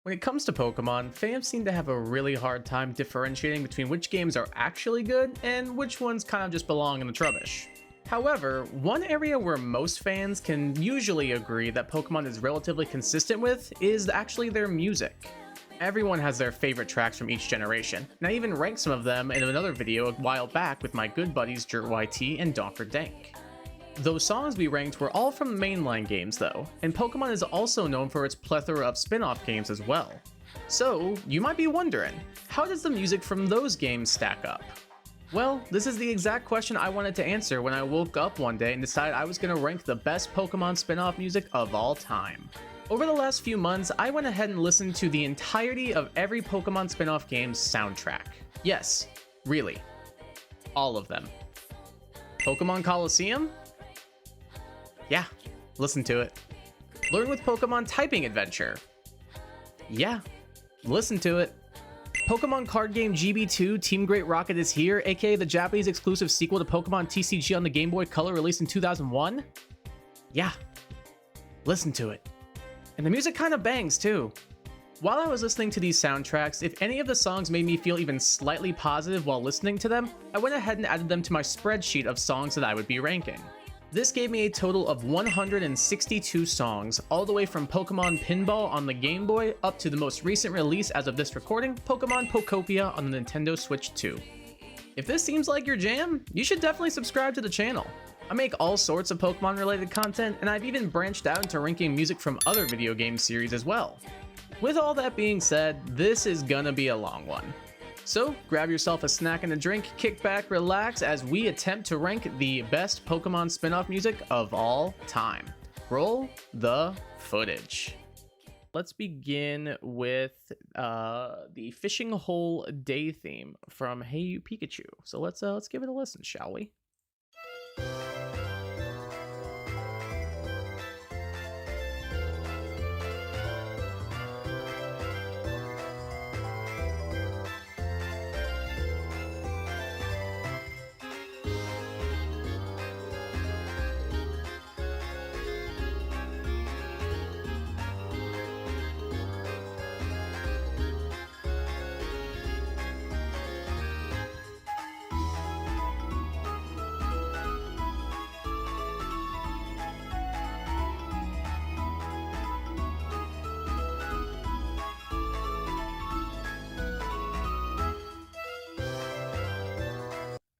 When it comes to Pokemon, fans seem to have a really hard time differentiating between which games are actually good and which ones kind of just belong in the rubbish. However, one area where most fans can usually agree that Pokemon is relatively consistent with is actually their music. Everyone has their favorite tracks from each generation, and I even ranked some of them in another video a while back with my good buddies JertYT and Donker Dank. Those songs we ranked were all from mainline games though, and Pokemon is also known for its plethora of spin-off games as well. So, you might be wondering, how does the music from those games stack up? Well, this is the exact question I wanted to answer when I woke up one day and decided I was going to rank the best Pokemon spin-off music of all time. Over the last few months, I went ahead and listened to the entirety of every Pokemon spin-off game's soundtrack. Yes, really. All of them. Pokémon Colosseum? Yeah, listen to it. Learn with Pokemon Typing Adventure? Yeah, listen to it. Pokemon card game GB2 Team Great Rocket is Here, aka the Japanese exclusive sequel to Pokemon TCG on the Game Boy Color released in 2001? Yeah, listen to it. And the music kind of bangs too. While I was listening to these soundtracks, if any of the songs made me feel even slightly positive while listening to them, I went ahead and added them to my spreadsheet of songs that I would be ranking. This gave me a total of 162 songs, all the way from Pokémon Pinball on the Game Boy up to the most recent release as of this recording, Pokémon Pokopia on the Nintendo Switch 2. If this seems like your jam, you should definitely subscribe to the channel. I make all sorts of Pokemon related content, and I've even branched out into ranking music from other video game series as well. With all that being said, this is gonna be a long one. So grab yourself a snack and a drink, kick back, relax as we attempt to rank the best Pokemon spin-off music of all time. Roll the footage. Let's begin with the Fishing Hole Day theme from Hey You Pikachu. So let's give it a listen, shall we?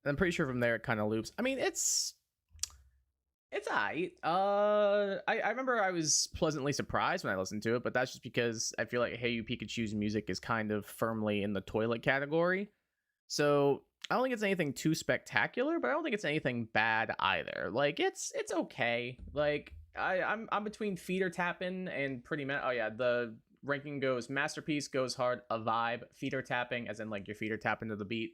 I'm pretty sure from there it kind of loops. I mean, it's alright. I remember I was pleasantly surprised when I listened to it, but that's just because I feel like Hey You Pikachu's music is kind of firmly in the toilet category. So I don't think it's anything too spectacular, but I don't think it's anything bad either. Like it's okay. Like I'm between feeder tapping and pretty meh. Oh yeah, the ranking goes masterpiece, goes hard, a vibe, feeder tapping, as in like your feeder tapping to the beat.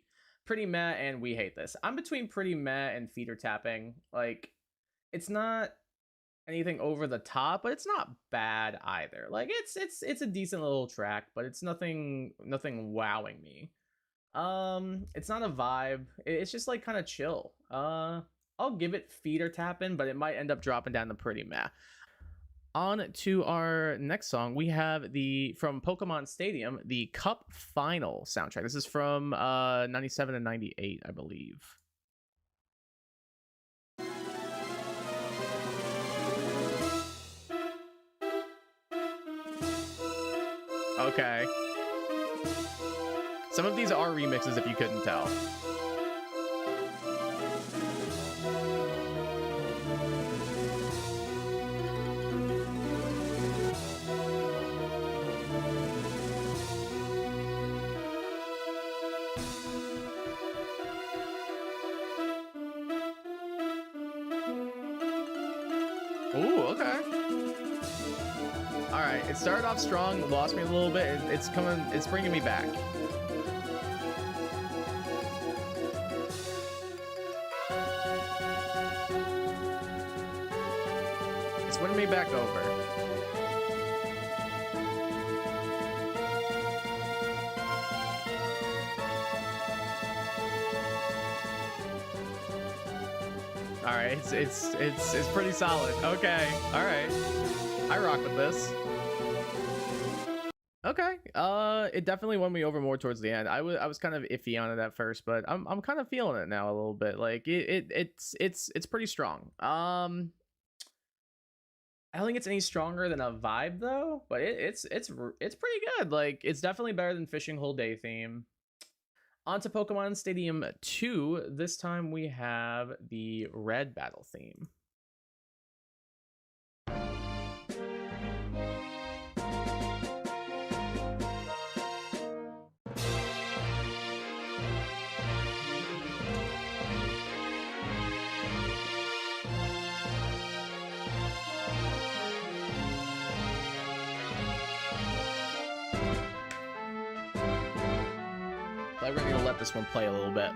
Pretty meh, and we hate this. I'm between pretty meh and feeder tapping. Like, it's not anything over the top, but it's not bad either. Like, it's a decent little track, but it's nothing wowing me. It's not a vibe. It's just like kind of chill. I'll give it feeder tapping, but it might end up dropping down to pretty meh. On to our next song, we have from Pokémon Stadium, the Cup Final soundtrack. This is from 97 and 98, I believe. Okay. Some of these are remixes if you couldn't tell. Ooh, okay. All right, it started off strong, lost me a little bit. It's bringing me back. It's winning me back over. All right, it's pretty solid. Okay, all right, I rock with this. Okay. It definitely won me over more towards the end. I was kind of iffy on it at first, but I'm kind of feeling it now a little bit. Like it's pretty strong. I don't think it's any stronger than a vibe though, but it's pretty good. Like it's definitely better than Fishing Hole Day theme. On to Pokemon Stadium 2. This time we have the red battle theme. I'm going to let this one play a little bit.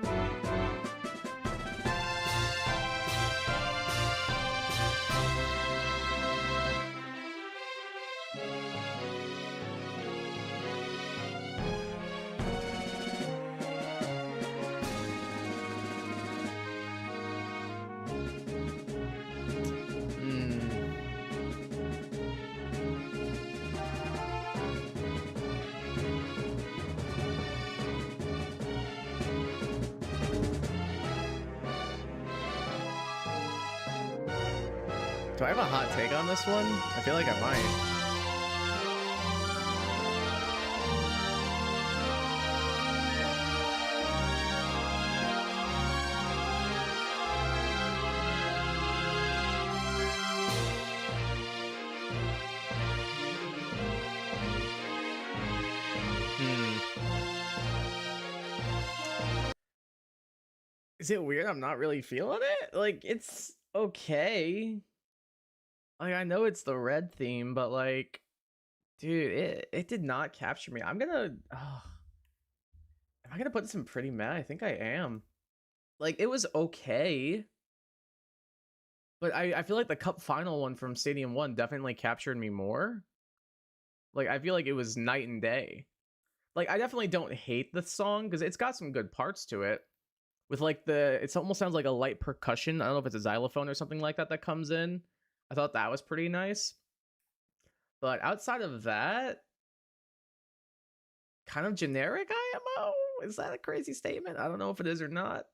Do I have a hot take on this one? I feel like I might. Is it weird I'm not really feeling it? Like, it's okay. Like, I know it's the red theme, but like, dude, it did not capture me. I'm gonna, am I gonna put this in pretty mad? I think I am. Like, it was okay, but I feel like the cup final one from Stadium 1 definitely captured me more. Like, I feel like it was night and day. Like, I definitely don't hate the song because it's got some good parts to it. With like it almost sounds like a light percussion. I don't know if it's a xylophone or something like that that comes in. I thought that was pretty nice. But outside of that, kind of generic IMO? Is that a crazy statement? I don't know if it is or not.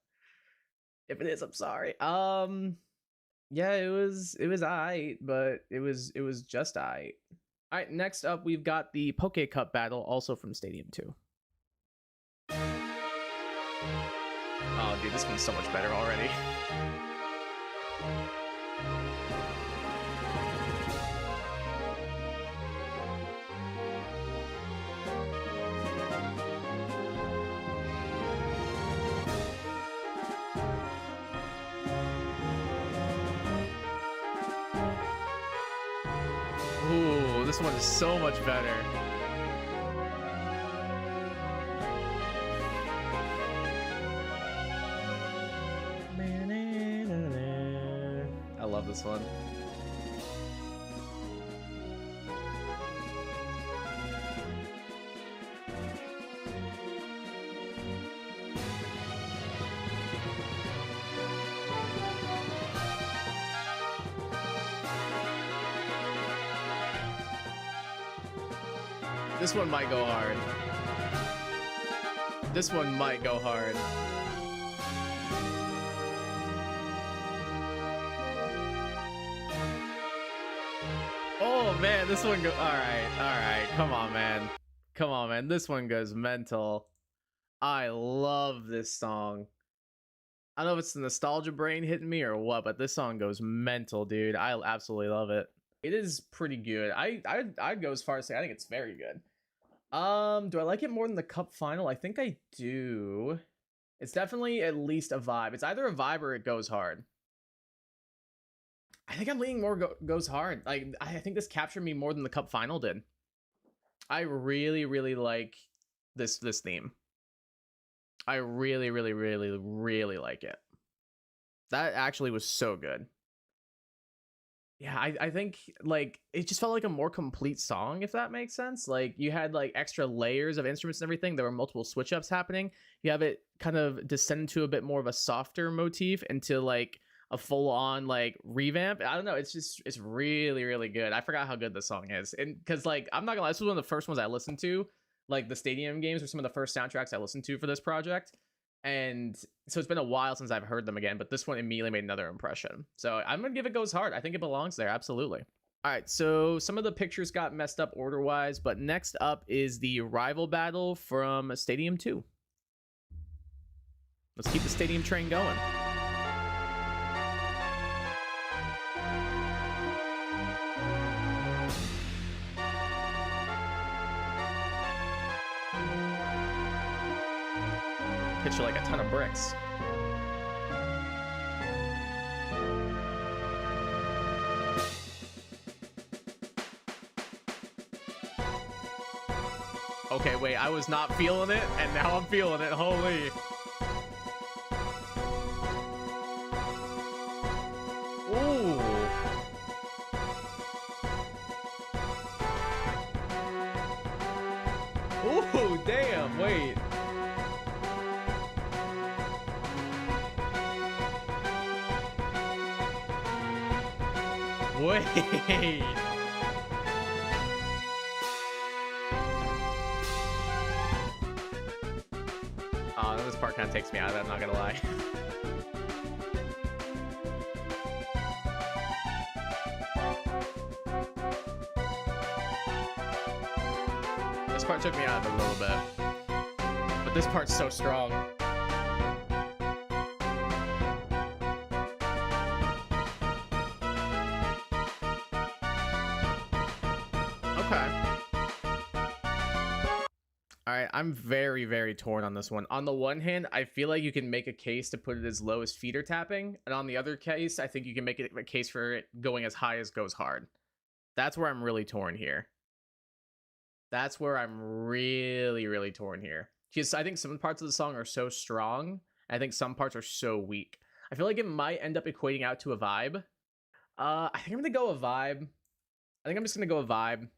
If it is, I'm sorry. Yeah, it was aight, but it was just aight. All right, next up we've got the Poke Cup battle, also from Stadium 2. Oh, dude, this one's so much better already. Ooh, this one is so much better. I love this one. This one might go hard. This one might go hard. Oh man, this one go. All right. Come on, man. This one goes mental. I love this song. I don't know if it's the nostalgia brain hitting me or what, but this song goes mental, dude. I absolutely love it. It is pretty good. I'd go as far as say I think it's very good. Do I like it more than the cup final? I think I do. It's definitely at least a vibe. It's either a vibe or it goes hard. I think I'm leaning more goes hard. Like, I think this captured me more than the cup final did. I really, really like this theme. I really, really, really, really like it. That actually was so good. Yeah, I think like it just felt like a more complete song, if that makes sense. Like you had like extra layers of instruments and everything. There were multiple switch ups happening. You have it kind of descend into a bit more of a softer motif into like a full-on like revamp. I don't know, it's really, really good. I forgot how good this song is, and because like I'm not gonna lie, this was one of the first ones I listened to. Like the Stadium games were some of the first soundtracks I listened to for this project, and so it's been a while since I've heard them again, but this one immediately made another impression. So I'm gonna give It Goes Hard. I think it belongs there, absolutely. All right, so some of the pictures got messed up order-wise, but next up is the rival battle from Stadium 2. Let's keep the Stadium train going. Hit you like a ton of bricks. Okay, wait, I was not feeling it, and now I'm feeling it. Holy. Ooh. Ooh, damn, wait. Wait. Oh, this part kind of takes me out of it, I'm not gonna lie. This part took me out of it a little bit. But this part's so strong. Alright, I'm very, very torn on this one. On the one hand, I feel like you can make a case to put it as low as feeder tapping, and on the other case, I think you can make a case for it going as high as Goes Hard. That's where I'm really torn here. That's where I'm really, really torn here. Because I think some parts of the song are so strong, I think some parts are so weak. I feel like it might end up equating out to a vibe. I think I'm gonna go a vibe. I think I'm just gonna go a vibe.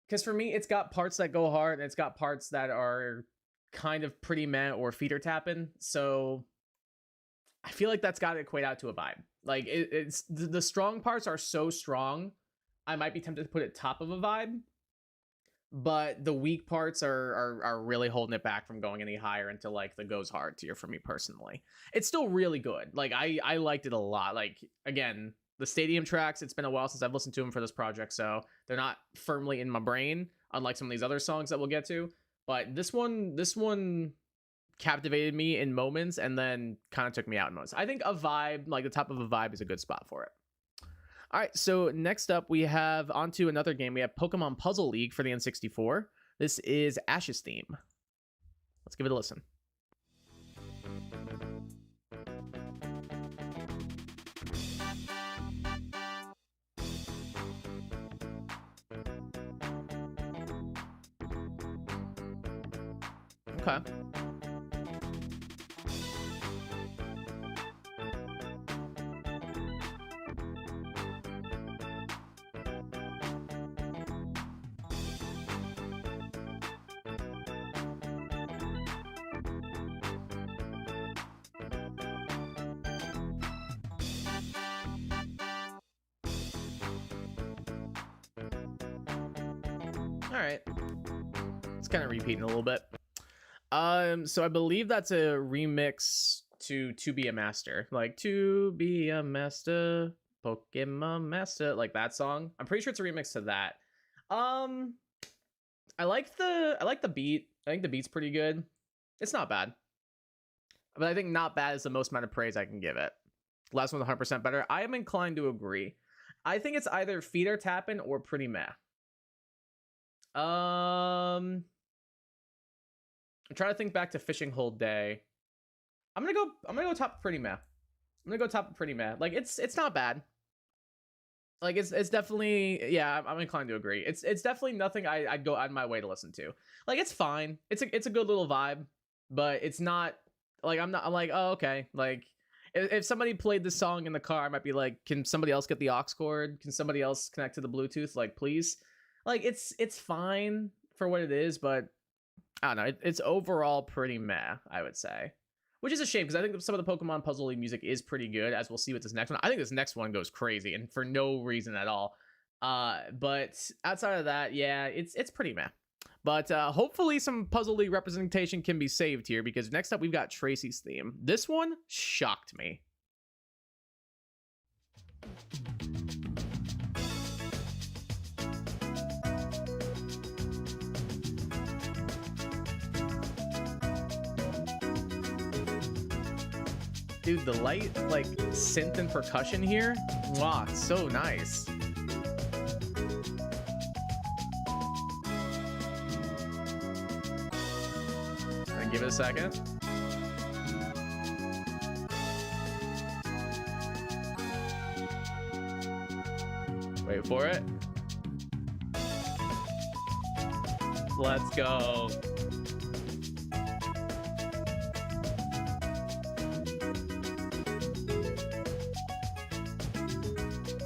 Because for me, it's got parts that go hard, and it's got parts that are kind of pretty meh or feeder tapping. So I feel like that's got to equate out to a vibe. Like it's the strong parts are so strong, I might be tempted to put it top of a vibe. But the weak parts are really holding it back from going any higher into like the Goes Hard tier for me personally. It's still really good. Like I liked it a lot. Like again, the Stadium tracks, it's been a while since I've listened to them for this project, so they're not firmly in my brain, unlike some of these other songs that we'll get to. But this one captivated me in moments and then kind of took me out in moments. I think a vibe, like the top of a vibe, is a good spot for it. All right, so next up we have onto another game. We have Pokemon Puzzle League for the N64. This is Ash's theme. Let's give it a listen. Okay. All right. It's kind of repeating a little bit. So I believe that's a remix to Be a Master. Like, To Be a Master, Pokemon Master, like that song. I'm pretty sure it's a remix to that. I like the beat. I think the beat's pretty good. It's not bad. But I think not bad is the most amount of praise I can give it. Last one's 100% better. I am inclined to agree. I think it's either feeder tapping or pretty meh. I'm trying to think back to Fishing Hole Day. I'm gonna go top of pretty meh. I'm gonna go top of pretty meh. Like it's not bad. Like it's definitely, yeah, I'm inclined to agree. It's definitely nothing I'd go out of my way to listen to. Like it's fine. It's a good little vibe, but it's not like I'm like, oh okay. Like if somebody played this song in the car, I might be like, can somebody else get the aux cord? Can somebody else connect to the Bluetooth? Like please. Like it's fine for what it is, but I don't know. It's overall pretty meh, I would say. which is a shame because I think some of the Pokemon Puzzle League music is pretty good, as we'll see with this next one. I think this next one goes crazy and for no reason at all. But outside of that, yeah, it's pretty meh. But hopefully some Puzzle League representation can be saved here, because next up we've got Tracy's theme. This one shocked me. Dude, the light, like, synth and percussion here, wow, it's so nice. Give it a second. Wait for it. Let's go.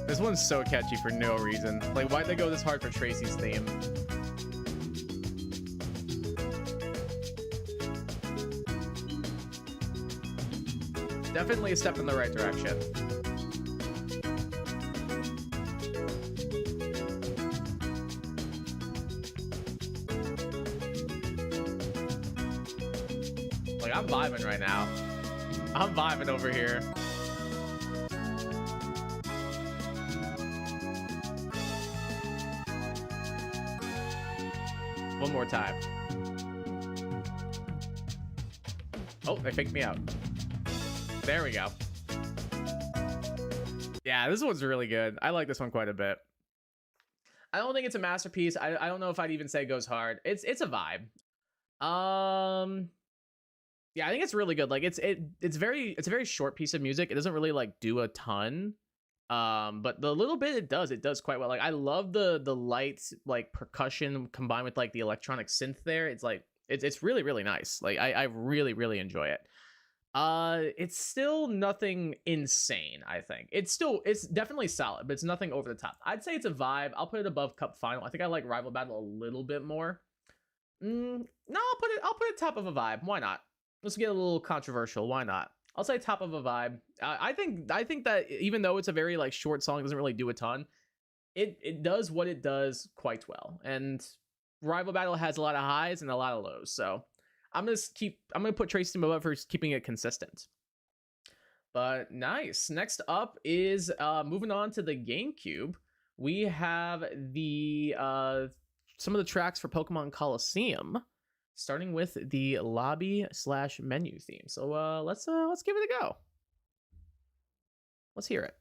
This one's so catchy for no reason. Like, why'd they go this hard for Tracy's theme? Definitely a step in the right direction. Like, I'm vibing right now. I'm vibing over here. One more time. Oh, they faked me out. There we go. Yeah, this one's really good. I like this one quite a bit. I don't think it's a masterpiece. I don't know if I'd even say it goes hard. It's a vibe. Yeah, I think it's really good. Like it's a very short piece of music. It doesn't really like do a ton. But the little bit it does quite well. Like I love the light like percussion combined with like the electronic synth there. It's like it's really, really nice. Like I really enjoy it. It's still nothing insane. I think it's definitely solid, but it's nothing over the top. I'd say it's a vibe. I'll put it above Cup Final. I think I like Rival Battle a little bit more. No, I'll put it top of a vibe. Why not? Let's get a little controversial. Why not? I'll say top of a vibe. I think that even though it's a very like short song, it doesn't really do a ton. It does what it does quite well. And Rival Battle has a lot of highs and a lot of lows. So I'm gonna put Tracy above for keeping it consistent. But nice. Next up is moving on to the GameCube. We have the some of the tracks for Pokemon Colosseum, starting with the lobby/menu theme. So let's give it a go. Let's hear it.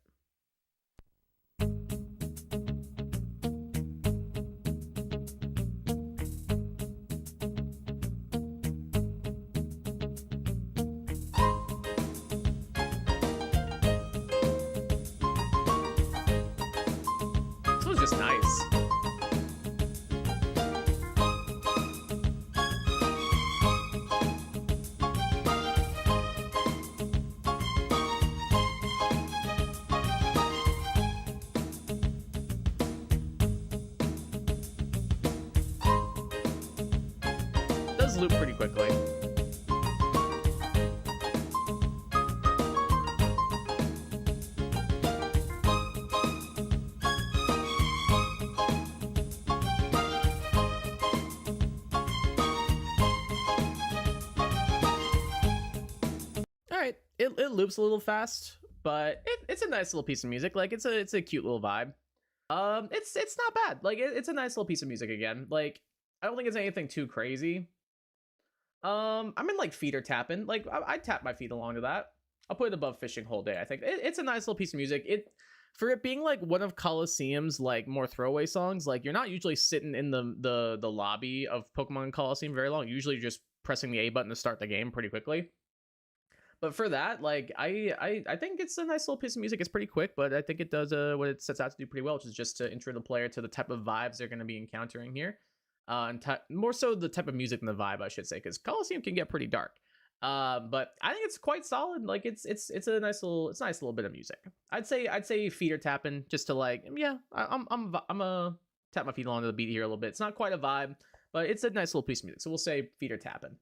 Just nice. It does loop pretty quickly. It loops a little fast, but it's a nice little piece of music. Like it's a cute little vibe. It's not bad. Like it's a nice little piece of music again. Like I don't think it's anything too crazy. I'm in like feet or tapping. Like I tap my feet along to that. I'll put it above Fishing Whole Day. I think it's a nice little piece of music. For it being like one of Colosseum's like more throwaway songs. Like you're not usually sitting in the lobby of Pokemon Colosseum very long. Usually you're just pressing the A button to start the game pretty quickly. But for that, like I think it's a nice little piece of music. It's pretty quick, but I think it does what it sets out to do pretty well, which is just to intro the player to the type of vibes they're going to be encountering here, and more so the type of music than the vibe, I should say, because Colosseum can get pretty dark. But I think it's quite solid. Like it's a nice little bit of music. I'd say feet are tapping just to like I'm a tap my feet along to the beat here a little bit. It's not quite a vibe, but it's a nice little piece of music. So we'll say feet are tapping.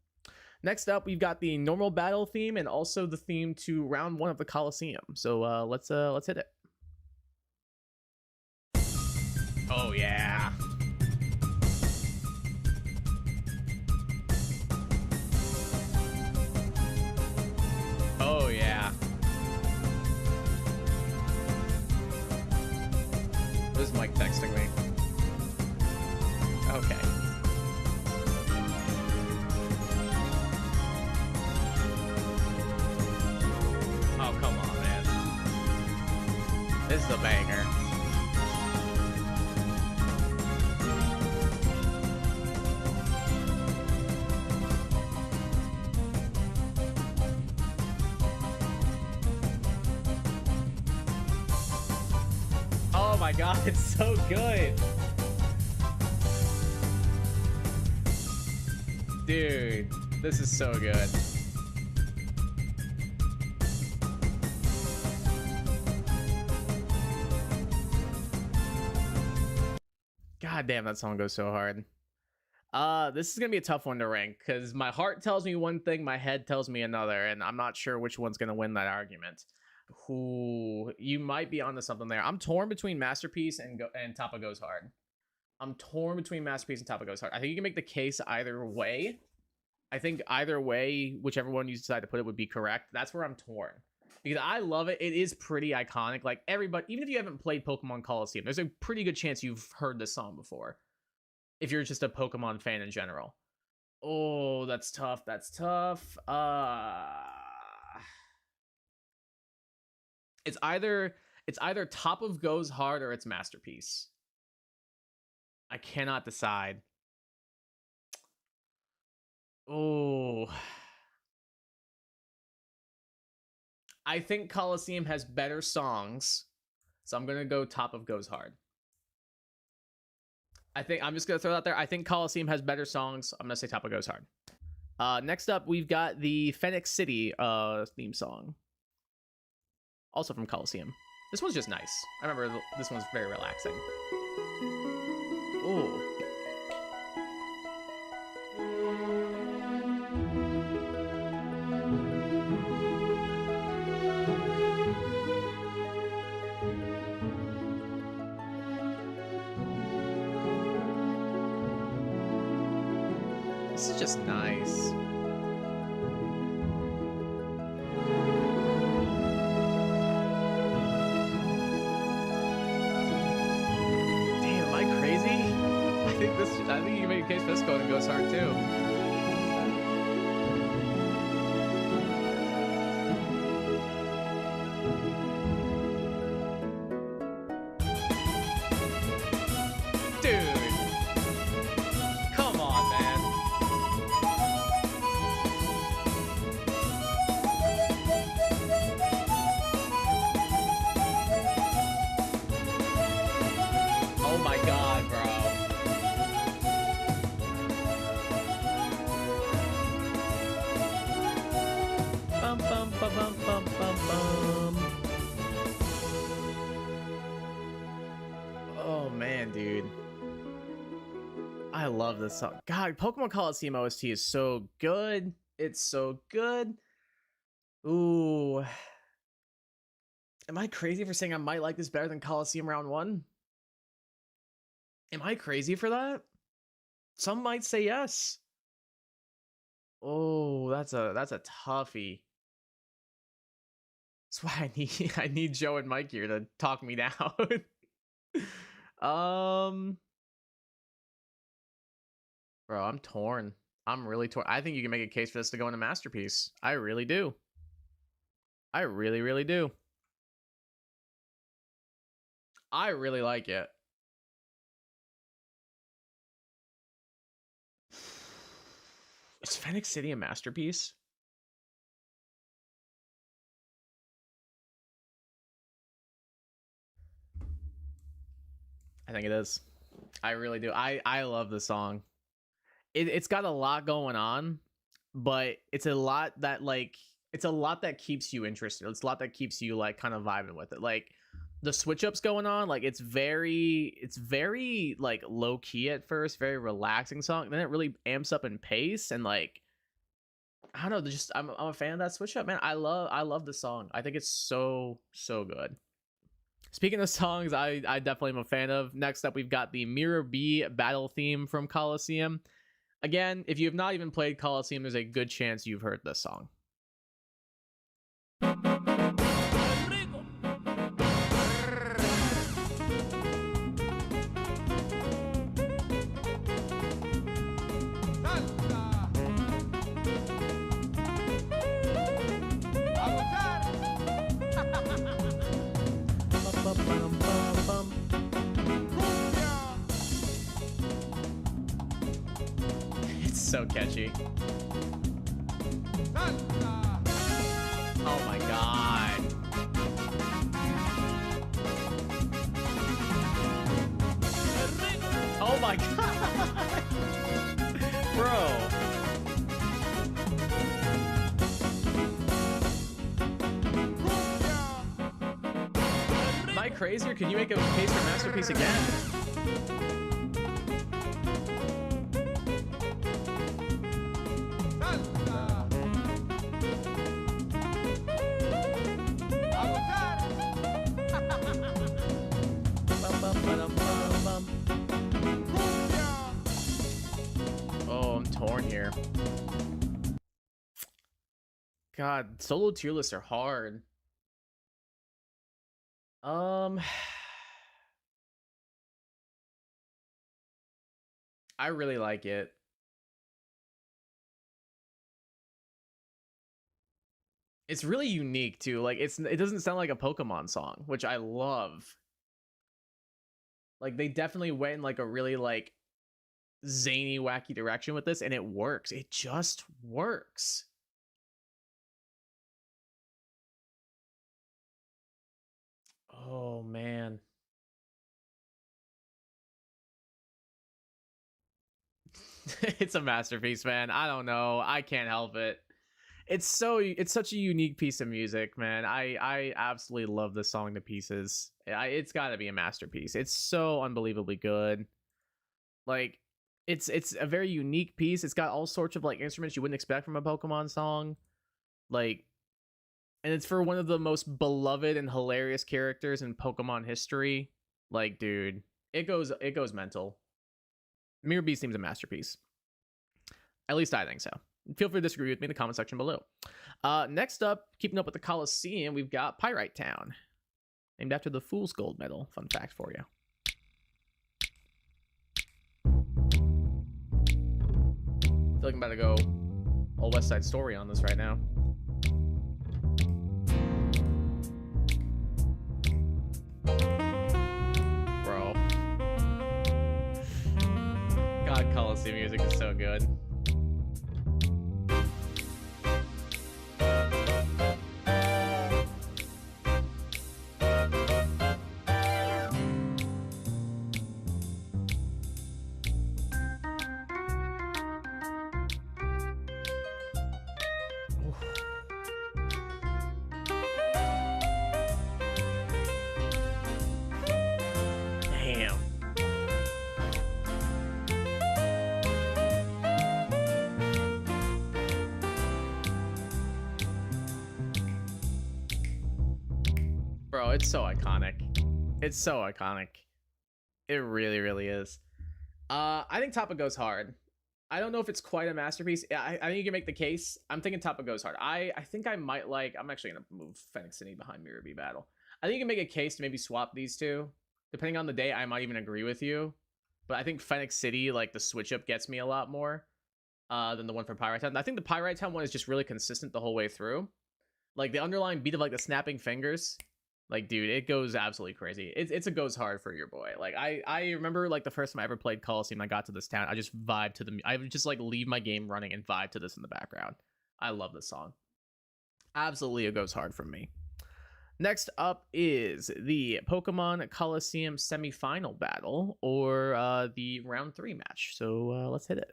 Next up, we've got the normal battle theme and also the theme to round 1 of the Colosseum. So let's hit it. Oh yeah. Oh yeah. This is Mike texting me. Okay. Oh, come on, man. This is a banger. Oh my god, it's so good. Dude, this is so good. God damn, that song goes so hard. This is gonna be a tough one to rank because my heart tells me one thing, my head tells me another, and I'm not sure which one's gonna win that argument. Who you might be onto something there. I'm torn between Masterpiece and Tapa Goes Hard. I'm torn between Masterpiece and Tapa Goes Hard. I think you can make the case either way. I think either way, whichever one you decide to put it would be correct. That's where I'm torn. Because I love it. It is pretty iconic. Like everybody, even if you haven't played Pokemon Colosseum, there's a pretty good chance you've heard this song before. If you're just a Pokemon fan in general. Oh, that's tough. That's tough. It's either Top of Goes Hard or it's Masterpiece. I cannot decide. Oh. I think Colosseum has better songs, so I'm going to go Top of Goes Hard. I'm just going to throw that out there. I think Colosseum has better songs. I'm going to say Top of Goes Hard. Next up, we've got the Phoenix City theme song. Also from Colosseum. This one's just nice. I remember this one's very relaxing. Ooh. This is just nice. I think you can make a case for this going and Goes Hard too. Dude, come on, man. Oh my god, bro. Oh man, dude, I love this song. God, Pokemon Colosseum OST is so good. It's so good. Ooh, am I crazy for saying I might like this better than Colosseum Round 1? Am I crazy for that? Some might say yes. Oh, that's a toughie. That's why I need Joe and Mike here to talk me down. Bro, I'm torn. I'm really torn. I think you can make a case for this to go into Masterpiece. I really do. I really, really do. I really like it. Is Phoenix City a Masterpiece? I think it is. I really do. I love the song. It's got a lot going on, but it's a lot that keeps you interested. It's a lot that keeps you like kind of vibing with it. Like the switch ups going on, like it's very like low key at first, very relaxing song. Then it really amps up in pace and like I don't know, just I'm a fan of that switch up, man. I love the song. I think it's so good. Speaking of songs, I definitely am a fan of. Next up, we've got the Mirror B battle theme from Colosseum. Again, if you have not even played Colosseum, there's a good chance you've heard this song. It's so catchy. Oh my god. Oh my god. Bro. Am I crazy, or can you make a case for Masterpiece again? Oh, I'm torn here. God, solo tier lists are hard. I really like it. It's really unique too. Like it doesn't sound like a Pokemon song, which I love. Like they definitely went in like a really like zany, wacky direction with this, and it works. It just works. Oh man. It's a masterpiece, man. I don't know. I can't help it. It's such a unique piece of music, man. I absolutely love this song to pieces. It's got to be a masterpiece. It's so unbelievably good. Like it's a very unique piece. It's got all sorts of like instruments you wouldn't expect from a Pokemon song. Like, and it's for one of the most beloved and hilarious characters in Pokemon history. Like, dude, it goes mental. Mirror B seems a masterpiece. At least I think so. Feel free to disagree with me in the comment section below. Next up, keeping up with the Colosseum, we've got Pyrite Town, named after the Fool's Gold Medal. Fun fact for you. I feel like I'm about to go all West Side Story on this right now. Bro. God, Colosseum music is so good. Bro, it's so iconic. It's so iconic. It really, really is. I think Toppa goes hard. I don't know if it's quite a masterpiece. I think you can make the case. I'm thinking Toppa goes hard. I think I might like... I'm actually going to move Phoenix City behind Mirror B Battle. I think you can make a case to maybe swap these two. Depending on the day, I might even agree with you. But I think Phoenix City, like, the switch-up gets me a lot more than the one for Pyrite Town. I think the Pyrite Town one is just really consistent the whole way through. Like, the underlying beat of, like, the snapping fingers... Like, dude, it goes absolutely crazy. It's a goes hard for your boy. Like, I remember, like, the first time I ever played Colosseum, I got to this town. I just vibed to the... I would just, like, leave my game running and vibe to this in the background. I love this song. Absolutely, it goes hard from me. Next up is the Pokemon Colosseum semifinal battle, or the round 3 match. So, let's hit it.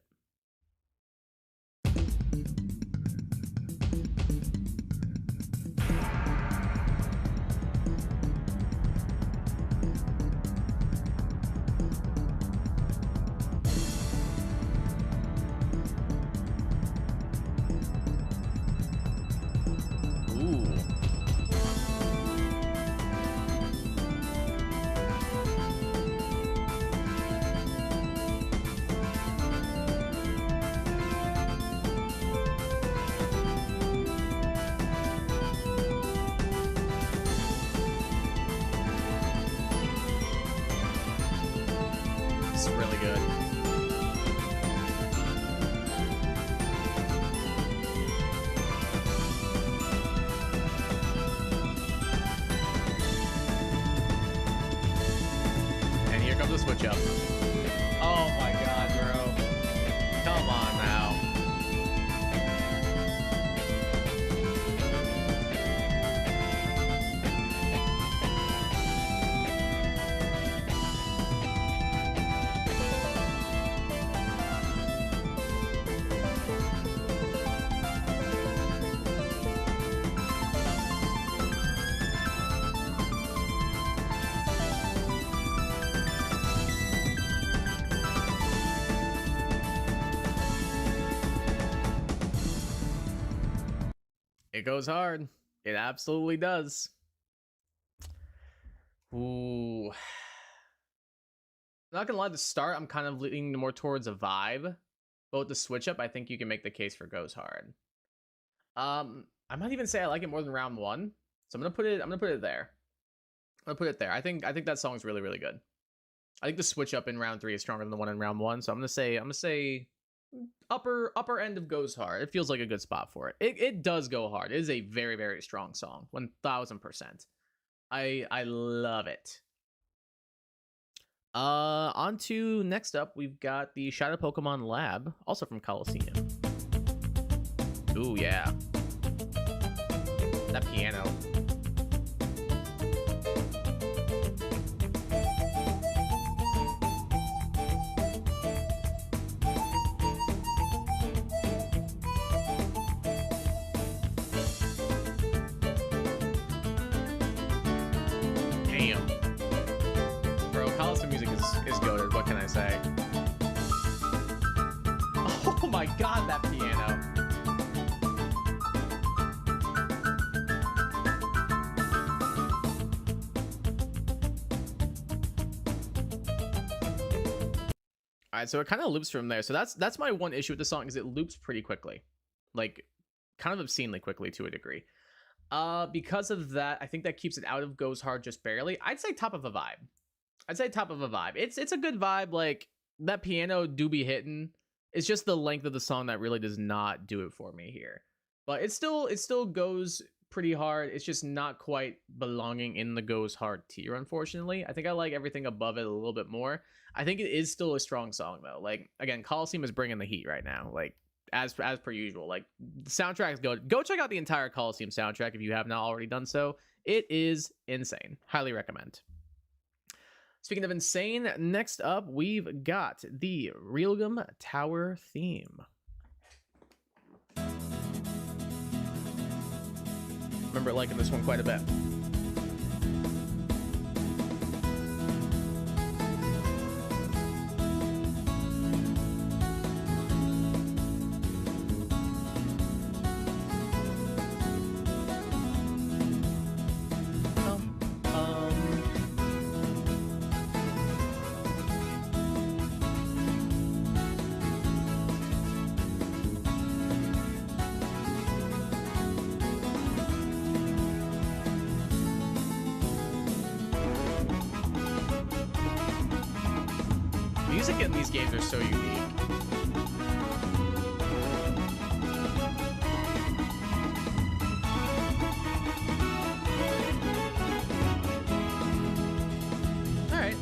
good. And here comes the switch up. Oh my god, bro. Come on now. It goes hard. It absolutely does. Ooh. Not gonna lie, to start, I'm kind of leaning more towards a vibe. But with the switch up, I think you can make the case for goes hard. I might even say I like it more than round one. So I'm gonna put it there. I'm gonna put it there. I think that song's really, really good. I think the switch up in round 3 is stronger than the one in round 1. So I'm gonna say upper end of goes hard. It feels like a good spot for it. It does go hard. It is a very, very strong song. 1000%. I love it. On to next up, we've got the Shadow Pokemon Lab, also from Colosseum. Ooh, yeah. That piano. Damn. Bro, Colosseum music is goated. What can I say? Oh my god, that piano. All right, so it kind of loops from there. So that's my one issue with the song, is it loops pretty quickly, like kind of obscenely quickly to a degree. Because of that, I think that keeps it out of goes hard just barely. I'd say top of a vibe. It's a good vibe. Like, that piano do be hitting. It's just the length of the song that really does not do it for me here. But it still goes pretty hard. It's just not quite belonging in the goes hard tier, unfortunately. I think I like everything above it a little bit more. I think it is still a strong song though. Like, again, Colosseum is bringing the heat right now. Like, as per usual. Like, the soundtrack's good. Go check out the entire Colosseum soundtrack if you have not already done so. It is insane. Highly recommend. Speaking of insane, next up we've got the Realgam Tower theme. Remember liking this one quite a bit. Music in these games are so unique. Alright.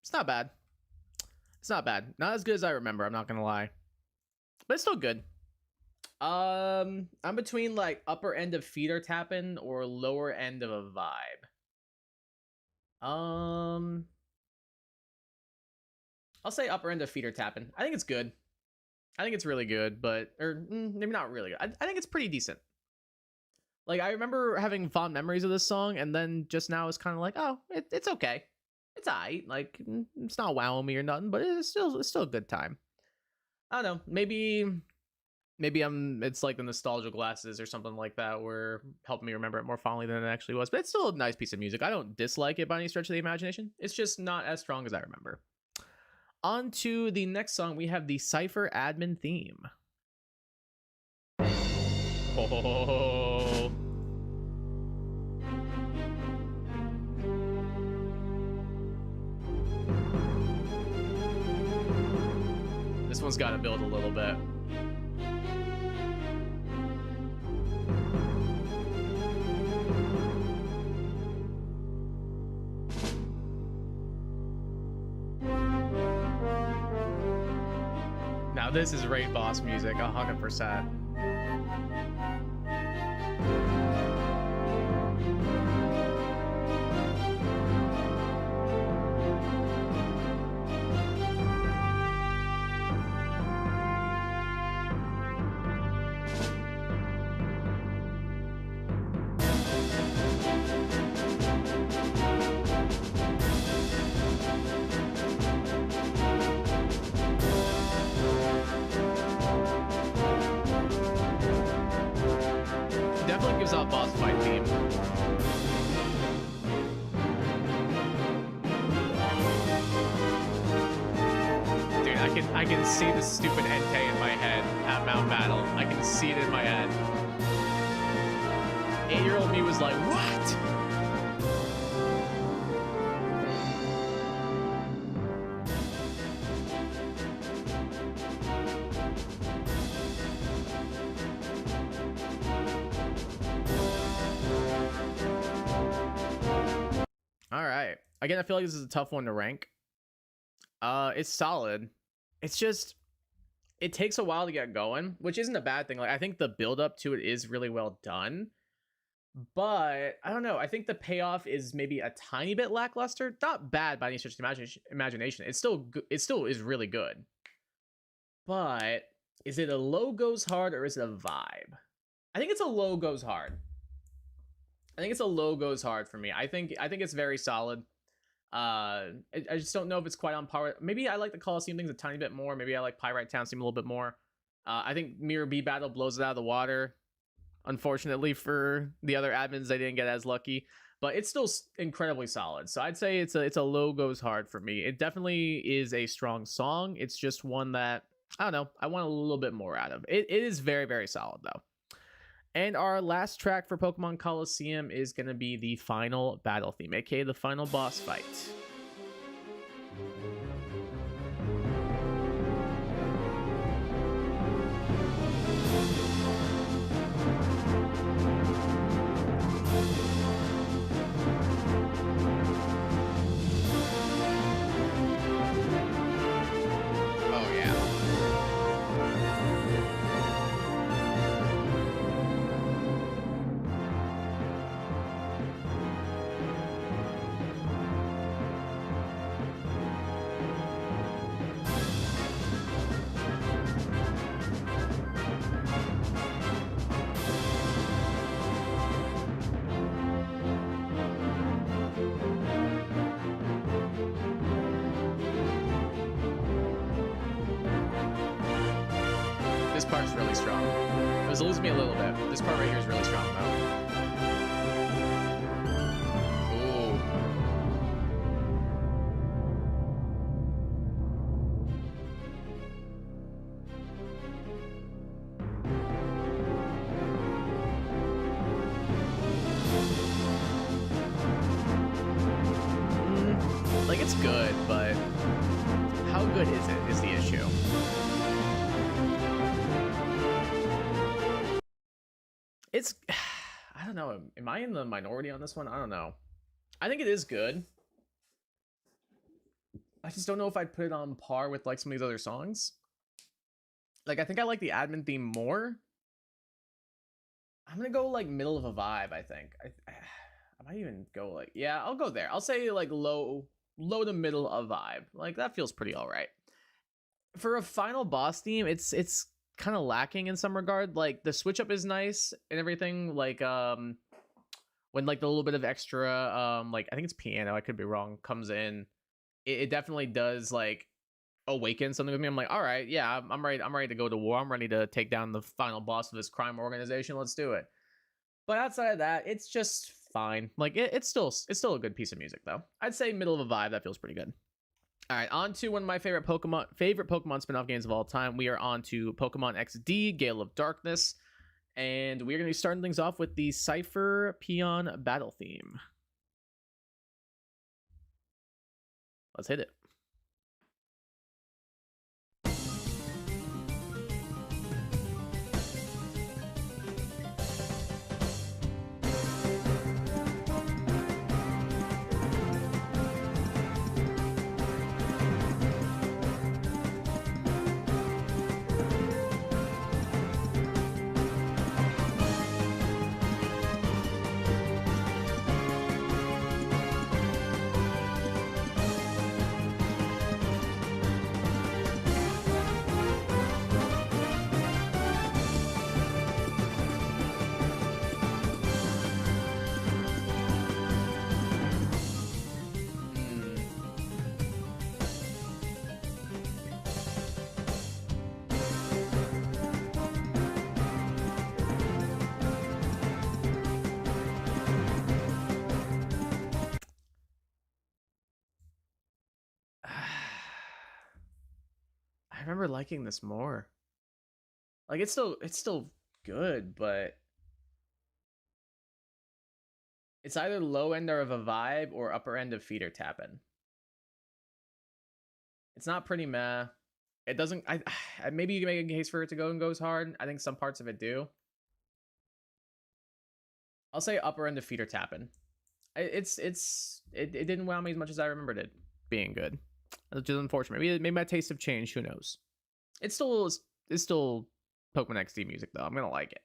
It's not bad. It's not bad. Not as good as I remember, I'm not gonna lie. But it's still good. I'm between like upper end of feeder tapping or lower end of a vibe. I'll say upper end of feeder tapping. I think it's good. I think it's really good, but maybe not really good. I think it's pretty decent. Like, I remember having fond memories of this song, and then just now it's kind of like, oh, it's okay. It's alright. Like, it's not wowing me or nothing, but it's still a good time. I don't know. Maybe it's like the nostalgia glasses or something like that were helping me remember it more fondly than it actually was. But it's still a nice piece of music. I don't dislike it by any stretch of the imagination. It's just not as strong as I remember. On to the next song, we have the Cypher Admin theme. Oh. This one's got to build a little bit. Now this is raid boss music, 100%. Boss fight theme. Dude, I can see the stupid Entei in my head at Mount Battle. I can see it in my head. 8-year-old me was like, what? Again, I feel like this is a tough one to rank. It's solid. It's just, it takes a while to get going, which isn't a bad thing. Like, I think the build up to it is really well done, but I don't know. I think the payoff is maybe a tiny bit lackluster. Not bad by any stretch of imagination. It's still it still is really good. But is it a low goes hard or is it a vibe? I think it's a low goes hard. I think it's a low goes hard for me. I think it's very solid. I just don't know if it's quite on par. Maybe I like the Colosseum things a tiny bit more. Maybe I like Pyrite Town Steam a little bit more. I think Mirror B Battle blows it out of the water. Unfortunately for the other admins, they didn't get as lucky. But it's still incredibly solid. So I'd say it's a low goes hard for me. It definitely is a strong song. It's just one that, I don't know, I want a little bit more out of. It is very, very solid, though. And our last track for Pokemon Colosseum is going to be the final battle theme, aka the final boss fight. This part's really strong. It was losing me a little bit. This part right here is really strong, though. Ooh. Like, it's good, but how good is it is the issue. It's, I don't know, am I in the minority on this one? I don't know. I think it is good. I just don't know if I'd put it on par with like some of these other songs. Like, I think I like the admin theme more. I'm gonna go like middle of a vibe, I think. I might even go like, yeah, I'll go there. I'll say like low to middle of vibe. Like, that feels pretty all right. For a final boss theme, it's kind of lacking in some regard. Like, the switch up is nice and everything, like when like the little bit of extra like, I think it's piano, I could be wrong, comes in, it definitely does like awaken something with me. I'm like, all right, yeah, I'm ready to go to war. I'm ready to take down the final boss of this crime organization. Let's do it. But outside of that, it's just fine. Like, it's still a good piece of music, though. I'd say middle of a vibe. That feels pretty good. All right, on to one of my favorite Pokemon spin-off games of all time. We are on to Pokemon XD, Gale of Darkness, and we're going to be starting things off with the Cypher Peon battle theme. Let's hit it. remember liking this more. Like, it's still good, but it's either low end of a vibe or upper end of feeder tapping. It's not pretty meh. It doesn't. Maybe you can make a case for it to go and goes hard. I think some parts of it do. I'll say upper end of feeder tapping. It didn't wow me as much as I remembered it being good, which is unfortunate. Maybe my tastes have changed. Who knows? It's still Pokemon XD music though. I'm gonna like it.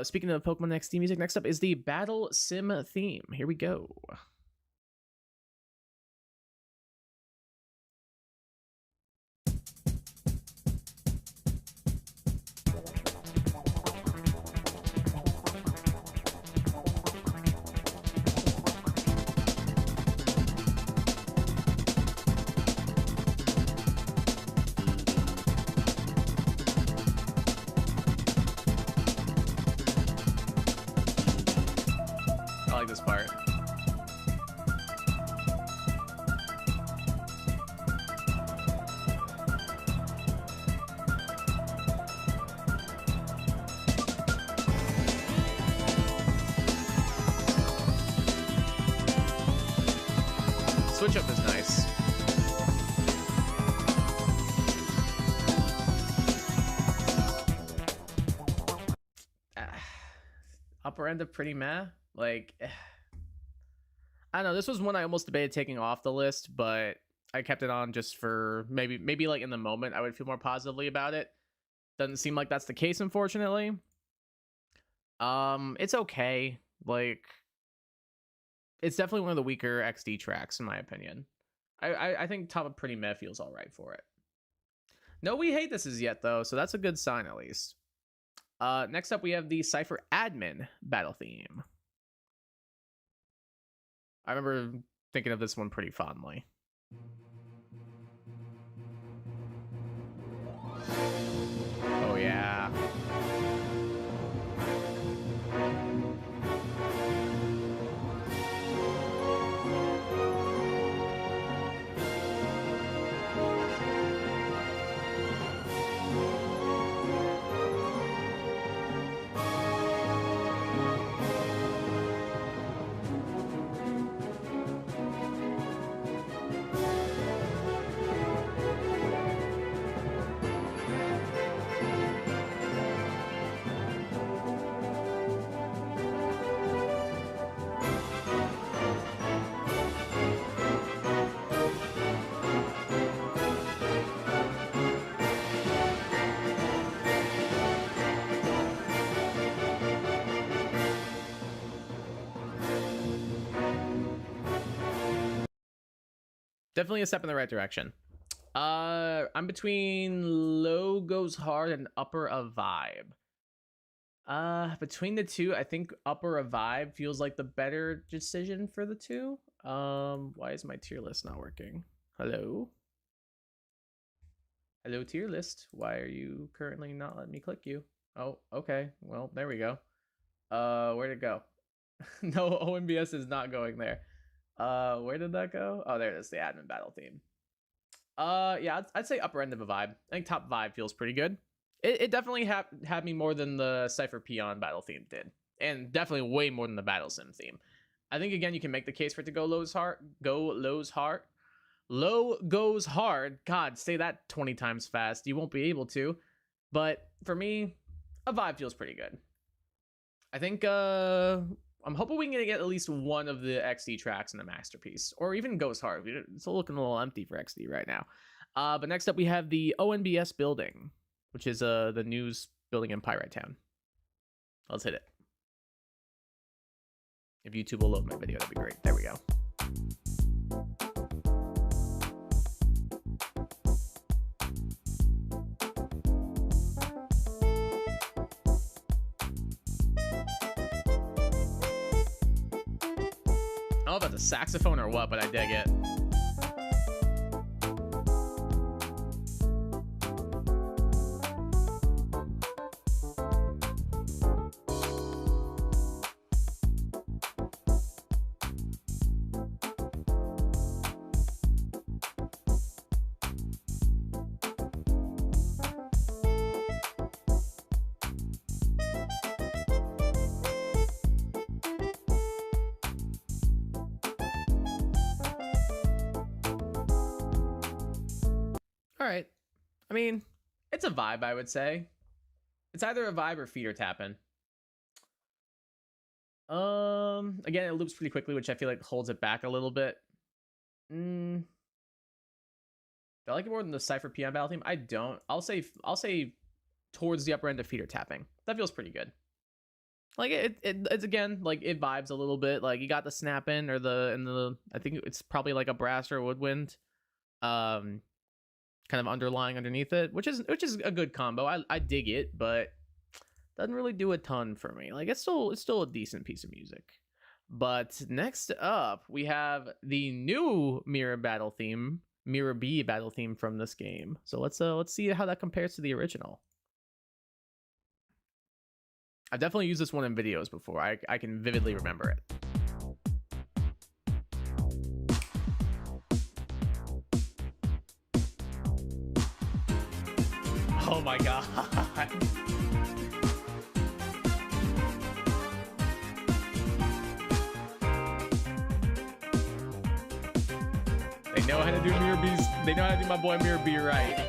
Speaking of Pokemon XD music, next up is the Battle Sim theme. Here we go. I like this part. Switch up is nice. Upper end of pretty meh. Like, I don't know. This was one I almost debated taking off the list, but I kept it on just for maybe like in the moment I would feel more positively about it. Doesn't seem like that's the case, unfortunately. It's okay. Like, it's definitely one of the weaker XD tracks in my opinion. I think top of pretty meh feels all right for it. No, we hate this as yet though, so that's a good sign at least. Next up we have the Cypher Admin battle theme. I remember thinking of this one pretty fondly. Oh yeah. Definitely a step in the right direction. I'm between low goes hard and upper a vibe. Between the two, I think upper a vibe feels like the better decision for the two. Why is my tier list not working? Hello? Hello, tier list. Why are you currently not letting me click you? Oh, okay. Well, there we go. Where'd it go? No, OMBS is not going there. Where did that go? Oh, there it is, the admin battle theme. Yeah, I'd say upper end of a vibe. I think top vibe feels pretty good. It definitely had me more than the Cypher Peon battle theme did, and definitely way more than the Battle Sim theme. I think again you can make the case for it to go low goes hard. God, say that 20 times fast. You won't be able to, but for me, a vibe feels pretty good. I think I'm hoping we can get at least one of the XD tracks in the masterpiece, or even goes hard. It's looking a little empty for XD right now. But next up we have the ONBS building, which is the news building in Pyrite Town. Let's hit it. If YouTube will load my video, that'd be great. There we go. I don't know about the saxophone or what, but I dig it. All right. I mean, it's a vibe, I would say. It's either a vibe or feeder tapping. Again, it loops pretty quickly, which I feel like holds it back a little bit. Do I like it more than the Cypher PM battle theme? I don't. I'll say towards the upper end of feeder tapping. That feels pretty good. Like it's again, like it vibes a little bit. Like you got the snap in or the I think it's probably like a brass or a woodwind, kind of underlying underneath it, which is a good combo. I dig it, but doesn't really do a ton for me. Like it's still a decent piece of music. But next up, we have the new Mirror B battle theme from this game. So let's see how that compares to the original. I've definitely used this one in videos before. I can vividly remember it. Oh my god. They know how to do Mirror B's. They know how to do my boy Mirror B right.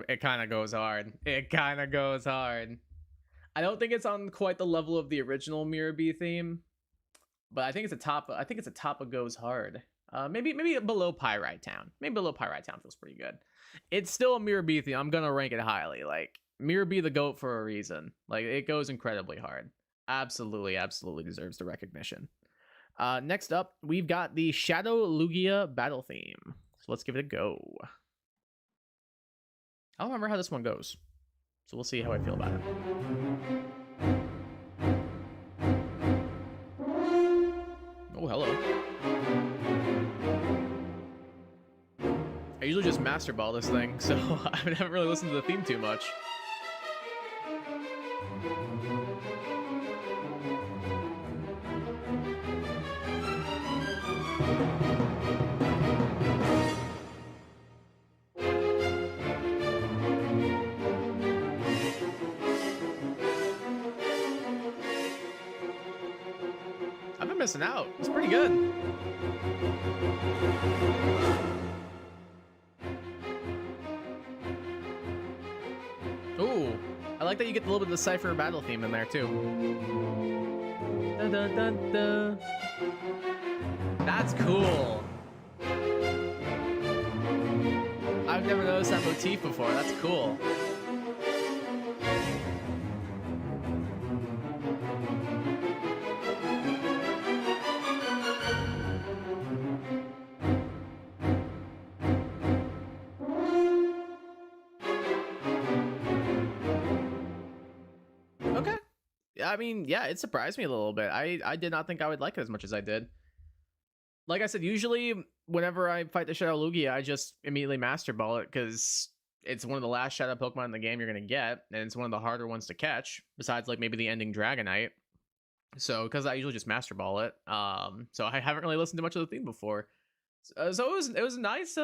It kind of goes hard. It kind of goes hard. I don't think it's on quite the level of the original Mirror B theme, but I think it's a top. I think it's a top of goes hard. Maybe below Pyrite Town. Maybe below Pyrite Town feels pretty good. It's still a Mirror B theme. I'm gonna rank it highly. Like Mirror B the GOAT for a reason. Like it goes incredibly hard. Absolutely deserves the recognition. Next up, we've got the Shadow Lugia battle theme. So let's give it a go. I don't remember how this one goes, so we'll see how I feel about it. Oh, hello. I usually just master ball this thing, so I haven't really listened to the theme too much. Missing out. It's pretty good. Ooh, I like that you get a little bit of the Cypher battle theme in there too. Dun, dun, dun, dun. That's cool. I've never noticed that motif before. That's cool. I mean, yeah, it surprised me a little bit. I did not think I would like it as much as I did. Like I said, usually whenever I fight the Shadow Lugia, I just immediately Master Ball it because it's one of the last Shadow Pokemon in the game you're going to get, and it's one of the harder ones to catch, besides like maybe the ending Dragonite. So, because I usually just Master Ball it, so I haven't really listened to much of the theme before. So it was a nice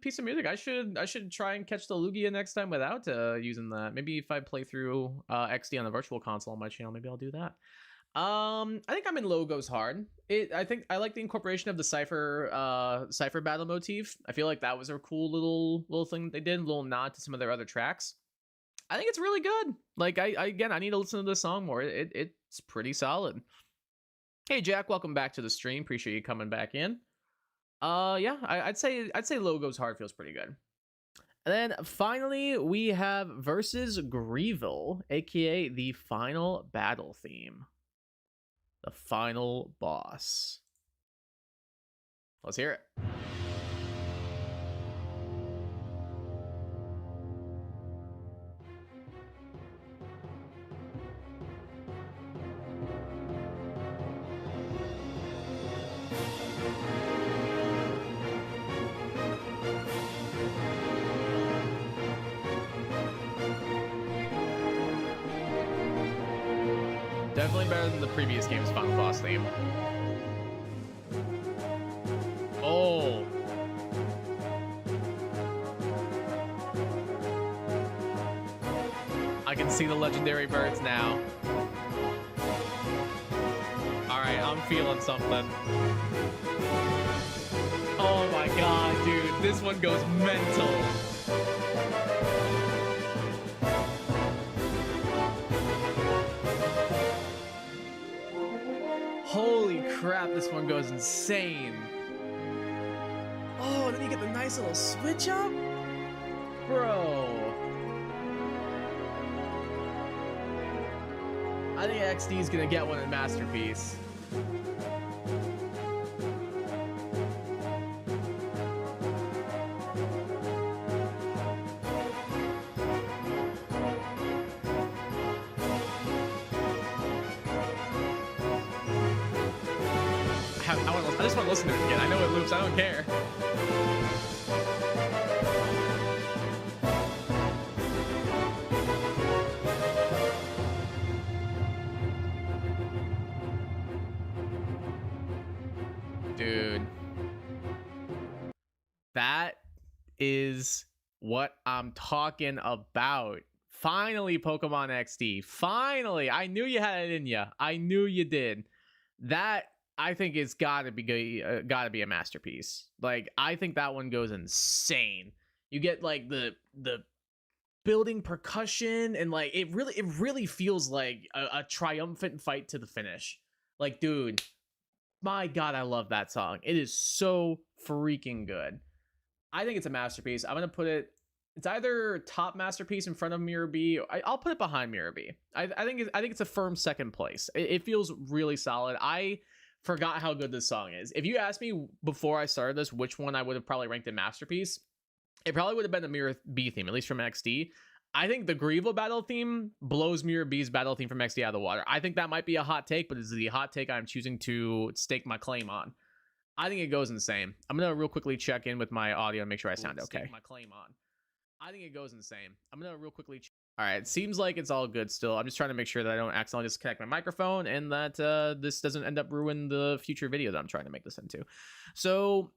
piece of music. I should try and catch the Lugia next time without using that. Maybe if I play through XD on the virtual console on my channel, maybe I'll do that. I think I'm in low goes hard. I think I like the incorporation of the Cypher battle motif. I feel like that was a cool little thing that they did, a little nod to some of their other tracks. I think it's really good. Like I need to listen to this song more. It's pretty solid. Hey Jack, welcome back to the stream. Appreciate you coming back in. Yeah, I'd say low goes hard feels pretty good. And then finally we have versus Greevil, aka the final battle theme, the final boss. Let's hear it. Definitely better than the previous game's final boss theme. Oh. I can see the legendary birds now. All right, I'm feeling something. Oh my god, dude. This one goes mental. Holy crap, this one goes insane. Oh, then you get the nice little switch up? Bro. I think XD is gonna get one in Masterpiece. I just want to listen to it again. I know it loops. I don't care. Dude. That is what I'm talking about. Finally, Pokemon XD. Finally. I knew you had it in you. I knew you did. That, I think, it's gotta be a masterpiece. Like, I think that one goes insane. You get like the building percussion, and like it really feels like a triumphant fight to the finish. Like, dude, my god, I love that song. It is so freaking good. I think it's a masterpiece. I'm gonna put it. It's either top masterpiece in front of Mirror B. I'll put it behind Mirror B. I think it's a firm second place. It feels really solid. I forgot how good this song is. If you asked me before I started this which one I would have probably ranked in masterpiece, it probably would have been the Mirror B theme, at least from XD. I think the Grievel battle theme blows Mirror B's battle theme from XD out of the water. I think that might be a hot take, but it's the hot take I'm choosing to stake my claim on. I think it goes insane. I'm gonna real quickly check in with my audio and make sure I sound okay. My claim on. I think it goes insane. I'm gonna real quickly. All right, it seems like it's all good still. I'm just trying to make sure that I don't accidentally disconnect my microphone and that this doesn't end up ruining the future video that I'm trying to make this into. So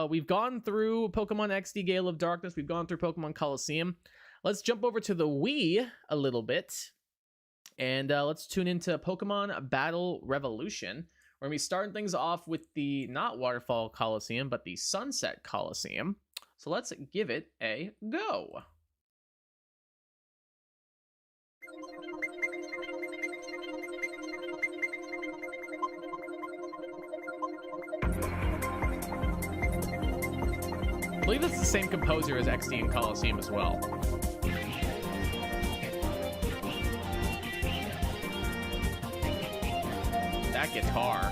we've gone through Pokemon XD Gale of Darkness. We've gone through Pokemon Colosseum. Let's jump over to the Wii a little bit. And let's tune into Pokemon Battle Revolution. We're going to be starting things off with the not Waterfall Colosseum, but the Sunset Colosseum. So let's give it a go. I believe it's the same composer as XD and Colosseum as well. That guitar.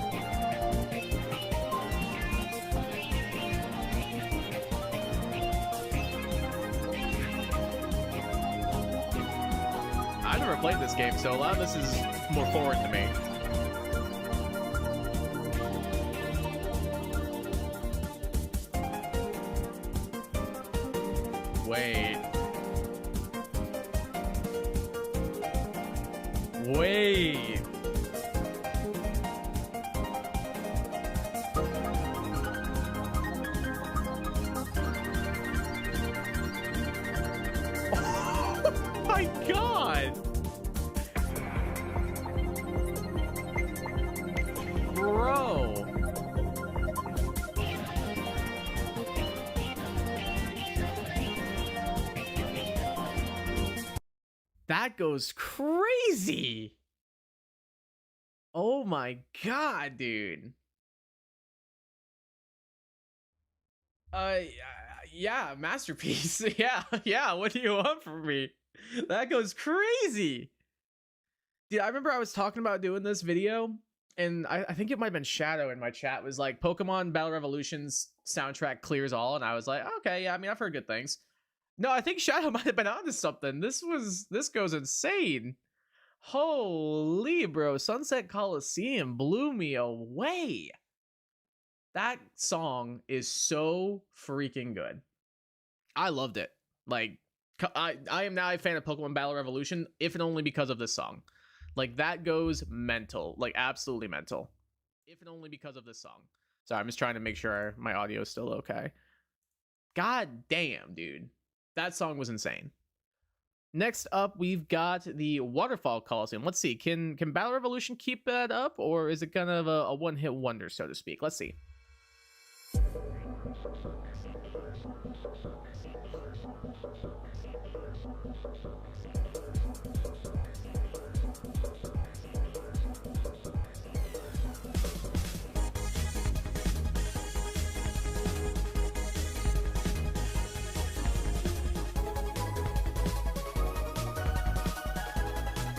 I've never played this game, so a lot of this is more foreign to me. Wait. Wait. Oh my god. Bro. That goes crazy. Oh my god, dude. Yeah, masterpiece. Yeah, what do you want from me? That goes crazy. Dude, I remember I was talking about doing this video, and I think it might have been Shadow in my chat was like, Pokemon Battle Revolution's soundtrack clears all, and I was like, okay, yeah, I mean, I've heard good things. No, I think Shadow might have been onto something. This goes insane. Holy bro, Sunset Colosseum blew me away. That song is so freaking good. I loved it. Like, I am now a fan of Pokemon Battle Revolution, if and only because of this song. Like, that goes mental, like absolutely mental, if and only because of this song. Sorry, I'm just trying to make sure my audio is still okay. God damn, dude, that song was insane. Next up, we've got the Waterfall Colosseum. Let's see, can Battle Revolution keep that up, or is it kind of a one-hit wonder, so to speak? Let's see.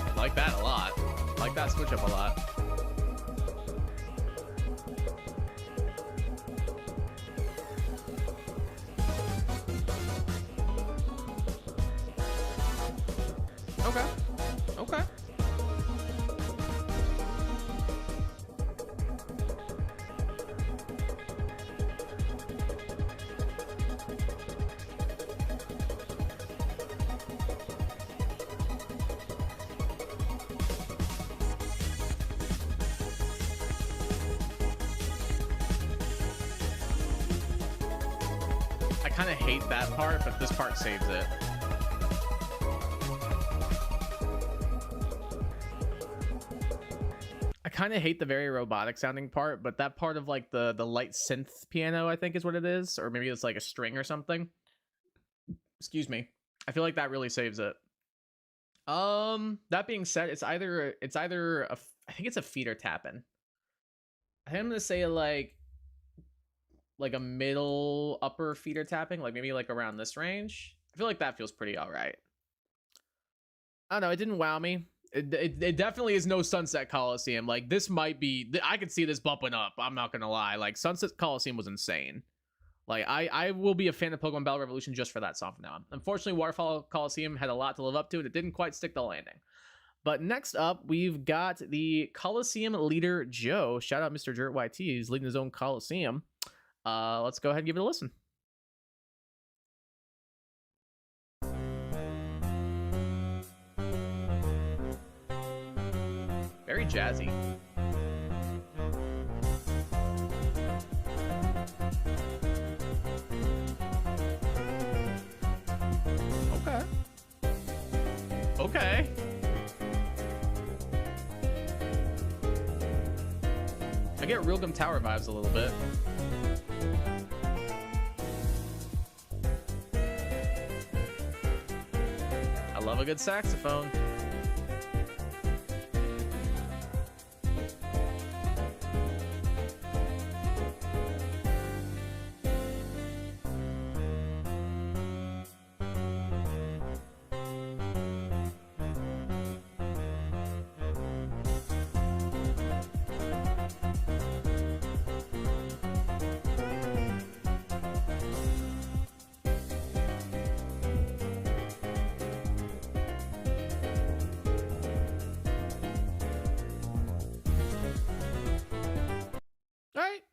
I like that a lot. I like that switch up a lot. Okay. Okay. I kind of hate that part, but this part saves it. I kind of hate the very robotic sounding part, but that part of like the light synth piano, I think is what it is, or maybe it's like a string or something. Excuse me. I feel like that really saves it. That being said, it's either I think it's a feeder tapping. I think I'm gonna say like a middle upper feeder tapping, like maybe like around this range. I feel like that feels pretty all right. I don't know, it didn't wow me. It definitely is no Sunset Coliseum. Like, this might be, I could see this bumping up, I'm not gonna lie. Like, Sunset Coliseum was insane. Like, I will be a fan of Pokemon Battle Revolution just for that song from now on. Unfortunately, Waterfall Coliseum had a lot to live up to, and it didn't quite stick the landing. But next up, we've got the Coliseum leader, Joe. Shout out Mr. Jert YT, he's leading his own Coliseum. Let's go ahead and give it a listen. Very jazzy. Okay. Okay. I get Realgum Tower vibes a little bit. I love a good saxophone.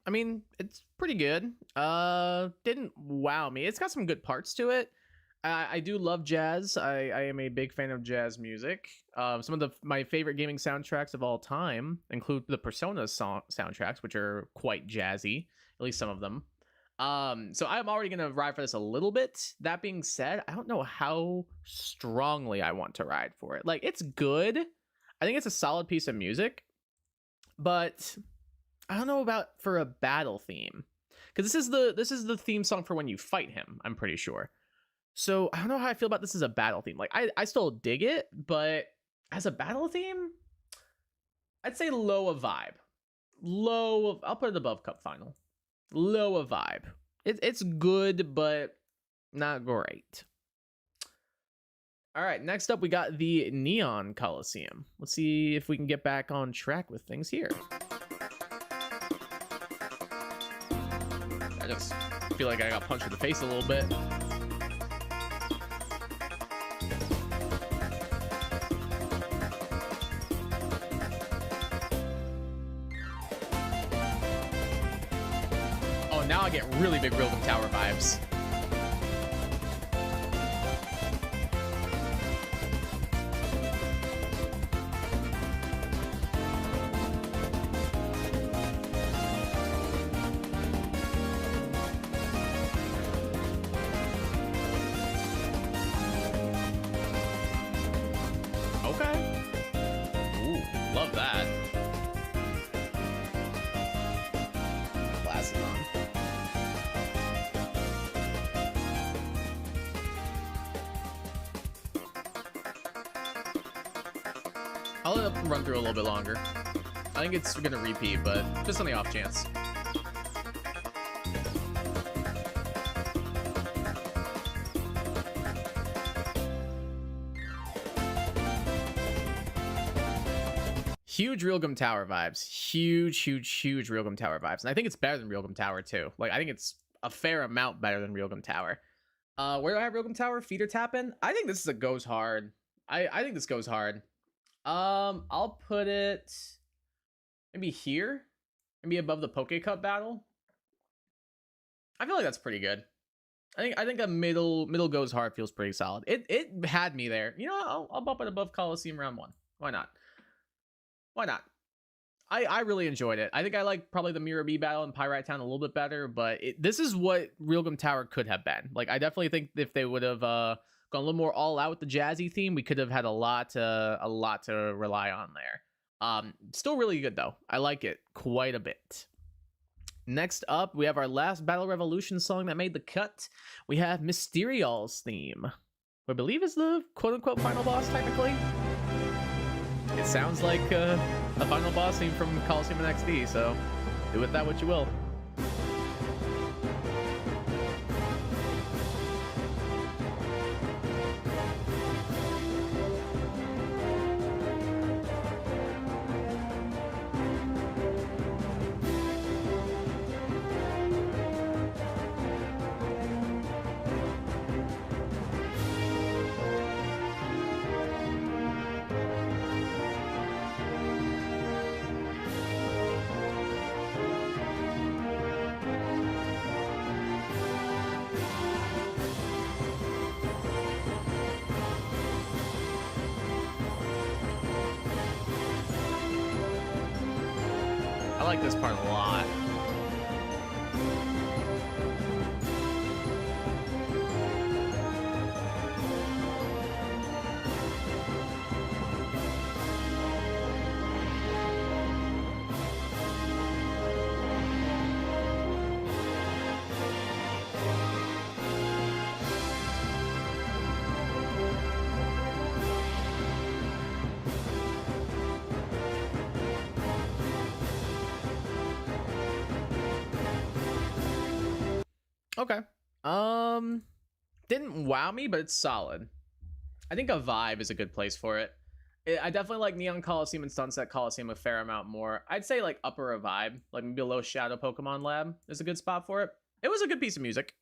I mean, it's pretty good. Didn't wow me. It's got some good parts to it. I do love jazz. I am a big fan of jazz music. Some of my favorite gaming soundtracks of all time include the Persona soundtracks, which are quite jazzy, at least some of them. So I'm already going to ride for this a little bit. That being said, I don't know how strongly I want to ride for it. Like, it's good. I think it's a solid piece of music, but I don't know about for a battle theme, because this is the theme song for when you fight him, I'm pretty sure. So I don't know how I feel about this as a battle theme. Like, I still dig it, but as a battle theme, I'd say low a vibe. I'll put it above Cup Final. Low a vibe. It's good, but not great. All right, next up we got the Neon Coliseum. Let's see if we can get back on track with things here. I just feel like I got punched in the face a little bit. Oh, now I get really big Realgum Tower vibes. I'll let it run through a little bit longer. I think it's gonna repeat, but just on the off chance. Huge Realgum Tower vibes. Huge Realgum Tower vibes. And I think it's better than Realgum Tower too. Like, I think it's a fair amount better than Realgum Tower. Where do I have Realgum Tower? Feeder tapping? I think this is a goes hard. I think this goes hard. I'll put it maybe here. Maybe above the Poke Cup battle. I feel like that's pretty good. I think a middle goes hard feels pretty solid. It had me there. You know, I'll bump it above Colosseum round 1. Why not? Why not? I really enjoyed it. I think I like probably the Mirror B battle in Pyrite Town a little bit better, but this is what Realgum Tower could have been. Like, I definitely think if they would have gone a little more all out with the jazzy theme, we could have had a lot to rely on there. Still really good though. I like it quite a bit. Next up, we have our last Battle Revolution song that made the cut. We have Mysterial's theme, who I believe is the quote-unquote final boss technically. It sounds like a final boss theme from Colosseum and XD, so do with that what you will. I like this part a lot. Okay. Didn't wow me, but it's solid. I think a vibe is a good place for it. I definitely like Neon Coliseum and Sunset Coliseum a fair amount more. I'd say like upper a vibe, like maybe a low Shadow Pokemon Lab is a good spot for it. It was a good piece of music.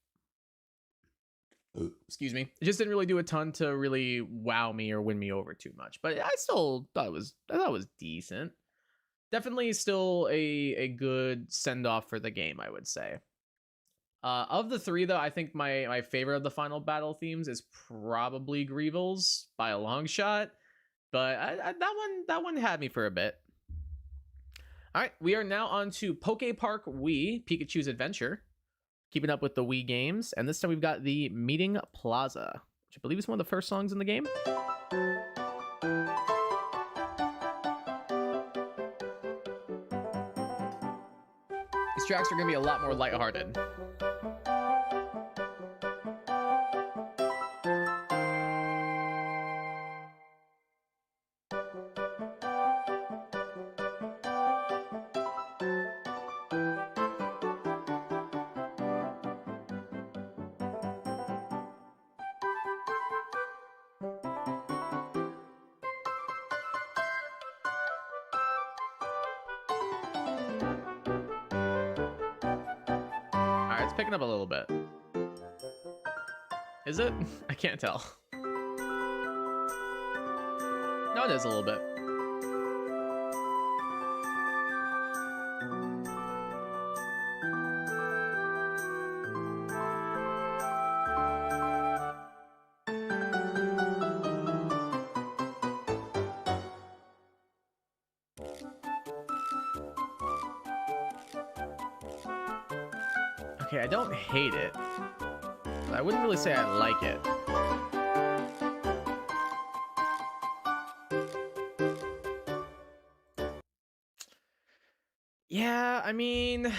Excuse me. It just didn't really do a ton to really wow me or win me over too much, but I still thought it was decent. Definitely still a good send off for the game, I would say. Of the three, though, I think my favorite of the final battle themes is probably Greevil's by a long shot, but that one had me for a bit. All right, we are now on to PokéPark Wii, Pikachu's Adventure, keeping up with the Wii games, and this time we've got the Meeting Plaza, which I believe is one of the first songs in the game. These tracks are gonna be a lot more lighthearted. It's picking up a little bit. Is it? I can't tell. No, it is a little bit. Okay, I don't hate it, but I wouldn't really say I like it. Yeah, I mean,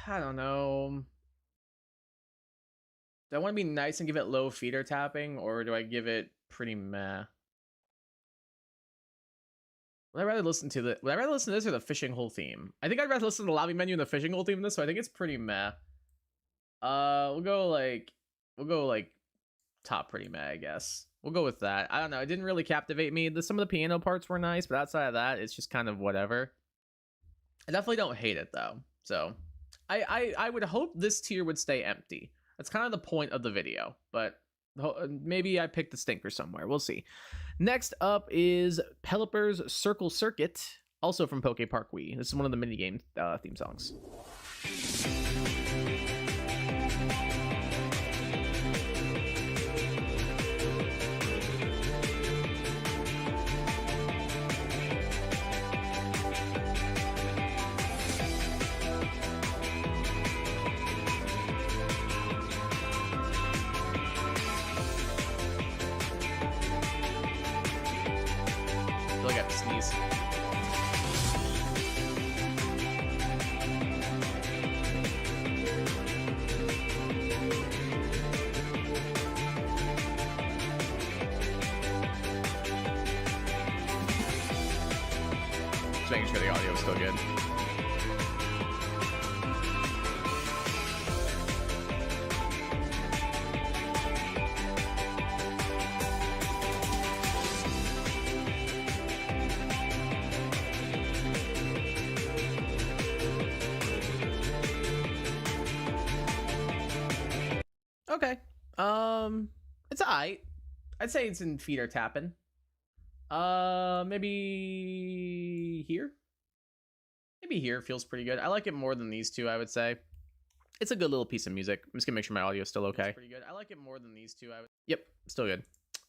I don't know. Do I want to be nice and give it low feeder tapping, or do I give it pretty meh? Would I rather listen to this or the fishing hole theme? I think I'd rather listen to the lobby menu and the fishing hole theme in this, so I think it's pretty meh. We'll go like top pretty meh, I guess. We'll go with that. I don't know. It didn't really captivate me. Some of the piano parts were nice, but outside of that, it's just kind of whatever. I definitely don't hate it though. So I would hope this tier would stay empty. That's kind of the point of the video, but maybe I picked the stinker somewhere. We'll see. Next up is Pelipper's Circle Circuit, also from PokéPark Wii. This is one of the minigame theme songs. I got to sneeze. Just making sure the audio is still good. Okay. It's alright. I'd say it's in feet or tapping. Maybe here? Maybe here feels pretty good. I like it more than these two, I would say. It's a good little piece of music. I'm just gonna make sure my audio is still okay. It's pretty good. I like it more than these two. Yep, still good.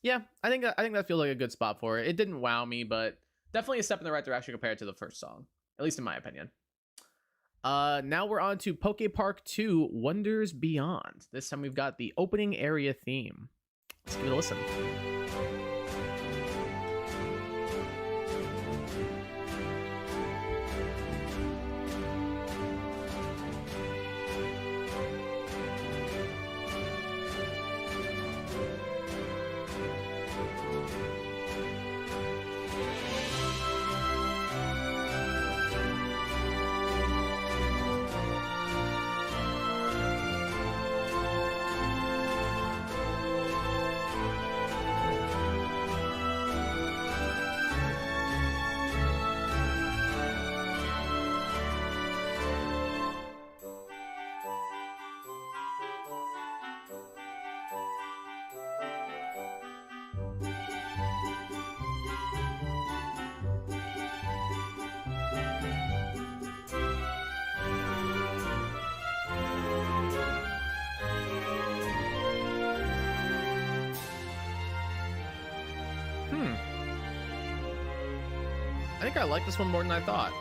Yeah, I think that feels like a good spot for it. It didn't wow me, but definitely a step in the right direction compared to the first song, at least in my opinion. Now we're on to PokéPark 2 Wonders Beyond. This time we've got the opening area theme. Let's give it a listen. I think I like this one more than I thought.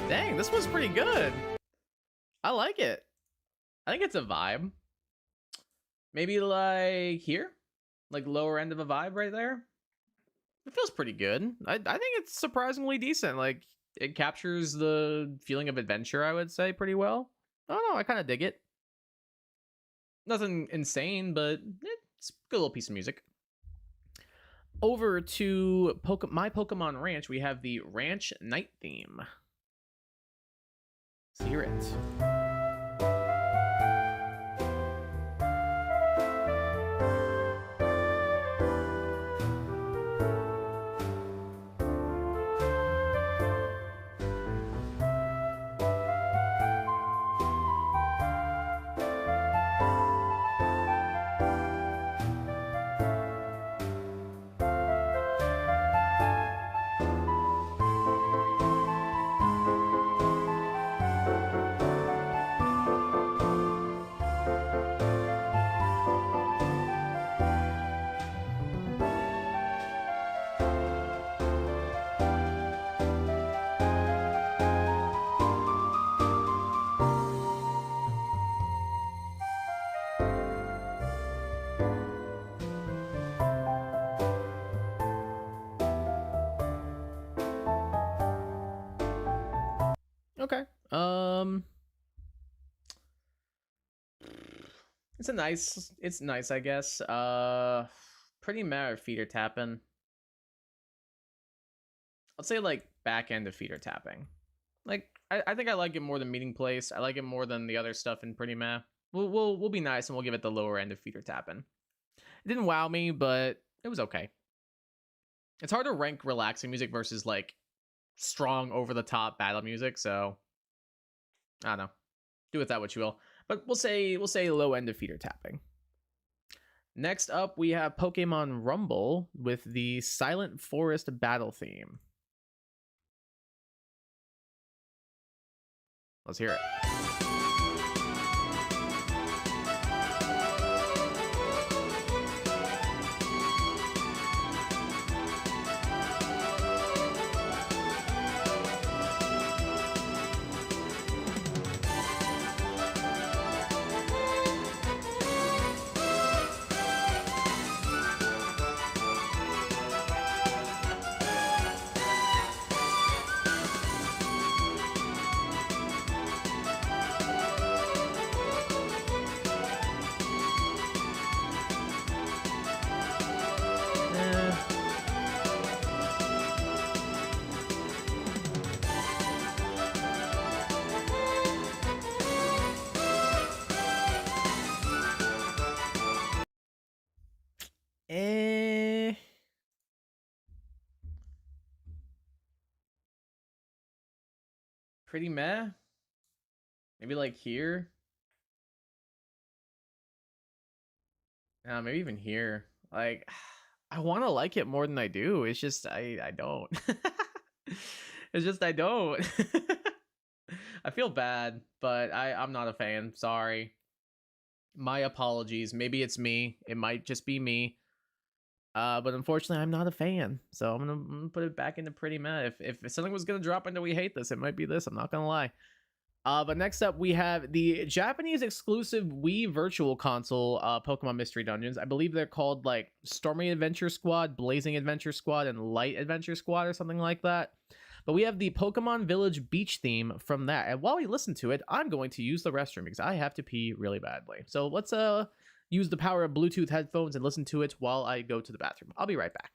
Dang, this one's pretty good. I like it. I think it's a vibe. Maybe like here? Like lower end of a vibe right there? It feels pretty good. I think it's surprisingly decent. Like, it captures the feeling of adventure, I would say, pretty well. I don't know, I kind of dig it. Nothing insane, but it's a good little piece of music. Over to My Pokémon Ranch, we have the Ranch Night theme. Let's hear it. It's nice, I guess. Pretty mad at feeder tapping. I'll say like back end of feeder tapping. Like I think I like it more than meeting place. I like it more than the other stuff in pretty meh. We'll be nice and we'll give it the lower end of feeder tapping. It didn't wow me, but it was okay. It's hard to rank relaxing music versus like strong over the top battle music, so I don't know. Do with that what you will. But we'll say low end of feeder tapping. Next up, we have Pokemon Rumble with the Silent Forest battle theme. Let's hear it. Pretty meh. Maybe like here. Maybe even here. Like, I want to like it more than I do. It's just I don't. It's just I don't. I feel bad, but I'm not a fan. Sorry. My apologies. Maybe it's me. It might just be me. But unfortunately, I'm not a fan. So I'm gonna put it back into pretty meh. If something was gonna drop into We Hate This, it might be this. I'm not gonna lie. But next up, we have the Japanese exclusive Wii Virtual Console Pokemon Mystery Dungeons. I believe they're called like Stormy Adventure Squad, Blazing Adventure Squad, and Light Adventure Squad or something like that. But we have the Pokemon Village Beach theme from that. And while we listen to it, I'm going to use the restroom because I have to pee really badly. So let's use the power of Bluetooth headphones and listen to it while I go to the bathroom. I'll be right back.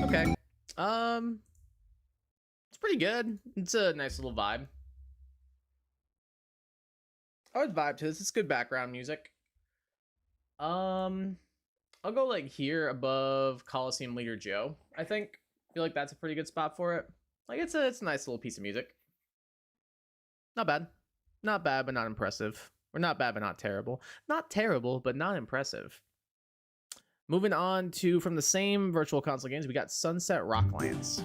Okay. It's pretty good. It's a nice little vibe. I would vibe to this. It's good background music. I'll go like here above Colosseum Leader Joe. I feel like that's a pretty good spot for it. Like it's a nice little piece of music. Not bad. Not bad, but not impressive. Or not bad, but not terrible. Not terrible, but not impressive. Moving on to, from the same Virtual Console games, we got Sunset Rocklands.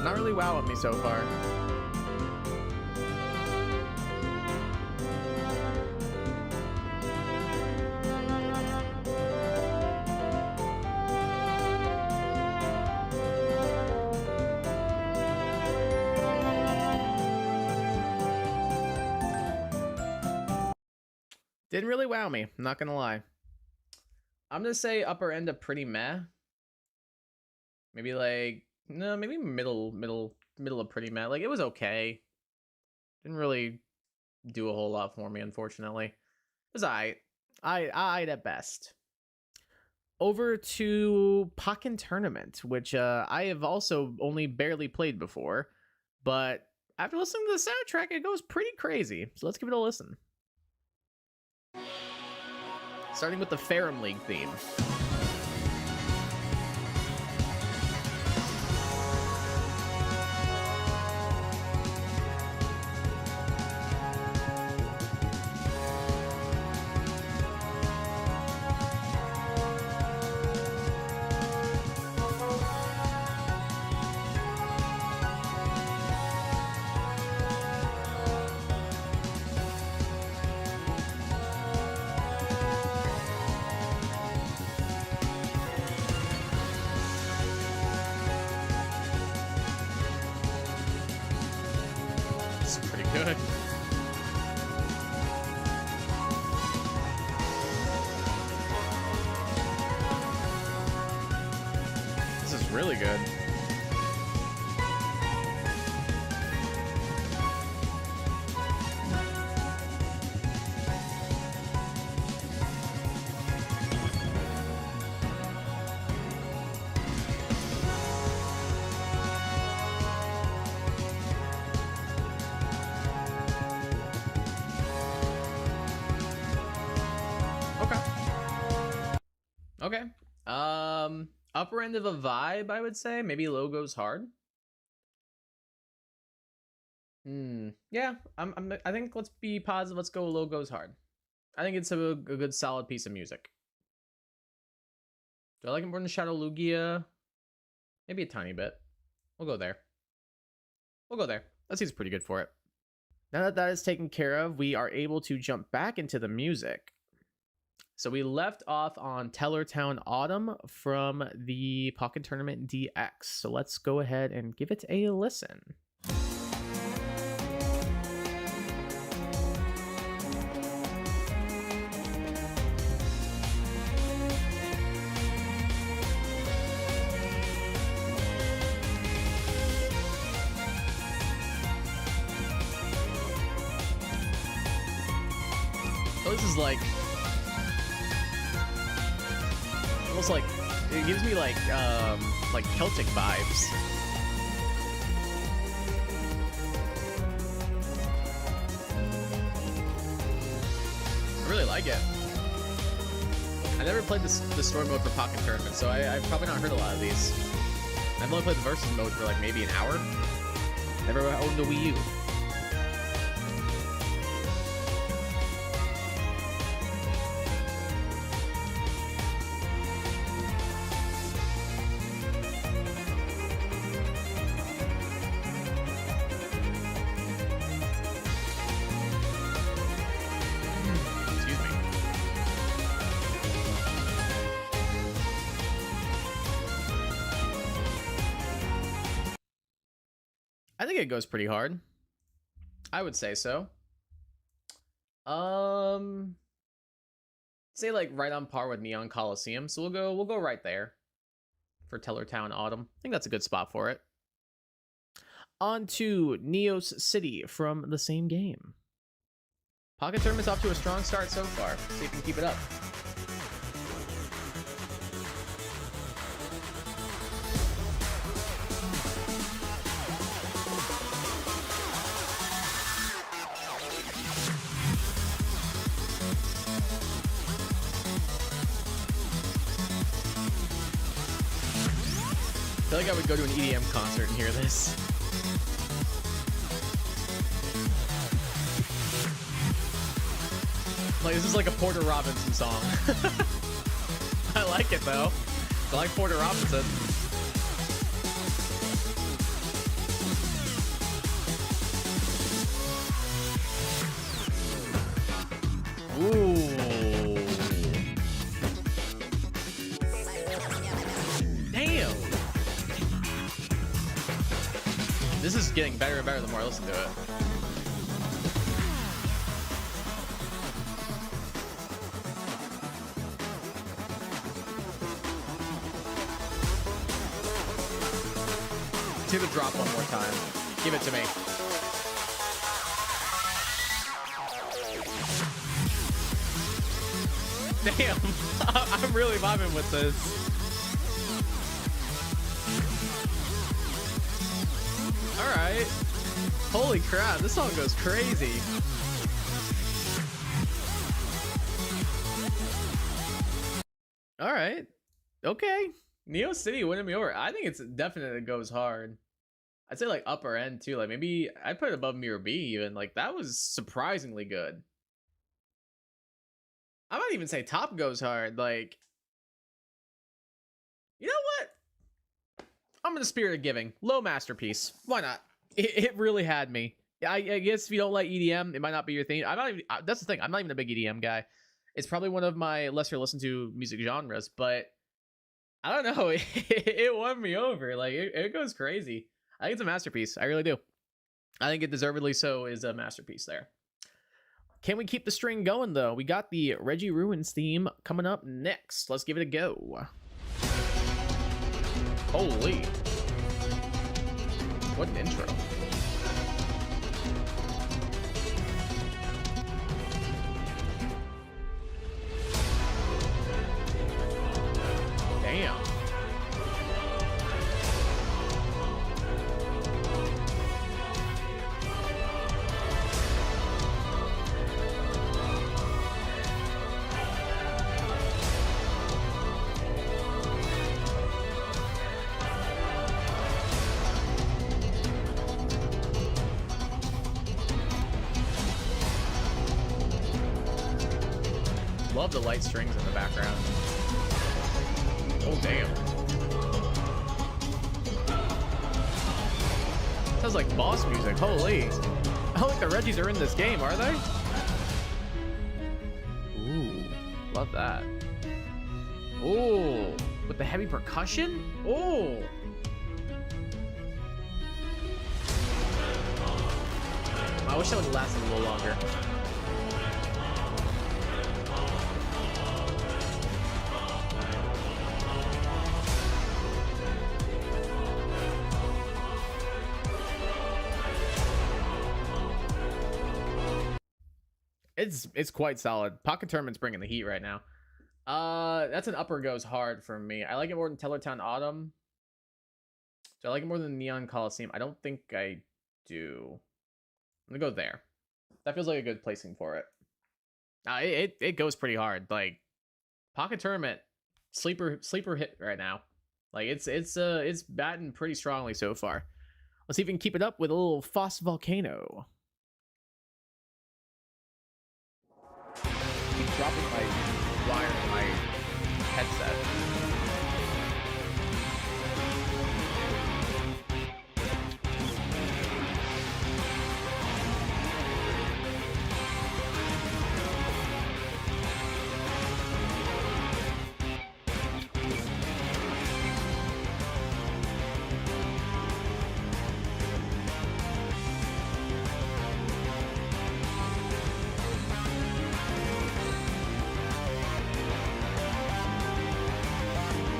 Not really wowing me so far. Didn't really wow me, I'm not gonna lie. I'm gonna say upper end of pretty meh. Maybe like, no, maybe middle of pretty meh. Like, it was okay. Didn't really do a whole lot for me, unfortunately. It was alright. Alright at best. Over to Pokkén Tournament, which I have also only barely played before, but after listening to the soundtrack, it goes pretty crazy. So let's give it a listen. Starting with the Ferrum League theme. Good. This is really good. Okay. Upper end of a vibe, I would say. Maybe low goes hard. Yeah. I think let's be positive. Let's go low goes hard. I think it's a good solid piece of music. Do I like Important Shadow Lugia? Maybe a tiny bit. We'll go there. We'll go there. That seems pretty good for it. Now that that is taken care of, we are able to jump back into the music. So we left off on Tellertown Autumn from the Pokkén Tournament DX. So let's go ahead and give it a listen. So this is like almost like, it gives me like Celtic vibes. I really like it. I never played the story mode for Pokkén Tournament, so I've probably not heard a lot of these. I've only played the versus mode for like maybe an hour. Never owned a Wii U. I think it goes pretty hard. I would say so. Say like right on par with Neon Colosseum. So we'll go right there for Tellertown Autumn. I think that's a good spot for it. On to Neos City from the same game. Pokkén Tournament's off to a strong start so far. See if you can keep it up. I feel like I would go to an EDM concert and hear this. Like, this is like a Porter Robinson song. I like it though. I like Porter Robinson. This is getting better and better the more I listen to it. Let's hear the drop one more time. Give it to me. Damn, I'm really vibing with this. All right. Holy crap, this song goes crazy. All right. Okay. Neo City winning me over. I think it's definitely goes hard. I'd say like upper end too. Like maybe I'd put it above Mirror B even. Like that was surprisingly good. I might even say top goes hard. Like, you know what? I'm in the spirit of giving. Low masterpiece. Why not? It really had me. I guess if you don't like EDM, it might not be your thing. I'm not even. That's the thing. I'm not even a big EDM guy. It's probably one of my lesser listened to music genres, but I don't know. It won me over. Like it goes crazy. I think it's a masterpiece. I really do. I think it deservedly so is a masterpiece there. Can we keep the string going though? We got the Reggie Ruins theme coming up next. Let's give it a go. Holy. What an intro. Damn. Love the light strings in the background. Oh, damn. Sounds like boss music. Holy. I don't think the Reggies are in this game, are they? Ooh, love that. Ooh, with the heavy percussion? Ooh. I wish that would have lasted a little longer. It's quite solid. Pocket Tournament's bringing the heat right now. That's an upper goes hard for me. I like it more than Tellertown Autumn. So I like it more than Neon Coliseum. I don't think I do. I'm gonna go there. That feels like a good placing for it. It goes pretty hard. Like Pocket Tournament, sleeper hit right now. Like it's batting pretty strongly so far. Let's even keep it up with a little Foss Volcano. Keep dropping my wire in my headset.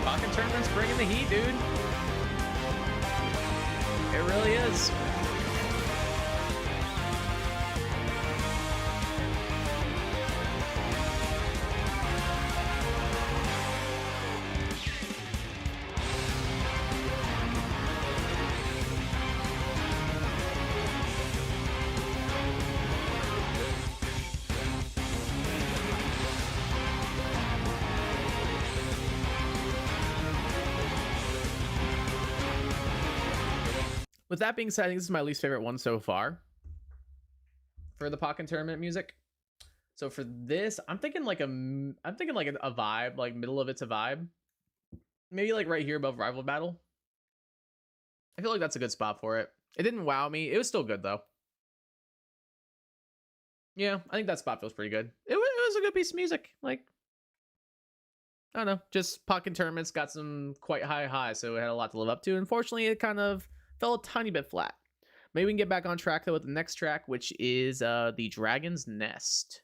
Pocket Tournament's bringing the heat, dude. It really is. With that being said, I think this is my least favorite one so far for the Pokkén Tournament music. So for this, I'm thinking like a vibe, like middle of it's a vibe. Maybe like right here above Rival Battle. I feel like that's a good spot for it. It didn't wow me. It was still good though. Yeah, I think that spot feels pretty good. It was a good piece of music. Like, I don't know, just Pokkén Tournament's got some quite high highs, so it had a lot to live up to. Unfortunately, it kind of fell a tiny bit flat. Maybe we can get back on track though with the next track, which is the Dragon's Nest.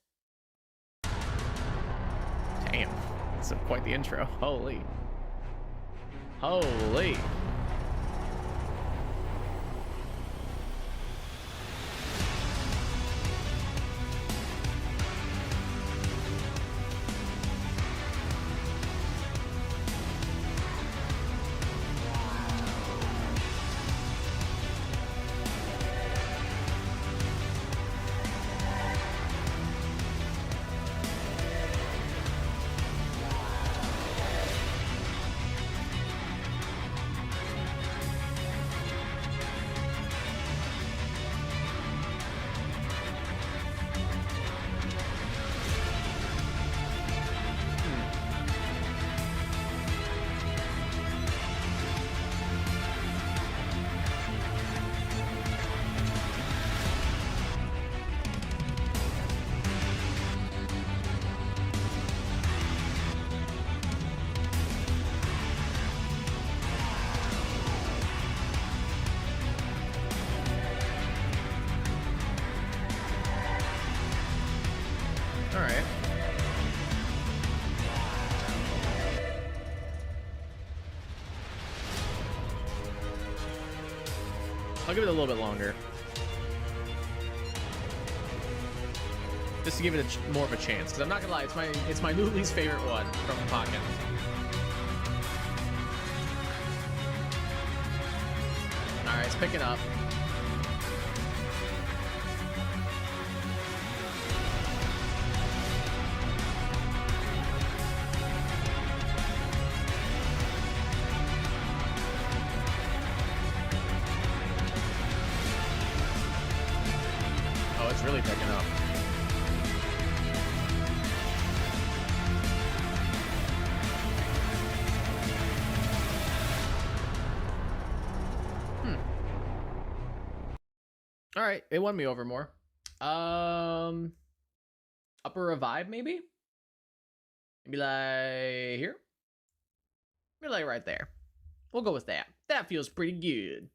Damn, that's quite the intro. Holy. Alright. I'll give it a little bit longer. Just to give it more of a chance. Because I'm not gonna lie, it's my new least favorite one from Pokkén. Alright, it's picking up. It's really picking up. All right, it won me over more. Upper revive maybe? Maybe like here? Maybe like right there. We'll go with that. That feels pretty good.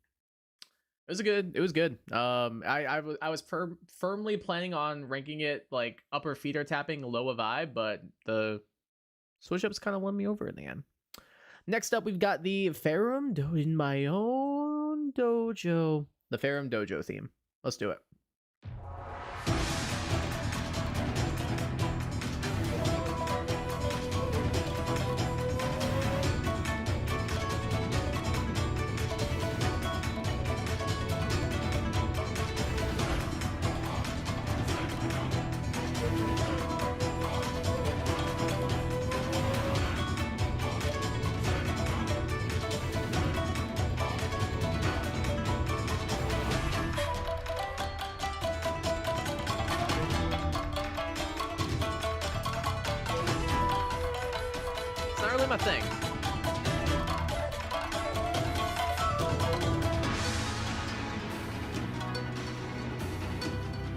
It was good. I was firmly planning on ranking it like upper feeder tapping, low vibe, but the switch ups kind of won me over in the end. Next up, we've got the Ferrum in my own dojo. The Ferrum Dojo theme. Let's do it. My thing.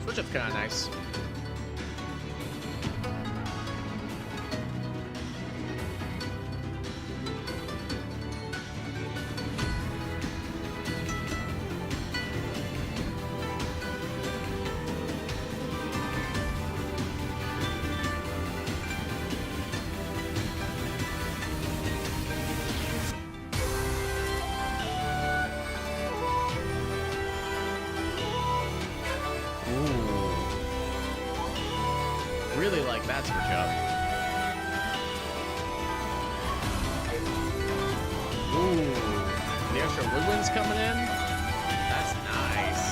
Switch up's kind of nice. Really like that switch up. Ooh, the extra woodwinds coming in. That's nice.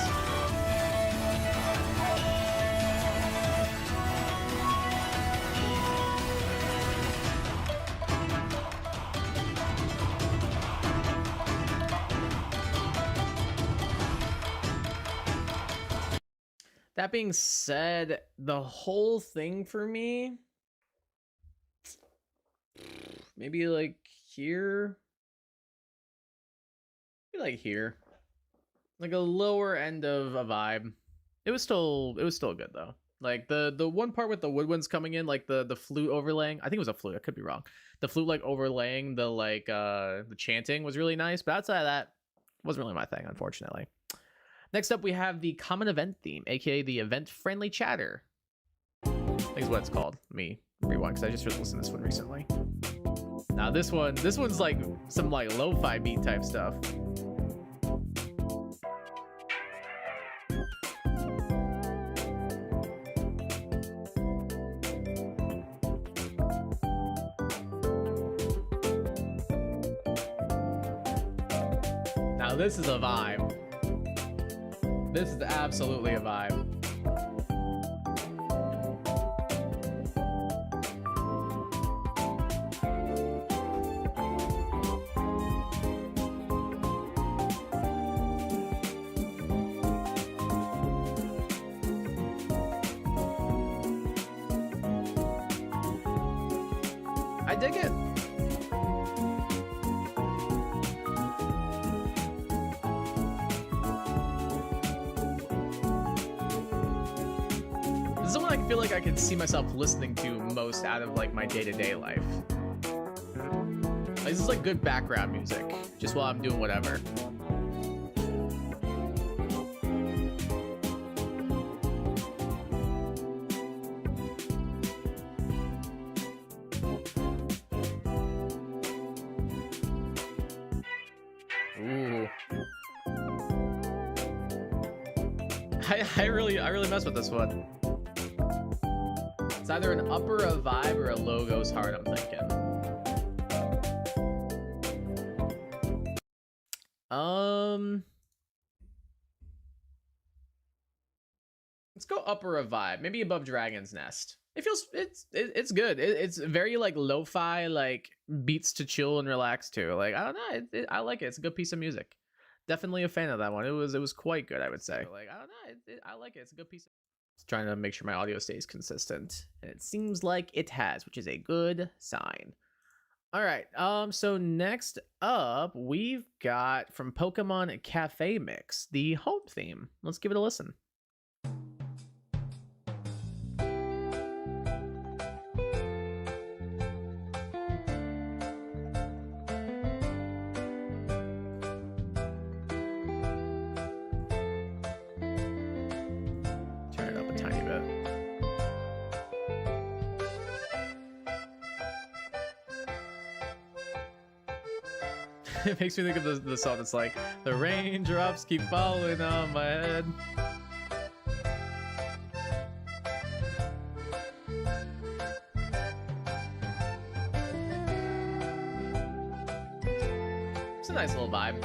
That being said, the whole thing for me, maybe like here, maybe like here, like a lower end of a vibe. It was still good though. Like the one part with the woodwinds coming in, like the flute overlaying. I think it was a flute. I could be wrong. The flute like overlaying the the chanting was really nice. But outside of that, wasn't really my thing, unfortunately. Next up, we have the common event theme, aka the event-friendly chatter. I think is what it's called. Let me rewind because I just listened to this one recently. Now this one's like some like lo-fi beat type stuff. Now this is a vibe. This is absolutely a vibe. I dig it. This is one I feel like I could see myself listening to most out of like my day-to-day life. Like, this is like good background music, just while I'm doing whatever. Ooh. I really mess with this one. It's either an upper, a vibe, or a low goes hard, I'm thinking. Let's go upper a vibe, maybe above Dragon's Nest. It feels it's good. It's very like lo-fi, like beats to chill and relax to. Like I don't know, I like it. It's a good piece of music. Definitely a fan of that one. It was quite good, I would say. Like I don't know, I like it. It's a good piece of. Just trying to make sure my audio stays consistent, and it seems like it has, which is a good sign. All right, so next up we've got from Pokemon Cafe Mix the home theme. Let's give it a listen. It makes me think of the song that's like, the raindrops keep falling on my head. It's a nice little vibe.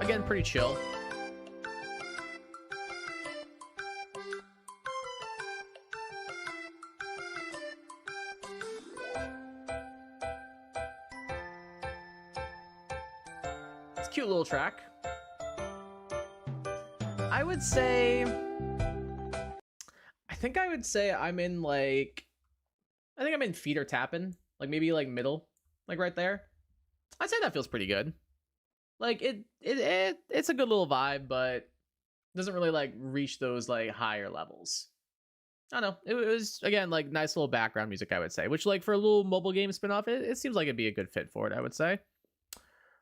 Again, pretty chill. Cute little track. I would say I'm in like, I think I'm in feet or tapping, like maybe like middle, like right there. I'd say that feels pretty good. Like it's a good little vibe, but doesn't really like reach those like higher levels. I don't know. It was again like nice little background music, I would say, which like for a little mobile game spinoff, it seems like it'd be a good fit for it, I would say.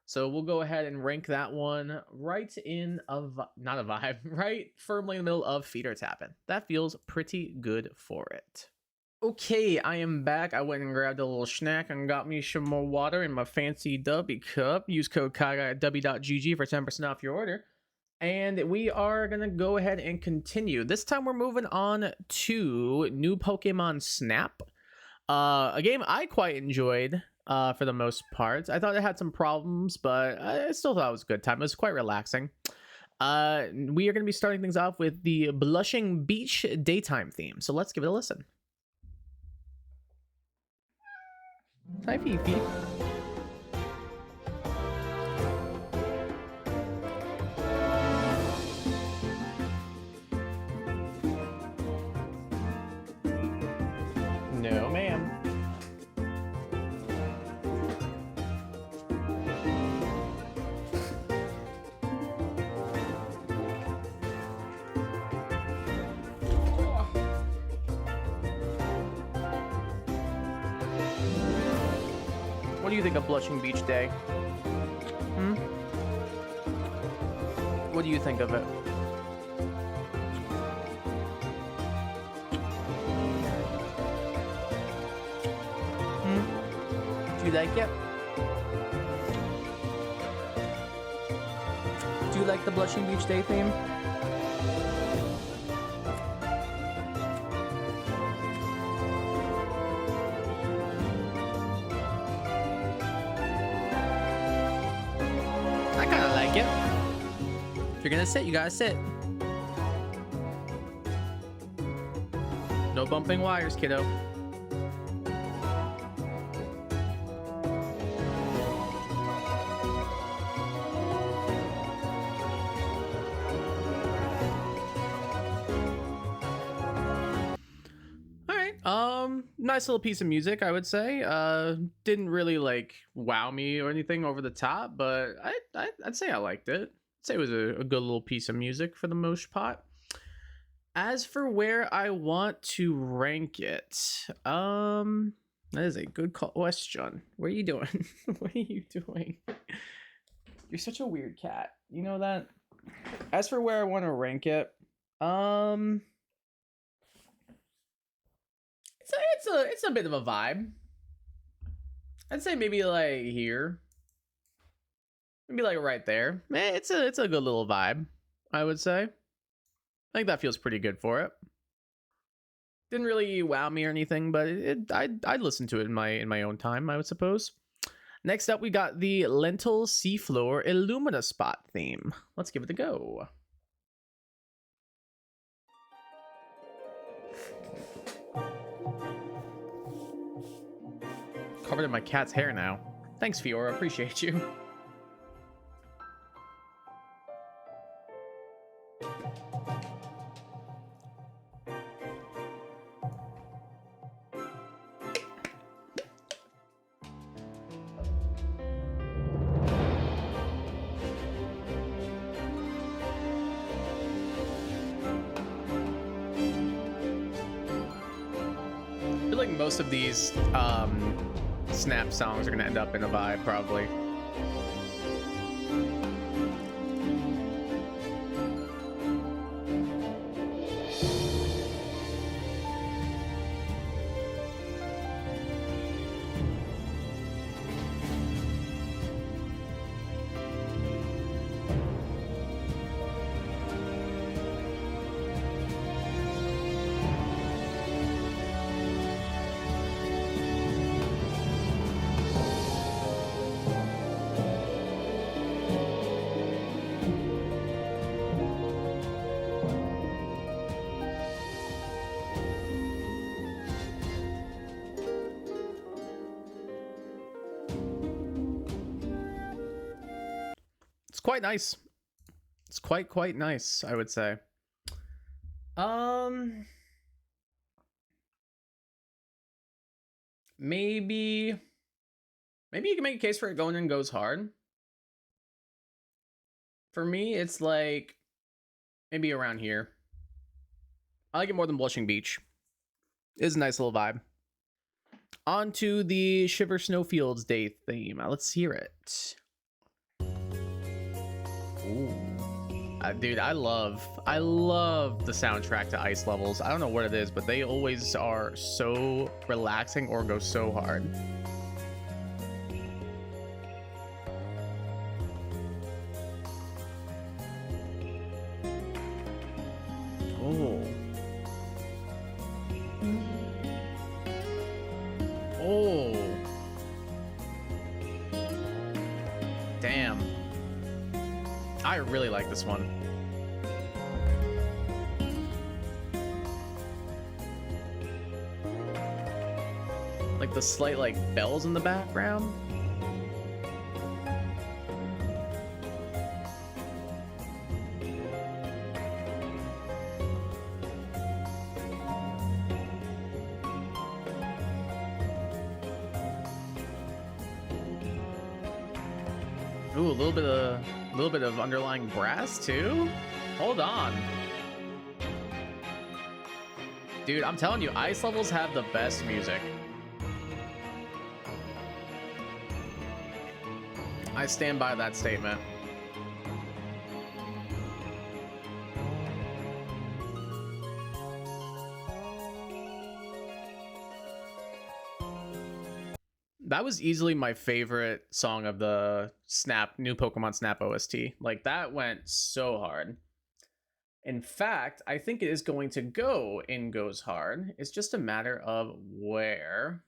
So we'll go ahead and rank that one right in not a vibe, right firmly in the middle of feet or tapping. That feels pretty good for it. Okay, I am back. I went and grabbed a little snack and got me some more water in my fancy W cup. Use code KAGA at w.gg for 10% off your order. And we are going to go ahead and continue. This time we're moving on to new Pokemon Snap. A game I quite enjoyed. For the most part, I thought it had some problems, but I still thought it was a good time. It was quite relaxing. We are going to be starting things off with the Blushing Beach daytime theme. So let's give it a listen. Hi, Fifi. No, ma'am. do you think of Blushing Beach Day? Hmm? What do you think of it? Hmm? Do you like it? Do you like the Blushing Beach Day theme? I kind of like it. If you're gonna sit, you gotta sit. No bumping wires, kiddo. Nice little piece of music, I would say. Didn't really like wow me or anything over the top, but I'd say I liked it. I'd say it was a good little piece of music for the most part. As for where I want to rank it, that is a good question. What are you doing? What are you doing? You're such a weird cat. You know that? As for where I want to rank it, it's a bit of a vibe. I'd say maybe like here. Maybe like right there. It's a good little vibe, I would say. I think that feels pretty good for it. Didn't really wow me or anything, but I'd listen to it in my own time, I would suppose. Next up, we got the Lentil Seafloor Illumina Spot theme. Let's give it a go. Covered in my cat's hair now. Thanks, Fiora. Appreciate you. I feel like most of these Snap songs are gonna end up in a vibe, probably. Quite nice. It's quite nice, I would say. Maybe you can make a case for it going and goes hard. For me, it's like maybe around here. I like it more than Blushing Beach. It's a nice little vibe. On to the Shiver Snowfields Day theme. Let's hear it. Ooh. Dude, I love the soundtrack to Ice Levels. I don't know what it is, but they always are so relaxing or go so hard. Oh. Oh. Damn. I really like this one. Like the slight like bells in the background. Ooh, a little bit of underlying brass too. Hold on, dude. I'm telling you, Ice Levels have the best music. I stand by that statement. That was easily my favorite song of the Snap, new Pokemon Snap OST. Like, that went so hard. In fact, I think it is going to go in Goes Hard. It's just a matter of where.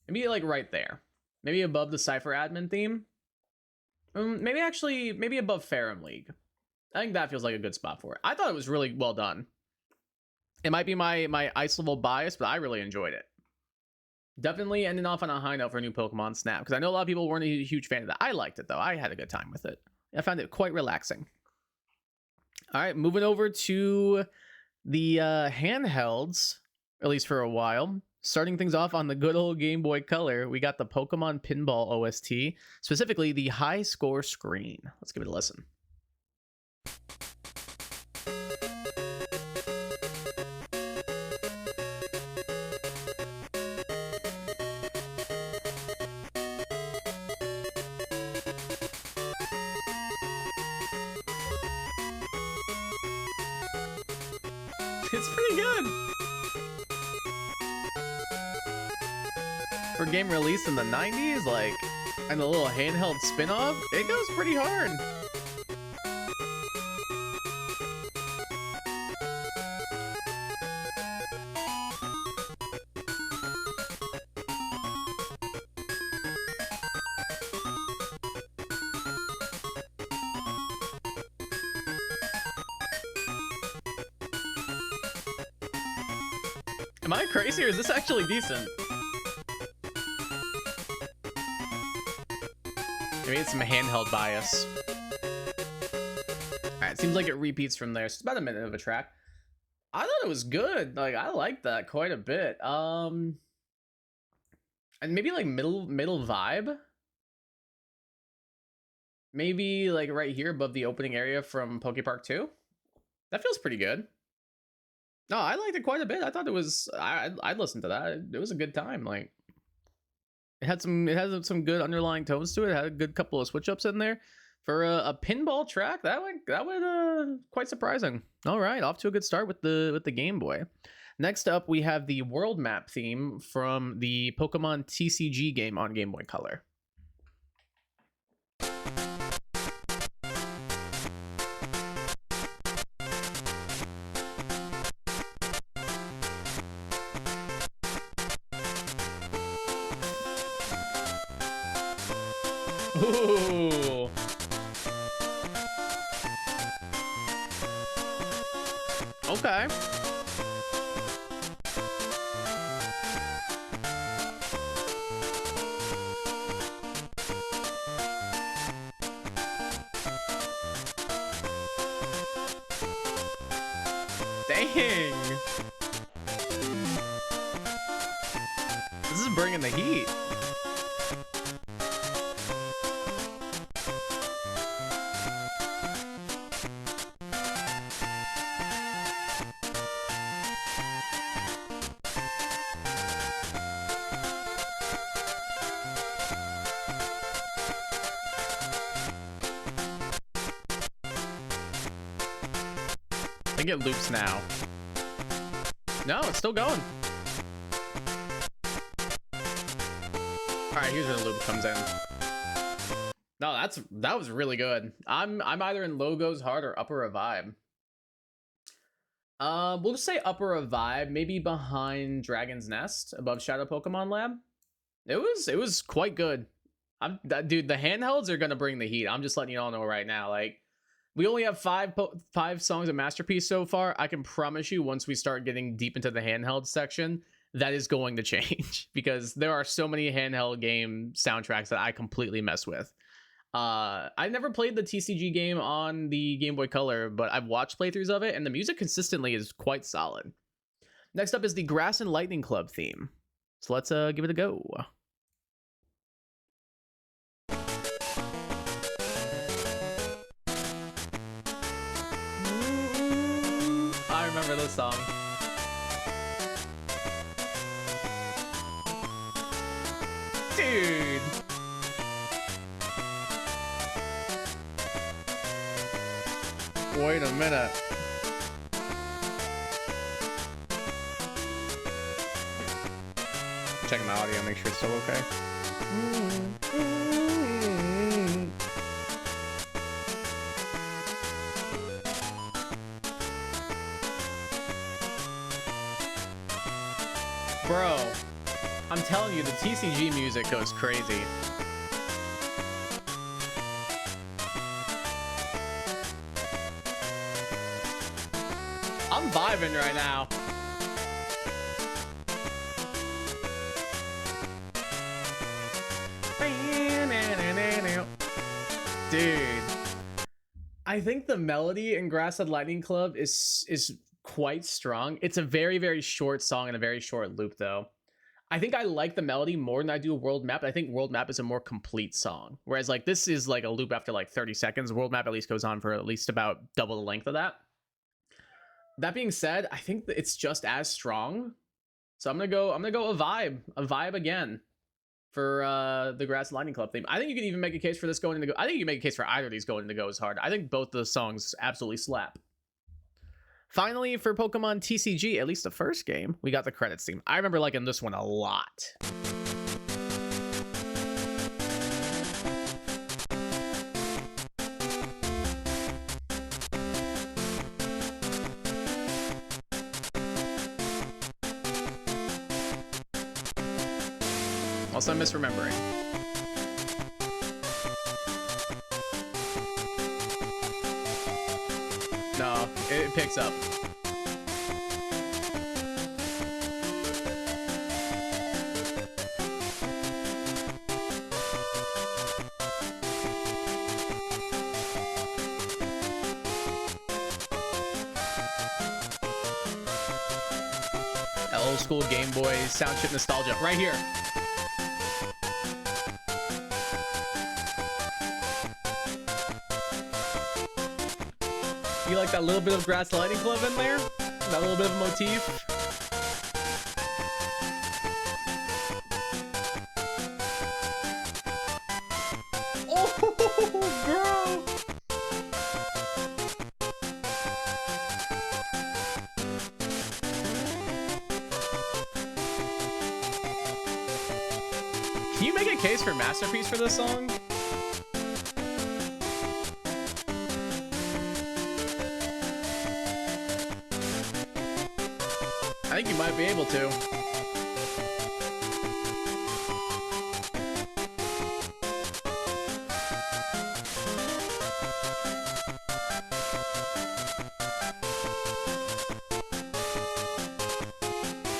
Maybe like right there. Maybe above the Cypher admin theme. Maybe above Ferrum League. I think that feels like a good spot for it. I thought it was really well done. It might be my ice level bias, but I really enjoyed it. Definitely ending off on a high note for a new Pokemon Snap, because I know a lot of people weren't a huge fan of that. I liked it, though. I had a good time with it. I found it quite relaxing. All right, moving over to the handhelds, at least for a while. Starting things off on the good old Game Boy Color, we got the Pokemon Pinball OST, specifically the high score screen. Let's give it a listen. It's pretty good. For a game released in the 90s, like, and a little handheld spin-off, it goes pretty hard. Am I crazy or is this actually decent? Maybe it's some handheld bias. Alright, seems like it repeats from there. So it's about a minute of a track. I thought it was good. Like, I liked that quite a bit. And maybe like middle vibe. Maybe like right here above the opening area from PokéPark 2. That feels pretty good. No, I liked it quite a bit. I thought it was. I'd listen to that. It was a good time. Like, it had some good underlying tones to it. It had a good couple of switch ups in there for a pinball track. That went quite surprising. All right, off to a good start with the Game Boy. Next up, we have the world map theme from the Pokemon TCG game on Game Boy Color. Ooh. Okay. Dang. This is bringing the heat. I think it loops now. No, it's still going. All right, here's where the loop comes in. No, that was really good. I'm either in low goes hard or upper revive. We'll just say upper revive, maybe behind Dragon's Nest, above Shadow Pokemon Lab. It was quite good. Dude, the handhelds are gonna bring the heat. I'm just letting you all know right now. Like, we only have five songs of Masterpiece so far. I can promise you, once we start getting deep into the handheld section, that is going to change because there are so many handheld game soundtracks that I completely mess with. I never played the TCG game on the Game Boy Color, but I've watched playthroughs of it, and the music consistently is quite solid. Next up is the Grass and Lightning Club theme. So let's give it a go. I remember this song. Dude. Wait a minute. Check my audio, make sure it's still okay. Bro, I'm telling you, the TCG music goes crazy. I'm vibing right now. Dude, I think the melody in Grassland Lightning Club is quite strong. It's a very, very short song and a very short loop, though. I think I like the melody more than I do World Map. I think World Map is a more complete song, whereas like this is like a loop after like 30 seconds. World Map at least goes on for at least about double the length of that. That being said, I think that it's just as strong. So I'm gonna go a vibe again for the Grass Lightning Club theme. I think you can even make a case for this going into Go. I think you can make a case for either of these going into Go as hard. I think both the songs absolutely slap. Finally, for Pokemon TCG, at least the first game, we got the credits theme. I remember liking this one a lot. Also, I'm misremembering. No, it picks up. Old school Game Boy sound chip nostalgia right here. You like that little bit of Grass Lightning Club in there? That little bit of motif? Oh, bro! Can you make a case for Masterpiece for this song? I think you might be able to.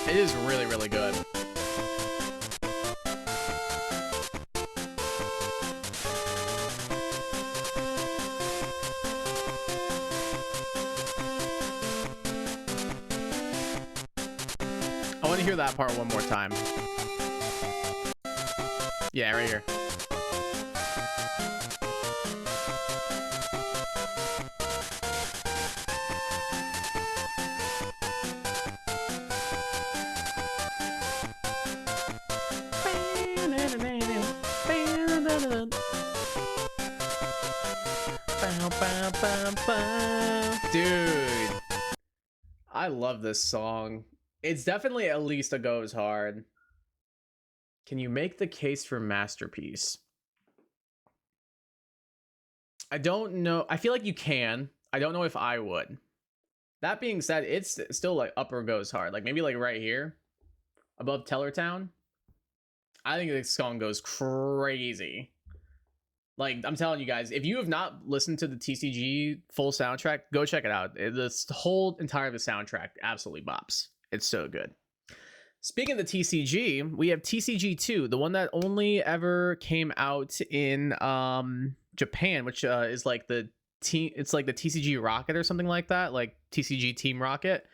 It is really, really good. I want to hear that part one more time. Yeah, right here. Dude, I love this song. It's definitely at least a goes hard. Can you make the case for Masterpiece? I don't know. I feel like you can. I don't know if I would. That being said, it's still like upper goes hard. Like maybe like right here above Tellertown. I think this song goes crazy. Like, I'm telling you guys, if you have not listened to the TCG full soundtrack, go check it out. This whole entire the soundtrack absolutely bops. It's so good. Speaking of the TCG, we have TCG2, the one that only ever came out in Japan, which is like the team. It's like the TCG Rocket or something like that, like TCG Team Rocket.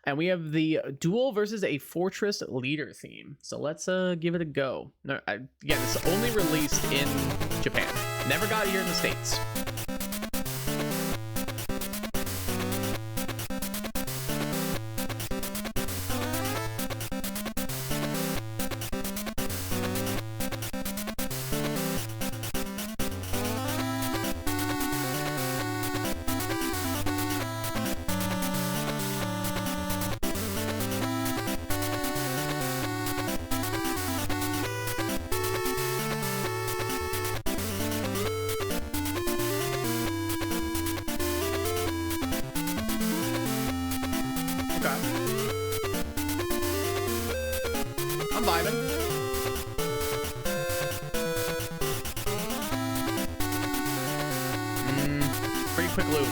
And we have the Duel versus a Fortress Leader theme. So let's give it a go. No, again, it's only released in Japan. Never got it here in the States. Okay. I'm vibing. Pretty quick loop.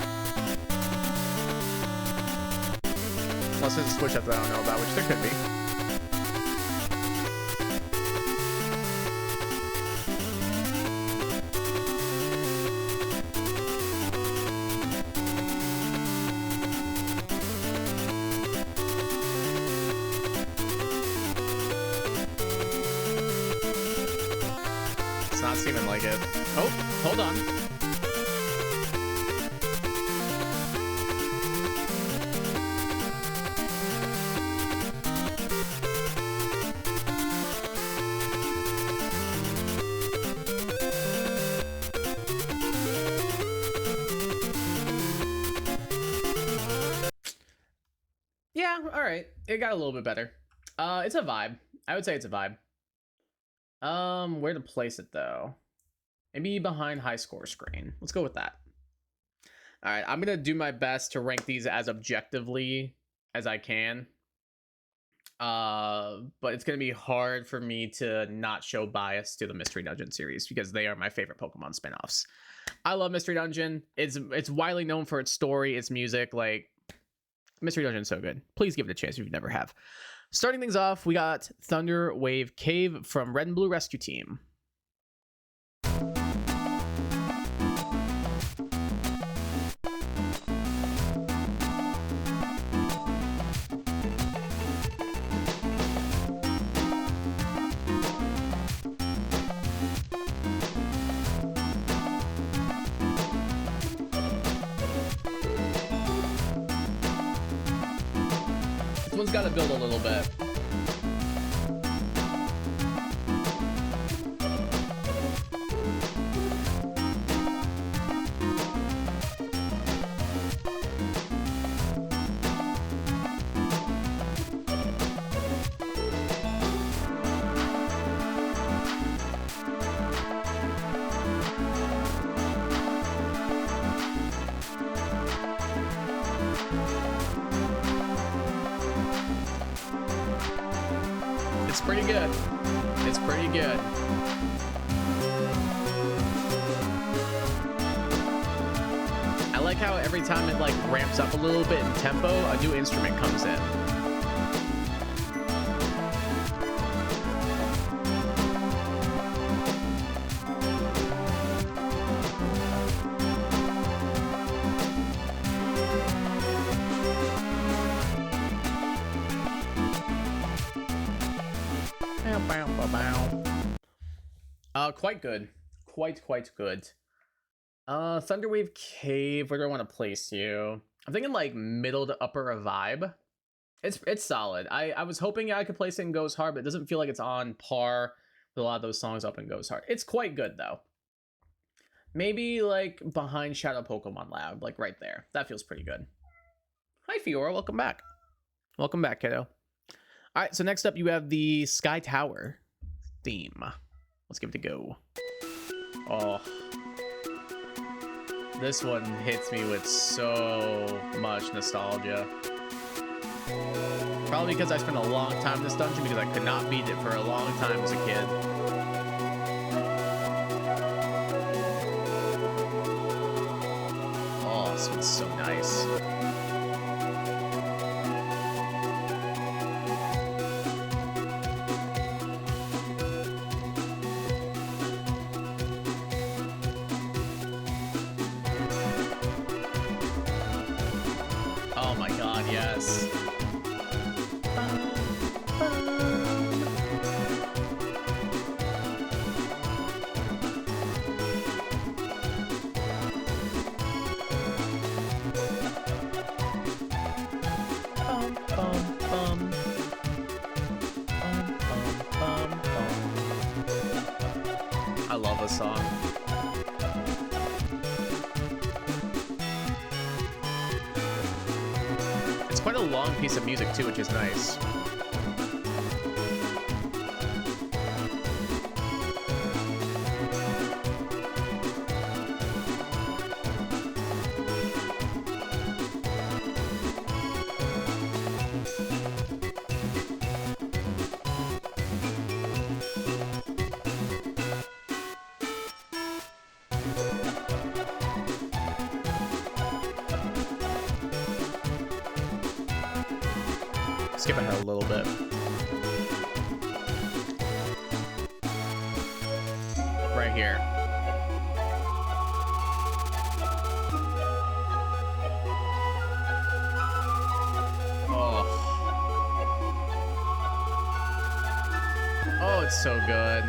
Unless there's a switch up that I don't know about, which there could be. It's not seeming like it. Oh, hold on. Yeah, all right. It got a little bit better. It's a vibe. I would say it's a vibe. Where to place it though? Maybe behind high score screen. Let's go with that. All right, I'm gonna do my best to rank these as objectively as I can. But it's gonna be hard for me to not show bias to the Mystery Dungeon series because they are my favorite Pokemon spin-offs. I love Mystery Dungeon. It's widely known for its story, its music. Like, Mystery Dungeon is so good. Please give it a chance if you never have. Starting things off, we got Thunder Wave Cave from Red and Blue Rescue Team. This one's got to build a little bit. It's pretty good. It's pretty good. I like how every time it like ramps up a little bit in tempo, a new instrument comes in. Quite good. Quite good. Thunderwave Cave, where do I want to place you? I'm thinking like middle to upper a vibe. It's solid. I was hoping I could place it in Goes Hard, but it doesn't feel like it's on par with a lot of those songs up in Goes Hard. It's quite good though. Maybe like behind Shadow Pokemon Lab, like right there. That feels pretty good. Hi Fiora, welcome back. Welcome back, kiddo. All right, so next up you have the Sky Tower theme. Let's give it a go. Oh, this one hits me with so much nostalgia. Probably because I spent a long time in this dungeon because I could not beat it for a long time as a kid. Oh, this one's so nice. Yes. I love this song. Quite a long piece of music too, which is nice. skip ahead a little bit. Right here. Oh, it's so good.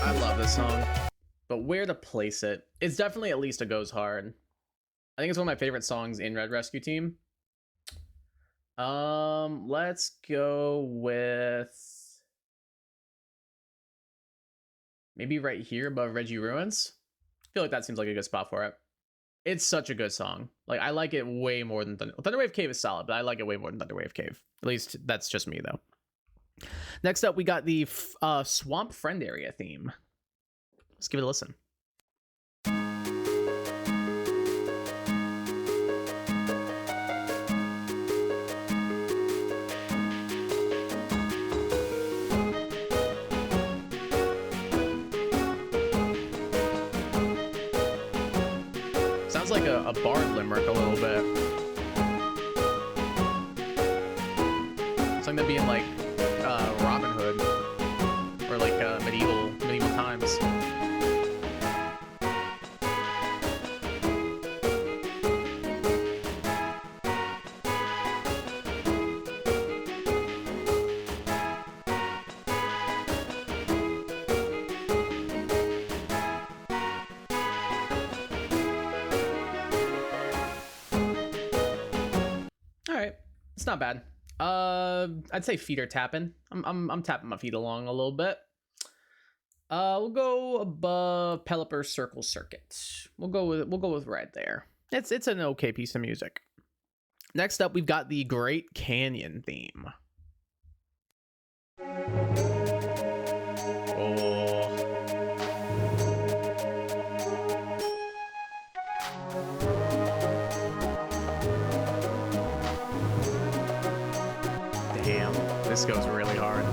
I love this song, but where to place it? It's definitely at least a goes hard. I think it's one of my favorite songs in Red Rescue Team. Let's go with maybe right here above Reggie Ruins. I feel like that seems like a good spot for it. It's such a good song. Like, I like it way more than Thunderwave Cave is solid, but I like it way more than Thunderwave Cave. At least that's just me, though. Next up, we got the Swamp Friend Area theme. Let's give it a listen. Sounds like a bard limerick a little bit. Something to be in like Robin Hood or like medieval times. It's not bad. I'd say feet are tapping. I'm tapping my feet along a little bit. We'll go above Pelipper Circle Circuit. We'll go with right there. It's an okay piece of music. Next up, we've got the Great Canyon theme. Oh. Damn, this goes really hard.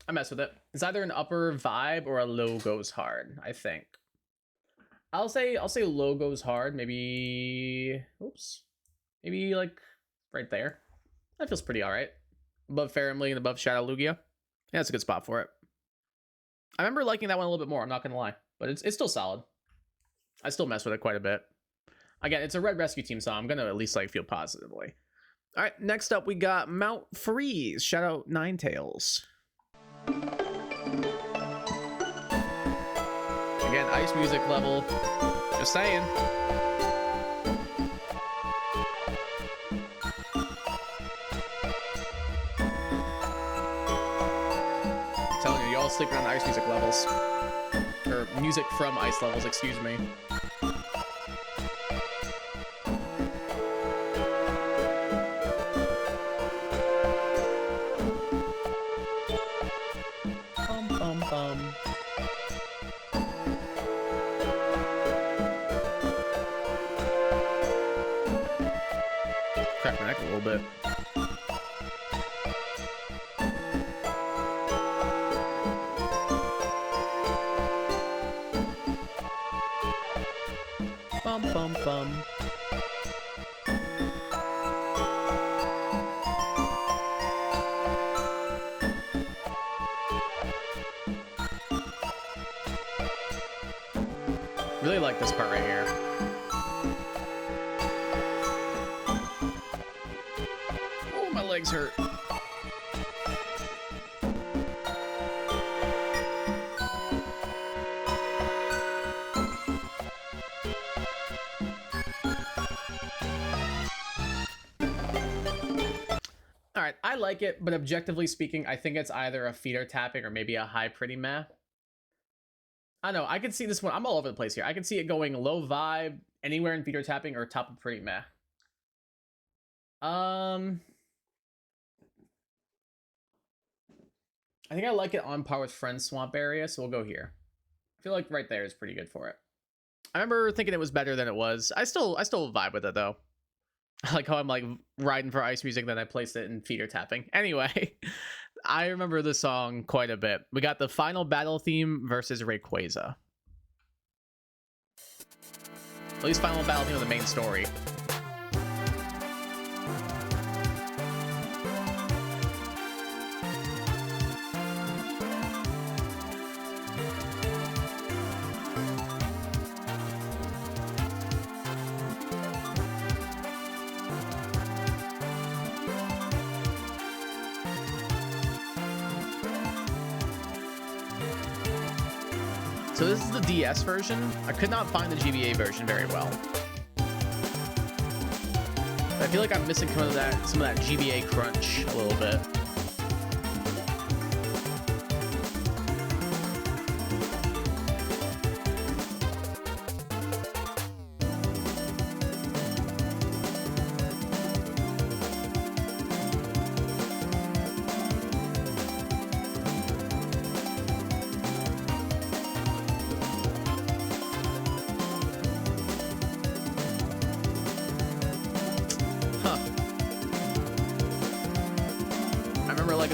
I mess with it. It's either an upper vibe or a low goes hard, I think. I'll say low goes hard, maybe maybe like right there. That feels pretty alright. Above Faramlee and above Shadow Lugia. Yeah, that's a good spot for it. I remember liking that one a little bit more, I'm not gonna lie. But it's still solid. I still mess with it quite a bit. Again, it's a Red Rescue Team song. I'm gonna at least like feel positively. Alright, next up we got Mount Freeze, shout out Ninetales. Again, ice music level. Just saying. I'm telling you, y'all sleeping on ice music levels. Or music from ice levels, excuse me. Crack my neck a little bit. Bum bum bum. Really really like this part right here. Oh, my legs hurt. Alright, I like it, but objectively speaking, I think it's either a feeder tapping or maybe a high pretty meh. I don't know, I can see this one. I'm all over the place here. I can see it going low vibe, anywhere in feeder tapping, or top of pretty meh. I think I like it on par with Friend Swamp area, so we'll go here. I feel like right there is pretty good for it. I remember thinking it was better than it was. I still vibe with it though. I like how I'm like riding for ice music, then I placed it in feeder tapping. Anyway, I remember the song quite a bit. We got the final battle theme versus Rayquaza. At least final battle theme of the main story. So this is the DS version. I could not find the GBA version very well. I feel like I'm missing some of that GBA crunch a little bit.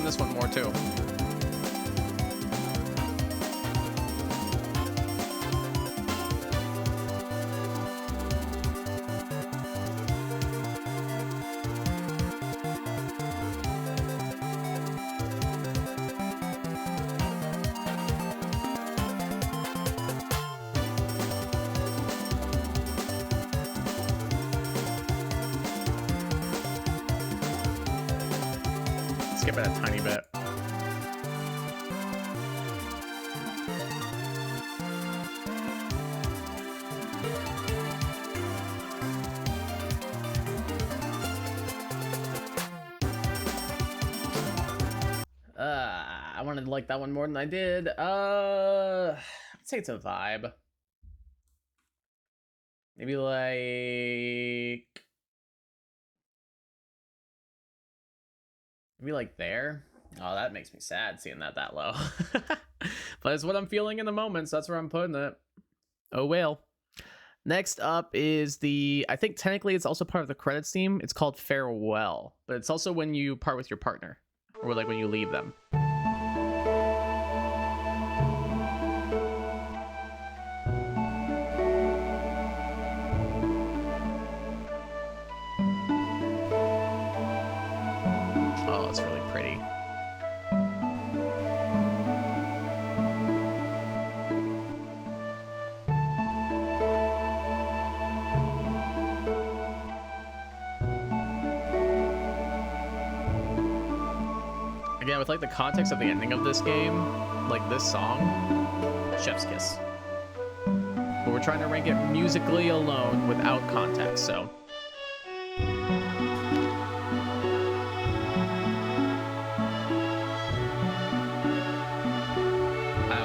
This one more too. Skip it a tiny bit. I wanted to like that one more than I did. I'd say it's a vibe. Maybe like there. Oh, that makes me sad seeing that low. But it's what I'm feeling in the moment, so that's where I'm putting it. Oh well. Next up is I think technically it's also part of the credits theme. It's called Farewell, but it's also when you part with your partner, or like when you leave them. Oh, it's really pretty. Again, with like the context of the ending of this game, like this song, chef's kiss. But we're trying to rank it musically alone without context, so. I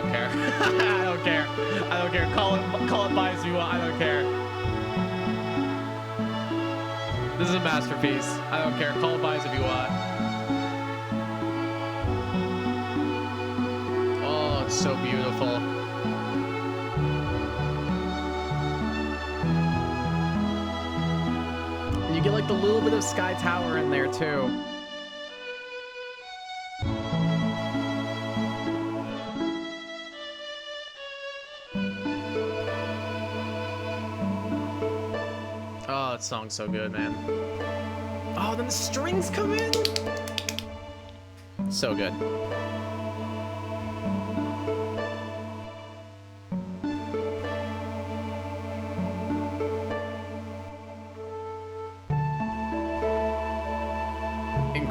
don't care. Call it by as you want. I don't care. This is a masterpiece. I don't care. Call it by as if you want. Oh, it's so beautiful. You get like the little bit of Sky Tower in there too. That song's so good, man. Oh, then the strings come in. So good.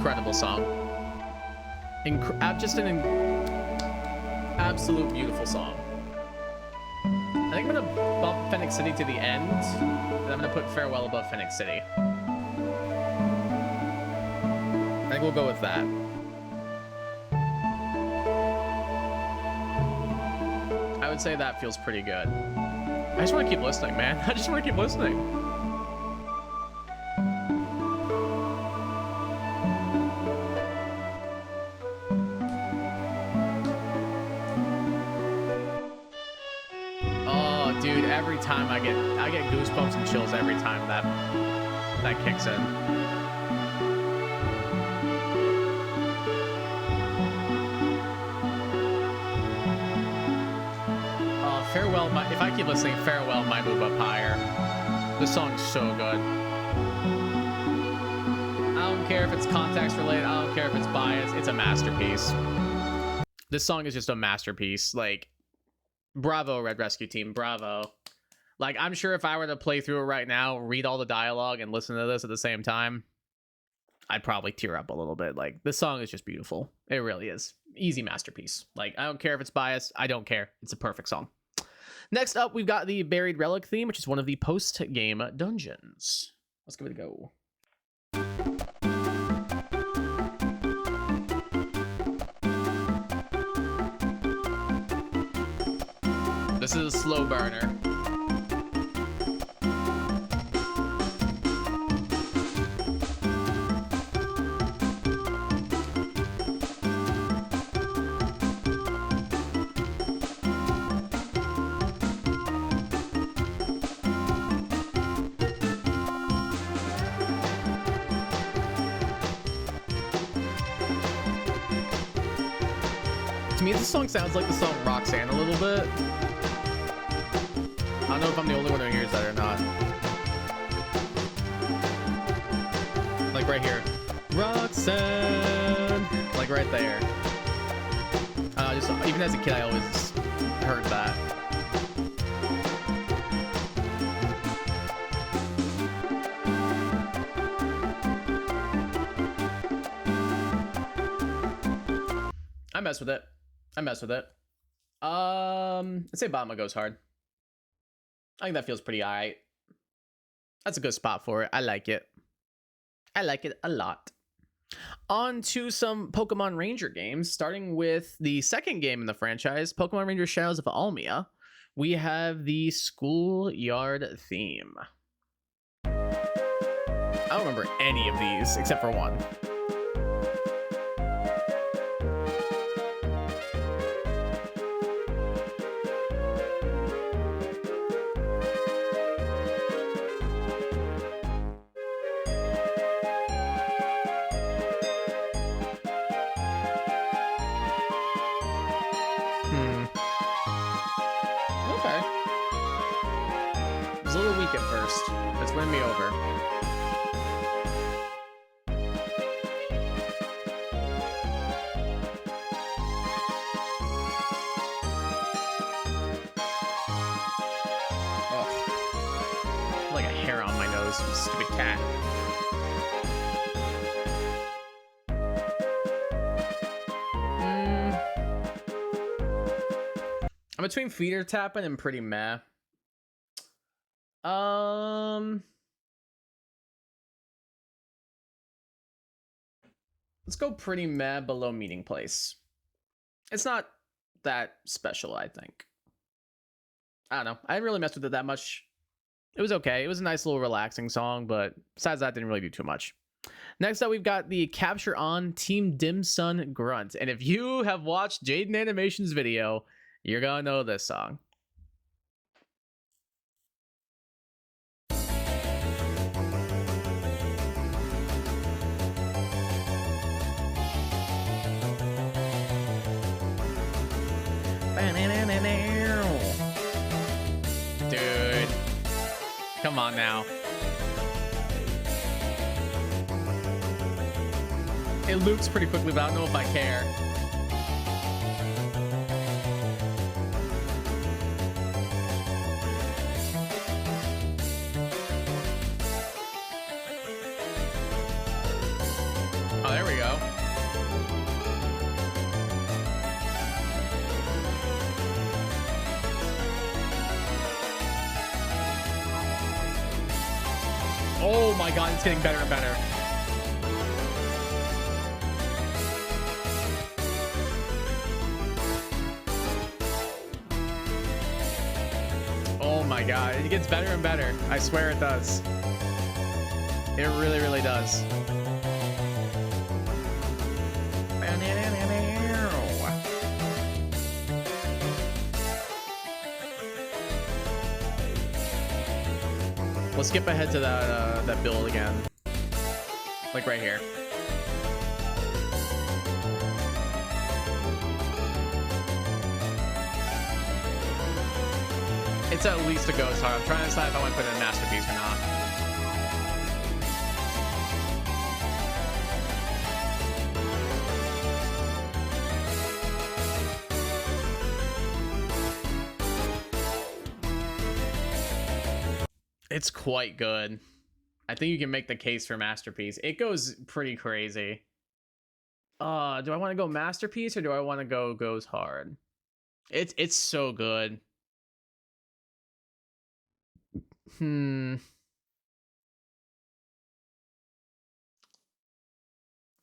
incredible song. Just an absolute beautiful song. I think I'm gonna bump Phoenix City to the end, and I'm gonna put Farewell above Phoenix City. I think we'll go with that. I would say that feels pretty good. I just want to keep listening, man. I just want to keep listening. Oh, dude, every time I get goosebumps and chills every time that kicks in. Farewell, if I keep listening, Farewell might move up higher. This song's so good. I don't care if it's context related. I don't care if it's biased. It's a masterpiece. This song is just a masterpiece. Like, bravo, Red Rescue Team. Bravo. Like, I'm sure if I were to play through it right now, read all the dialogue, and listen to this at the same time, I'd probably tear up a little bit. Like, this song is just beautiful. It really is. Easy masterpiece. Like, I don't care if it's biased. I don't care. It's a perfect song. Next up, we've got the Buried Relic theme, which is one of the post-game dungeons. Let's give it a go. This is a slow burner. To me, this song sounds like the song Roxanne a little bit. I don't know if I'm the only one who hears that or not. Like right here. Roxanne! Like right there. Just even as a kid, I always heard that. I mess with it. I'd say Bama goes hard. I think that feels pretty alright. That's a good spot for it. I like it. I like it a lot. On to some Pokemon Ranger games, starting with the second game in the franchise, Pokemon Ranger Shadows of Almia. We have the schoolyard theme. I don't remember any of these except for one. At first. Let's win me over. Ugh. Like a hair on my nose, you stupid cat. I'm between feeder tapping and pretty meh. Let's go pretty meh below Meeting Place. It's not that special, I think. I don't know. I didn't really mess with it that much. It was okay. It was a nice little relaxing song, but besides that, didn't really do too much. Next up, we've got the Capture On Team Dim Sun Grunt. And if you have watched Jaden Animation's video, you're gonna know this song. Dude, come on now. It loops pretty quickly, but I don't know if I care. Oh, there we go. Oh my god, it's getting better and better. Oh my god, it gets better and better. I swear it does. It really, really does. Let's skip ahead to that build again. Like right here. It's at least a ghost heart. I'm trying to decide if I want to put it in Masterpiece or not. It's quite good. I think you can make the case for Masterpiece. It goes pretty crazy. Do I want to go Masterpiece or do I want to go Goes Hard? It's so good. Oh,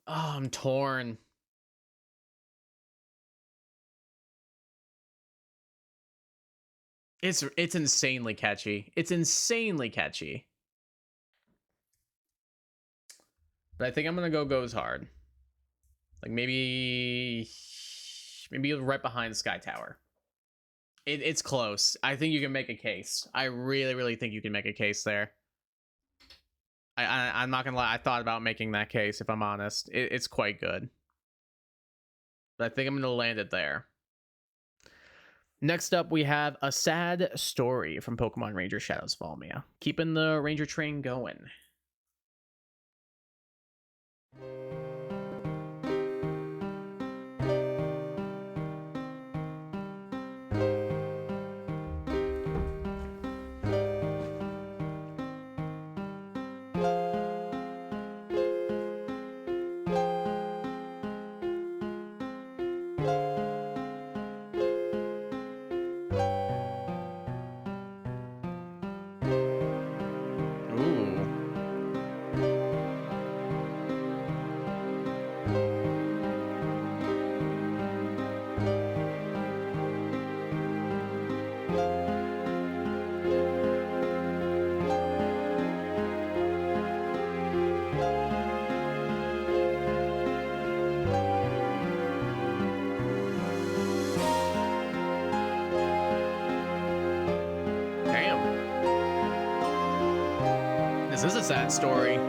I'm torn. It's insanely catchy. It's insanely catchy. But I think I'm gonna go Goes Hard. Like maybe right behind Sky Tower. It's close. I think you can make a case. I really, really think you can make a case there. I'm not gonna lie. I thought about making that case, if I'm honest. It's quite good. But I think I'm gonna land it there. Next up, we have A Sad Story from Pokemon Ranger Shadows of Almia. Keeping the Ranger train going. This is a sad story.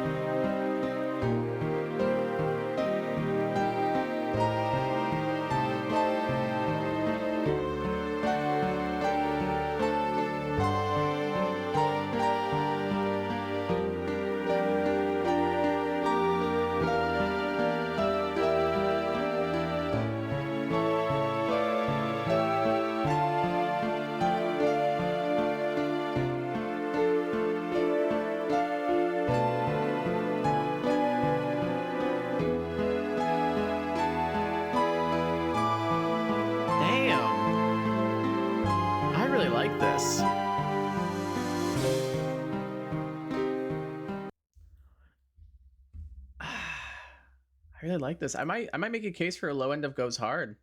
I really like this. I might make a case for a low end of Goes Hard.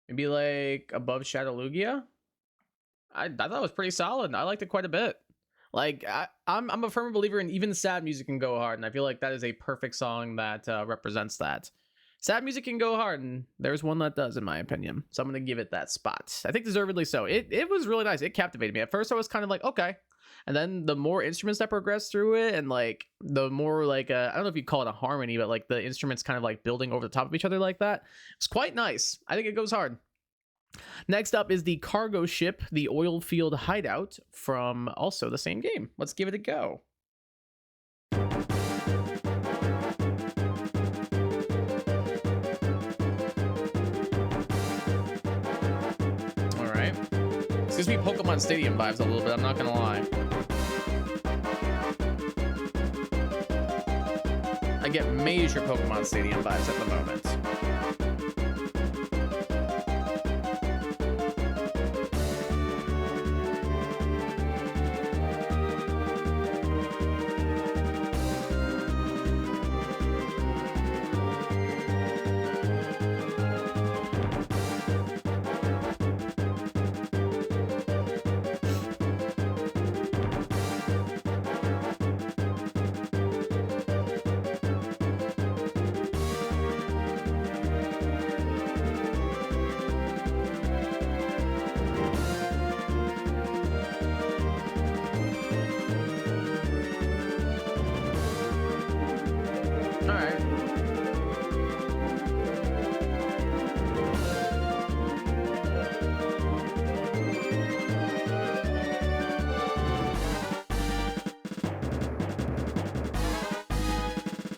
Maybe like above Shadow Lugia. I thought it was pretty solid. I liked it quite a bit. Like I'm a firm believer in even sad music can go hard, and I feel like that is a perfect song that represents that. Sad music can go hard, and there's one that does, in my opinion. So I'm gonna give it that spot. I think deservedly so. It was really nice. It captivated me. At first, I was kind of like, okay. And then the more instruments that progress through it, and like the more like I don't know if you call it a harmony, but like the instruments kind of like building over the top of each other like that. It's quite nice. I think it goes hard. Next up is the cargo ship, the oil field hideout from also the same game. Let's give it a go. All right. This gives me Pokemon Stadium vibes a little bit, I'm not gonna lie. I get major Pokemon Stadium vibes at the moment.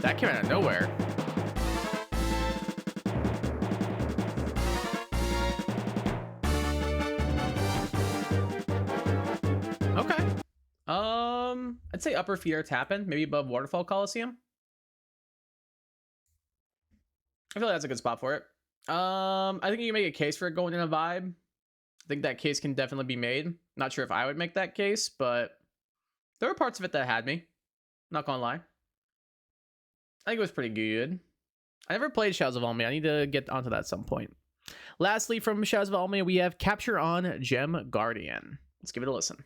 That came out of nowhere. Okay. I'd say upper feeder tapping, maybe above Waterfall Colosseum. I feel like that's a good spot for it. I think you can make a case for it going in a vibe. I think that case can definitely be made. Not sure if I would make that case, but there were parts of it that had me. Not gonna lie. I think it was pretty good. I never played Shadows of Almia. I need to get onto that at some point. Lastly, from Shadows of Almia, we have Capture on Gem Guardian. Let's give it a listen.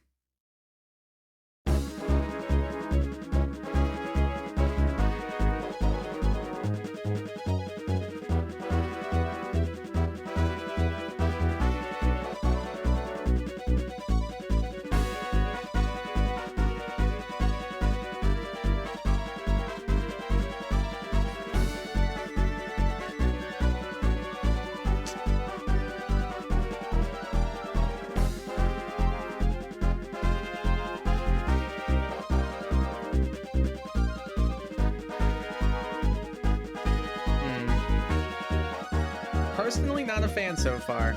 Personally, not a fan so far.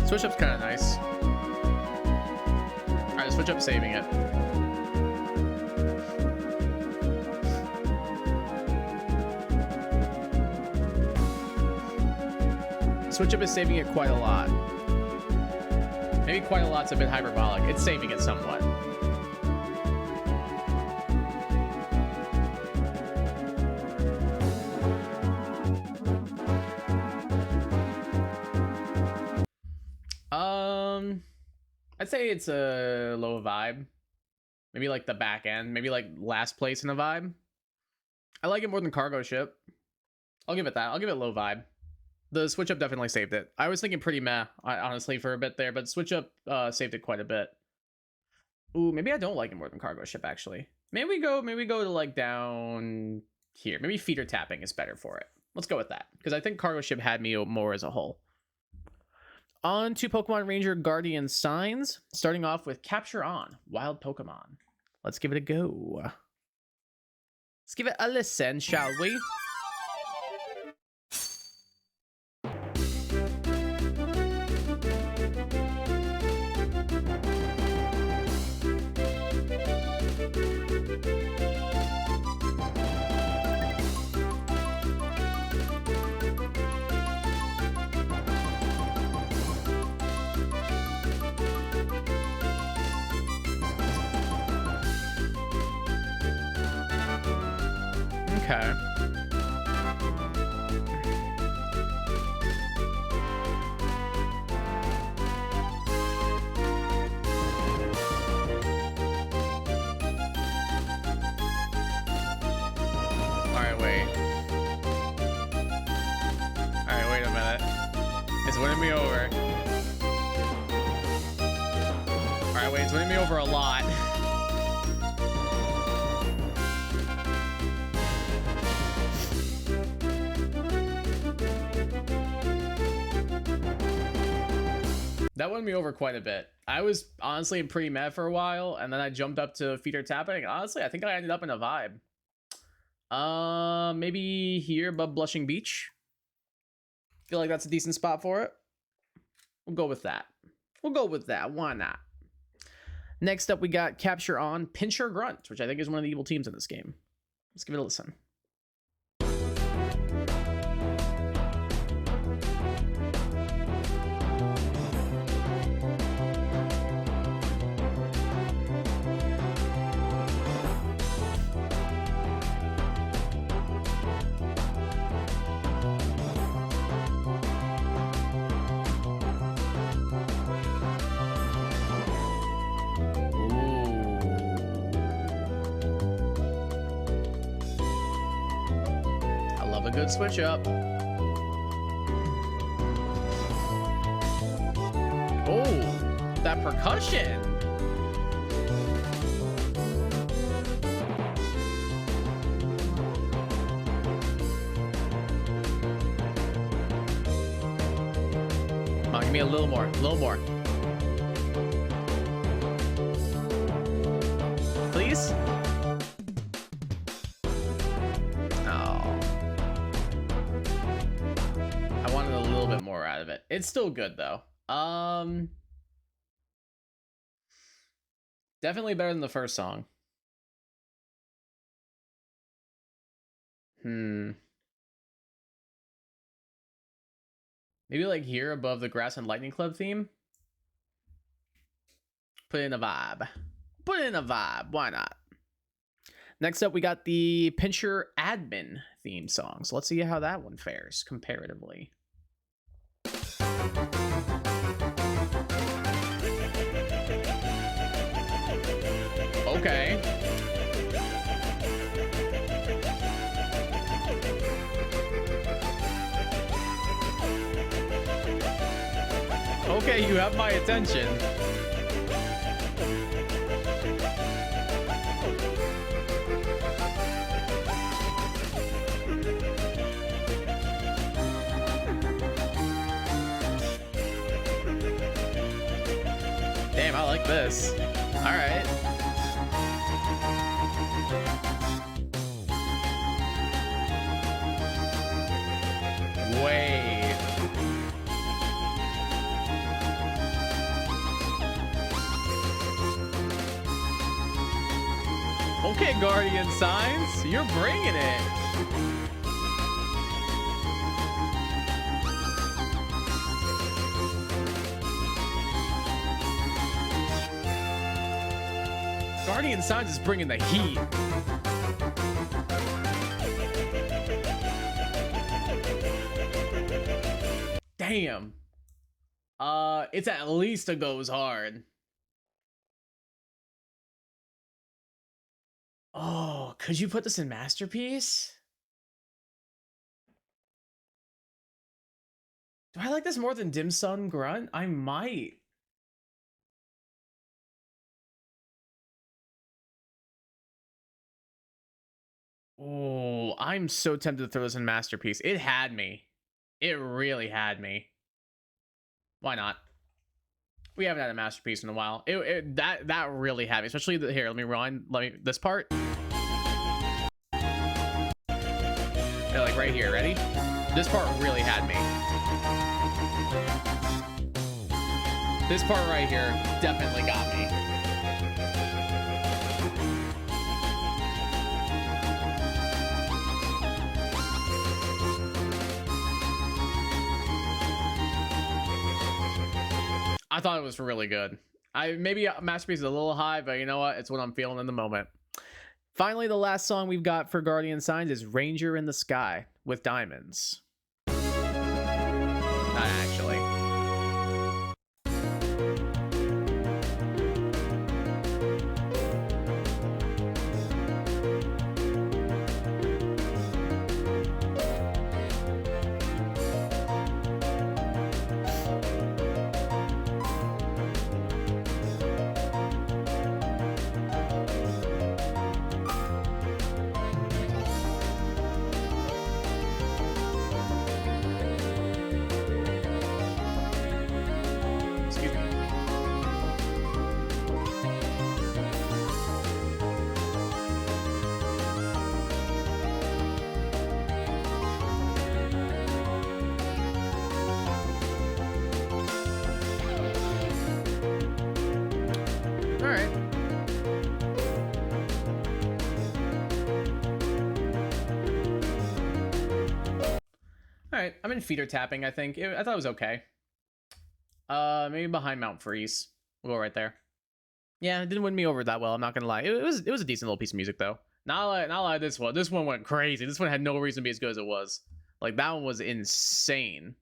Switch up's kind of nice. Alright, switch up, saving it. Switch up is saving it quite a lot. Maybe quite a lot's a bit hyperbolic. It's saving it somewhat. I'd say it's a low vibe. Maybe like the back end. Maybe like last place in a vibe. I like it more than Cargo Ship. I'll give it that. I'll give it low vibe. The switch up definitely saved it. I was thinking pretty meh, honestly, for a bit there, but switch up saved it quite a bit. Ooh, maybe I don't like it more than Cargo Ship, actually. Maybe we go to like down here. Maybe feeder tapping is better for it. Let's go with that, because I think Cargo Ship had me more as a whole. On to Pokemon Ranger Guardian Signs, starting off with Capture On, Wild Pokemon. Let's give it a go. Let's give it a listen, shall we? Okay. Alright, wait a minute. It's winning me over. Alright, wait, it's winning me over a lot. That won me over quite a bit. I was honestly pretty mad for a while, and then I jumped up to feeder tapping. Honestly, I think I ended up in a vibe. Maybe here above Blushing Beach. Feel like that's a decent spot for it. We'll go with that. We'll go with that. Why not? Next up, we got Capture On Pincher Grunt, which I think is one of the evil teams in this game. Let's give it a listen. Good switch up. Oh, that percussion. Come on, give me a little more, Please? Out of it. It's still good though. Definitely better than the first song. Maybe like here above the Grass and Lightning Club theme. Put in a vibe. Put in a vibe. Why not? Next up, we got the Pincher Admin theme song. So let's see how that one fares comparatively. Okay. Okay, you have my attention. Damn, I like this. All right. Wait. Okay, Guardian Signs, you're bringing it. Guardian Signs is bringing the heat. Damn. It's at least a goes hard. Oh, could you put this in Masterpiece? Do I like this more than Dim Sum Grunt? I might. Oh, I'm so tempted to throw this in Masterpiece. It had me. It really had me. Why not? We haven't had a Masterpiece in a while. That really had me, especially here. Let me rewind. This part. Yeah, like right here. Ready? This part really had me. This part right here definitely got me. I thought it was really good. Maybe Masterpiece is a little high, but you know what? It's what I'm feeling in the moment. Finally, the last song we've got for Guardian Signs is Ranger in the Sky with Diamonds. Not actually. right, I'm in feeder tapping, I think. I thought it was okay. Maybe behind Mount Freeze. We'll go right there. Yeah, it didn't win me over that well, I'm not gonna lie. It was a decent little piece of music, though. Not like this one. This one went crazy. This one had no reason to be as good as it was. Like, that one was insane.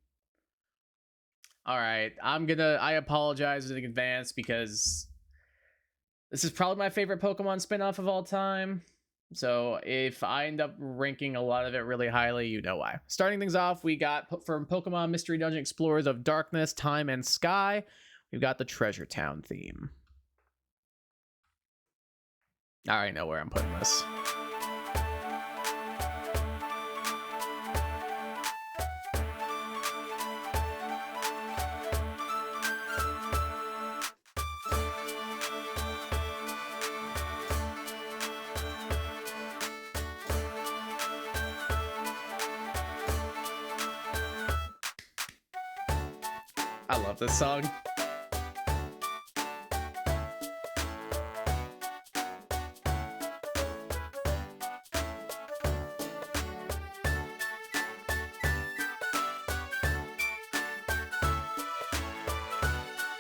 Alright, I apologize in advance because this is probably my favorite Pokemon spin-off of all time. So if I end up ranking a lot of it really highly, you know why. Starting things off, we got from Pokemon Mystery Dungeon Explorers of Darkness, Time, and Sky, we've got the Treasure Town theme. I already know where I'm putting this. I love this song.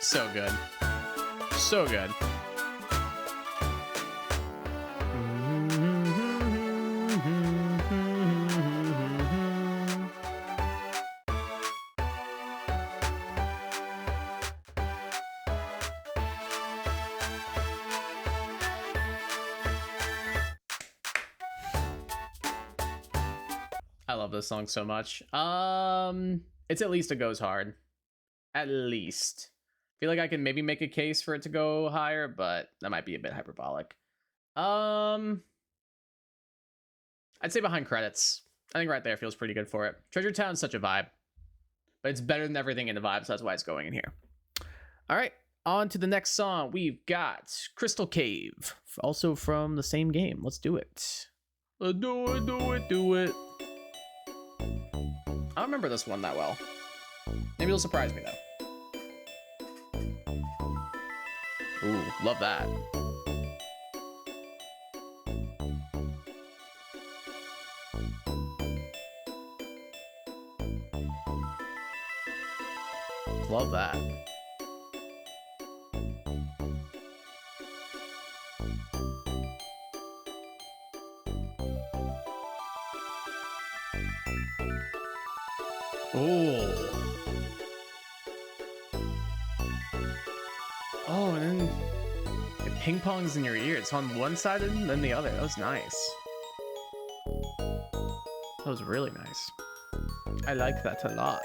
So good. So good. I love this song so much. It's at least it goes hard. At least. Feel like I can maybe make a case for it to go higher, but that might be a bit hyperbolic. I'd say behind credits. I think right there feels pretty good for it. Treasure Town's such a vibe, but it's better than everything in the vibe, so that's why it's going in here. All right, on to the next song. We've got Crystal Cave, also from the same game. Let's do it. Let's do it, do it, do it. I don't remember this one that well. Maybe it'll surprise me, though. Ooh, love that. Love that. Oh. Oh, and then it ping pongs in your ear. It's on one side and then the other. That was nice. That was really nice. I like that a lot.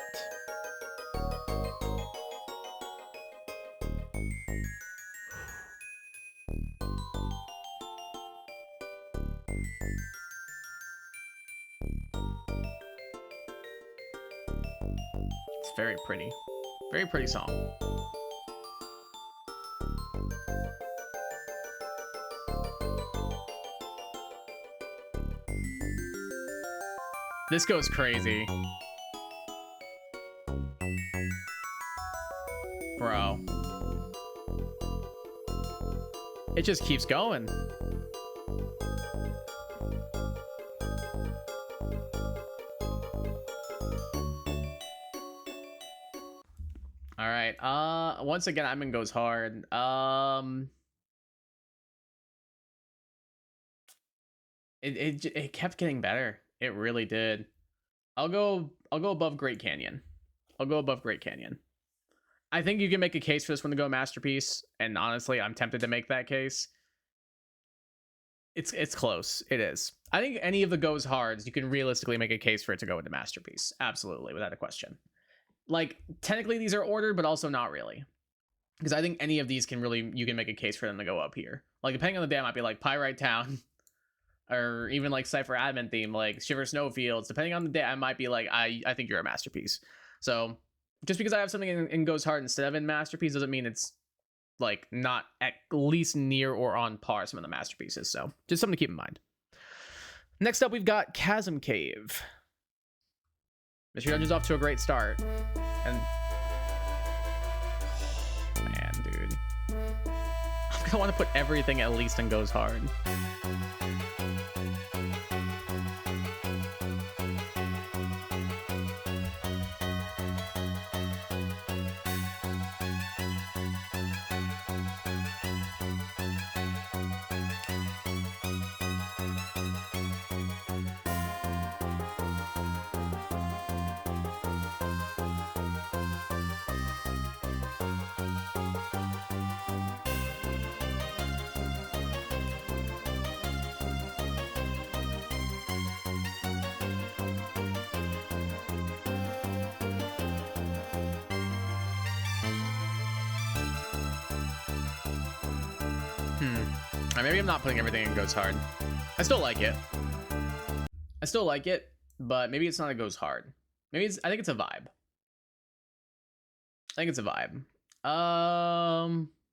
It's very pretty. Very pretty song. This goes crazy. Bro. It just keeps going. All right. Once again, Iman goes hard. It kept getting better. It really did. I'll go above Great Canyon. I'll go above Great Canyon. I think you can make a case for this one to go Masterpiece, and honestly, I'm tempted to make that case. It's close. It is. I think any of the goes hards, you can realistically make a case for it to go into Masterpiece. Absolutely, without a question. Like, technically these are ordered, but also not really. Because I think any of these you can make a case for them to go up here. Like, depending on the day, I might be like Pyrite Town. Or even like Cypher Admin theme, like Shiver Snowfields. Depending on the day, I might be like, I think you're a Masterpiece. So just because I have something in Goes Hard instead of in Masterpiece doesn't mean it's like not at least near or on par some of the Masterpieces. So just something to keep in mind. Next up, we've got Chasm Cave. Mystery Dungeon's off to a great start. And man, dude. I'm gonna want to put everything at least in Goes Hard. Alright, maybe I'm not putting everything in goes hard. I still like it. I still like it, but maybe it's not a goes hard. Maybe it's, I think it's a vibe. I think it's a vibe.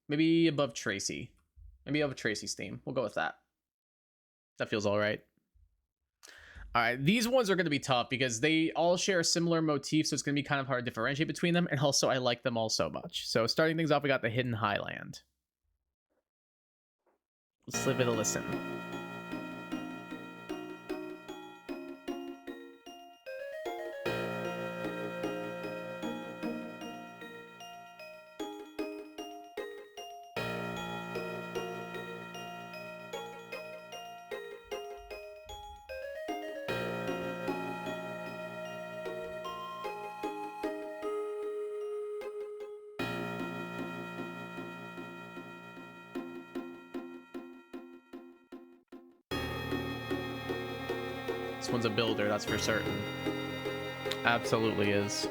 Maybe above Tracy. Maybe above Tracy's theme. We'll go with that. That feels all right. All right, these ones are going to be tough because they all share a similar motif, so it's going to be kind of hard to differentiate between them, and also I like them all so much. So starting things off, we got the Hidden Highland. Let's give it a listen. This one's a builder, that's for certain. Absolutely is.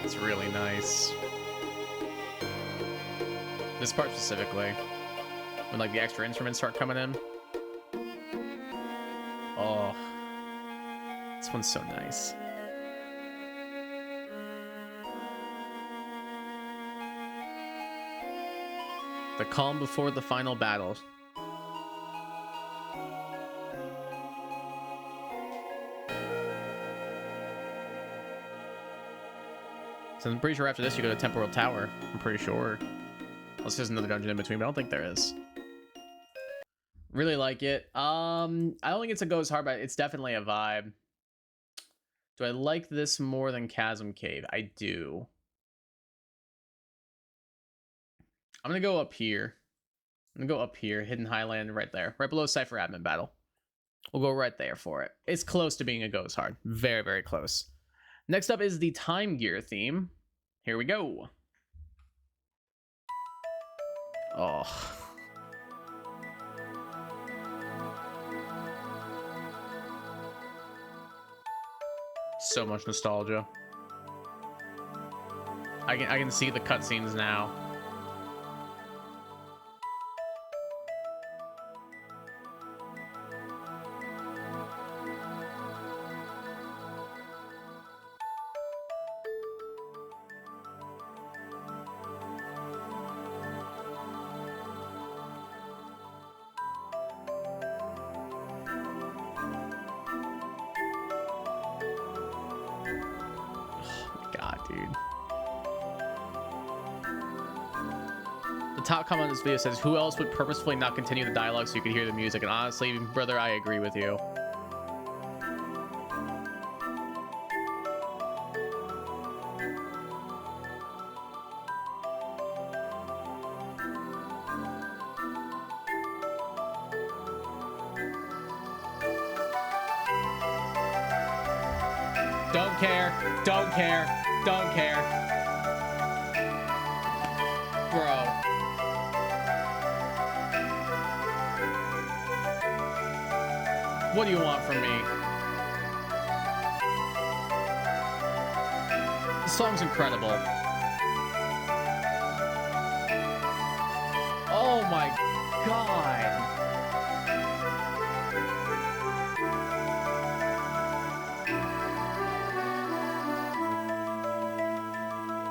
It's really nice. This part specifically, when like the extra instruments start coming in. Oh, this one's so nice. The calm before the final battle. So I'm pretty sure after this you go to Temporal Tower. I'm pretty sure. Unless there's another dungeon in between, but I don't think there is. Really like it. I don't think it's a goes hard, but it's definitely a vibe. Do I like this more than Chasm Cave? I do. I'm gonna go up here. I'm gonna go up here, Hidden Highland, right there, right below Cypher Admin Battle. We'll go right there for it. It's close to being a goes hard. Very, very close. Next up is the Time Gear theme. Here we go. Oh. So much nostalgia. I can see the cutscenes now. Top comment on this video says, who else would purposefully not continue the dialogue so you could hear the music? And honestly, brother, I agree with you. Don't care, don't care, don't care. Bro. What do you want from me? The song's incredible. Oh my god.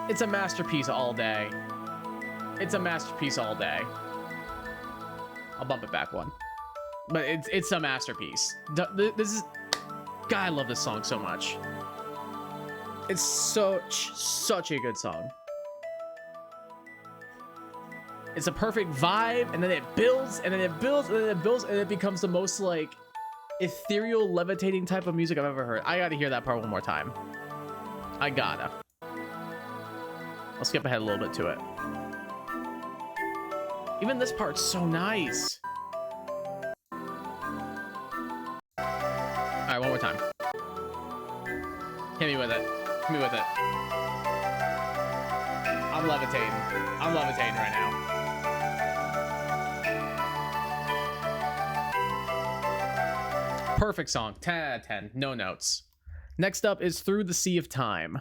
It's a masterpiece all day. It's a masterpiece all day. I'll bump it back one. But it's a masterpiece. This is... God, I love this song so much. It's such a good song. It's a perfect vibe, and then it builds, and then it builds, and then it builds, and it becomes the most, like, ethereal, levitating type of music I've ever heard. I gotta hear that part one more time. I gotta. I'll skip ahead a little bit to it. Even this part's so nice. All right, one more time. Hit me with it. Hit me with it. I'm levitating. I'm levitating right now. Perfect song. 10 out of 10. No notes. Next up is Through the Sea of Time,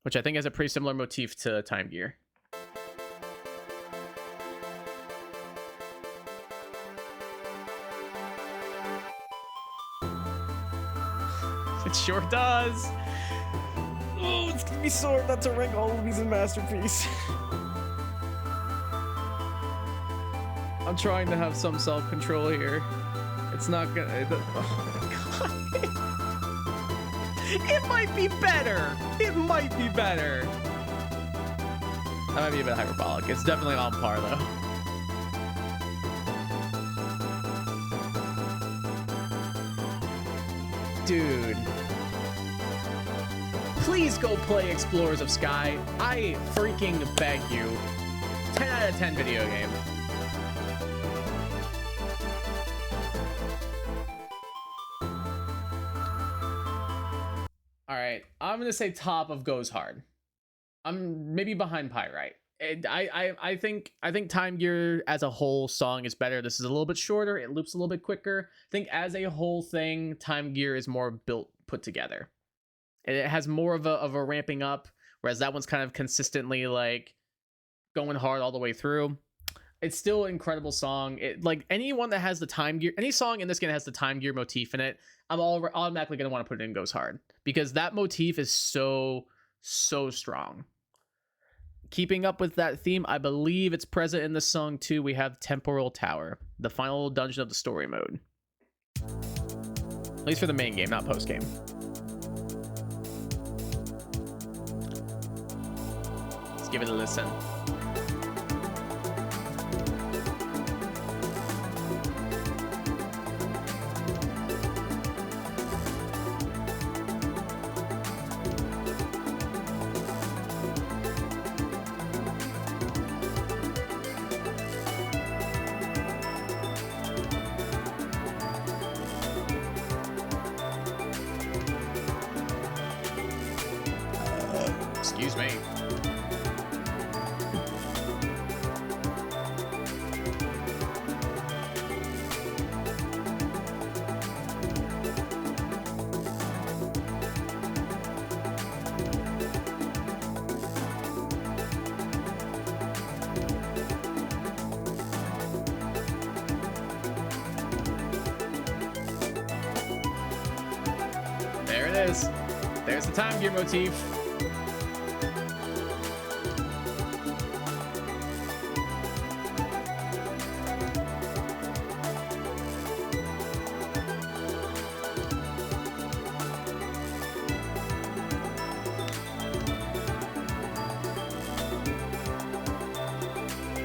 which I think has a pretty similar motif to Time Gear. It sure does. Oh, it's gonna be so hard not to rank all of these in Masterpiece. I'm trying to have some self-control here. It's not gonna... Oh my god. It might be better. It might be better. That might be a bit hyperbolic. It's definitely on par, though. Dude. Please go play Explorers of Sky. I freaking beg you. 10 out of 10 video game. All right, I'm gonna say top of Goes Hard. I'm maybe behind Pyrite. I think Time Gear as a whole song is better. This is a little bit shorter. It loops a little bit quicker. I think as a whole thing, Time Gear is more put together. It has more of a ramping up, whereas that one's kind of consistently like going hard all the way through. It's still an incredible song. Like anyone that has the Time Gear, any song in this game that has the Time Gear motif in it, I'm automatically gonna want to put it in Goes Hard because that motif is so strong. Keeping up with that theme, I believe it's present in the song too. We have Temporal Tower, the final dungeon of the story mode. At least for the main game, not post game. Let's give it a listen. Excuse me. There it is. There's the Time Gear motif.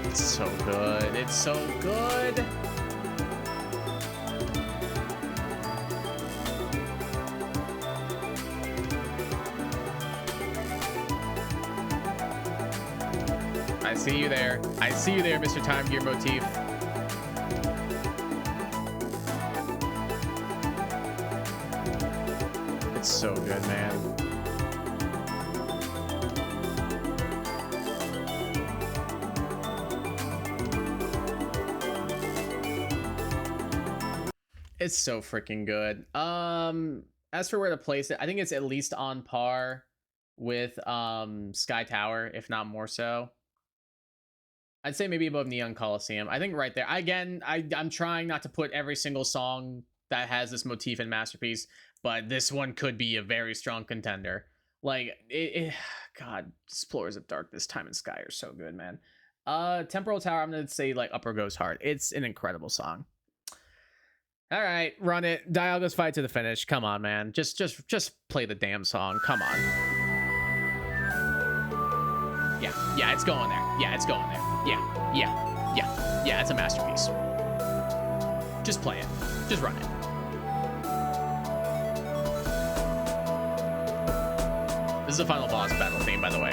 It's so good. It's so good. I see you there. I see you there, Mr. Time Gear motif. It's so good, man. It's so freaking good. As for where to place it, I think it's at least on par with Sky Tower, if not more so. I'd say maybe above Neon Colosseum. I think right there. Again, I'm trying not to put every single song that has this motif in Masterpiece, but this one could be a very strong contender. Like, God, Explorers of Darkness, Time and Sky are so good, man. Temporal Tower, I'm going to say, like, Upper Goes Hard. It's an incredible song. All right, run it. Dialga's fight to the finish. Come on, man. Just play the damn song. Come on. Yeah, it's going there. Yeah, it's going there. Yeah, it's a masterpiece. Just play it. Just run it. This is the final boss battle theme, by the way.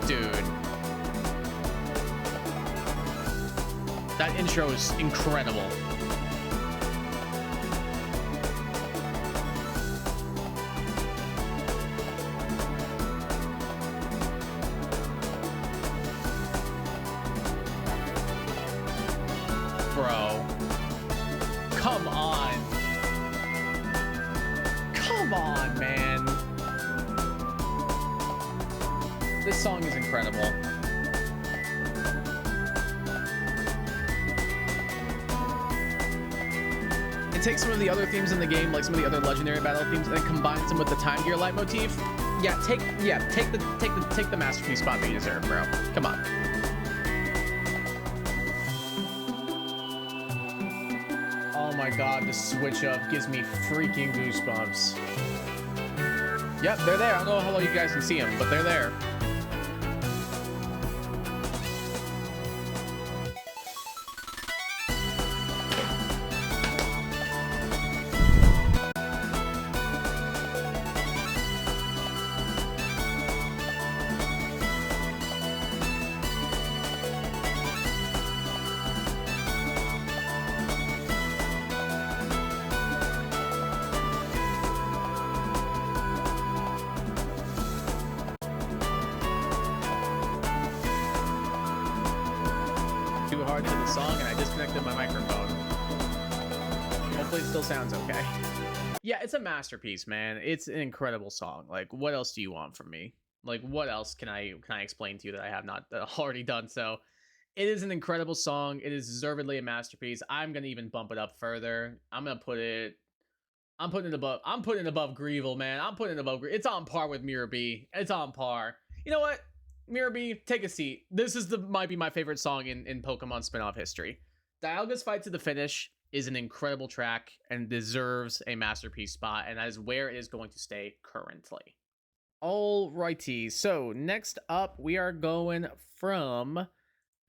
Dude. That intro is incredible. Bro. Come on. Come on, man. This song is incredible. It takes some of the other themes in the game, like some of the other legendary battle themes, and then combines them with the Time Gear leitmotif. Yeah, take the masterpiece spot that you deserve, bro. Come on. Oh my god, the switch up gives me freaking goosebumps. Yep, they're there. I don't know how well you guys can see them, but they're there. Too hard to the song and I disconnected my microphone. Hopefully it still sounds okay. Yeah, it's a masterpiece, man. It's an incredible song. Like, what else do you want from me? Like, what else can I explain to you that I have not already done so? It is an incredible song. It is deservedly a masterpiece. I'm gonna even bump it up further. I'm putting it above Greevil, man. I'm putting it above Greevil. It's on par with Mirror B. It's on par. You know what? Mirror B, take a seat. This is might be my favorite song in Pokemon spin-off history. Dialga's Fight to the Finish is an incredible track and deserves a masterpiece spot, and that is where it is going to stay currently. Alrighty, so next up we are going from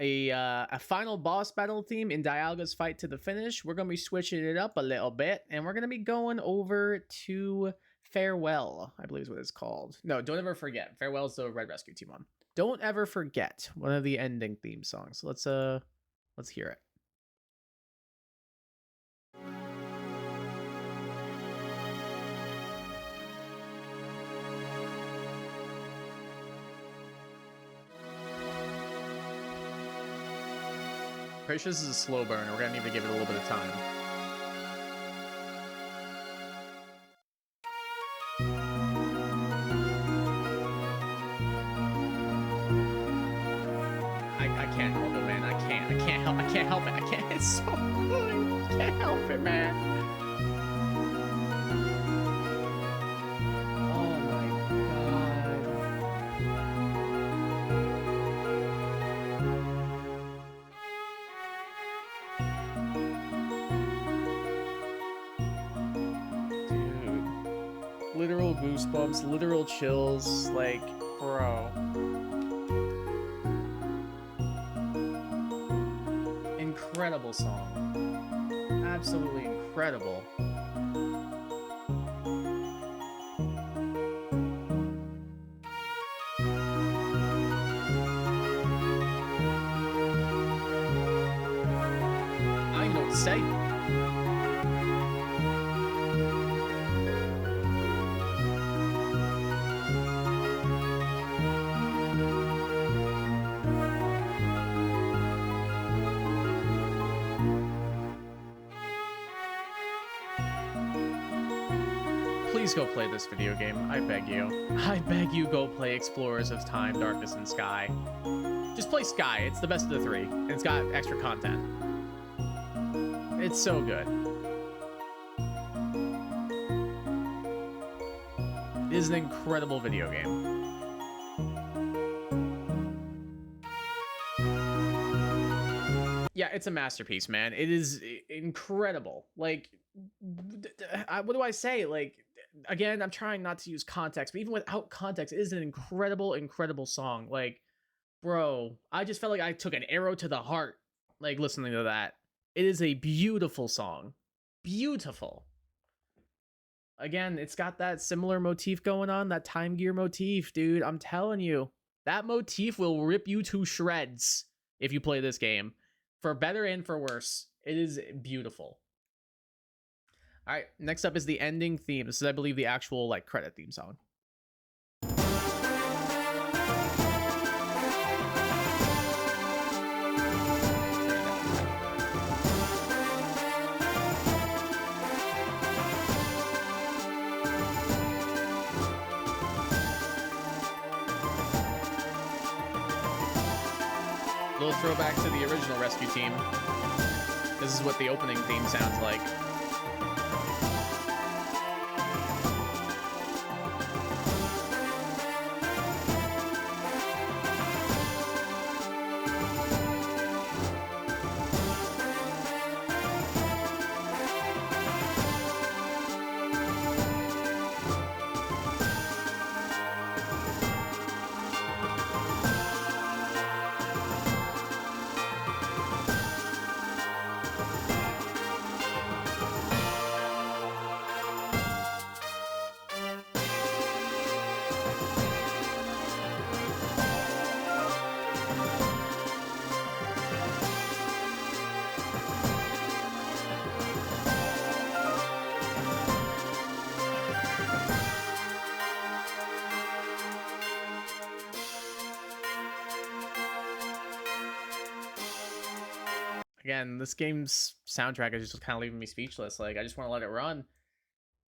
a final boss battle theme in Dialga's Fight to the Finish. We're going to be switching it up a little bit, and we're going to be going over to Farewell, I believe is what it's called. No, Don't Ever Forget. Farewell is the Red Rescue Team one. Don't Ever Forget, one of the ending theme songs. So let's hear it. Pretty sure this is a slow burn. We're gonna need to give it a little bit of time. I can't help it, man. I can't help it. I can't. It's so good. I can't help it, man. Oh my god. Dude. Literal goosebumps, literal chills, like, bro. Incredible song. Absolutely incredible. I don't even know what to say. Please go play this video game. I beg you. I beg you, go play Explorers of Time, Darkness, and Sky. Just play Sky. It's the best of the three. And it's got extra content. It's so good. It is an incredible video game. Yeah, it's a masterpiece, man. It is incredible. Like, what do I say? Like, again, I'm trying not to use context, but even without context, it is an incredible, incredible song. Like, bro, I just felt like I took an arrow to the heart, like, listening to that. It is a beautiful song. Beautiful. Again, it's got that similar motif going on, that Time Gear motif, dude. I'm telling you, that motif will rip you to shreds if you play this game. For better and for worse, it is beautiful. All right, next up is the ending theme. This is, I believe, the actual, like, credit theme song. Little throwback to the original rescue team. This is what the opening theme sounds like. Again, this game's soundtrack is just kind of leaving me speechless. Like, I just want to let it run.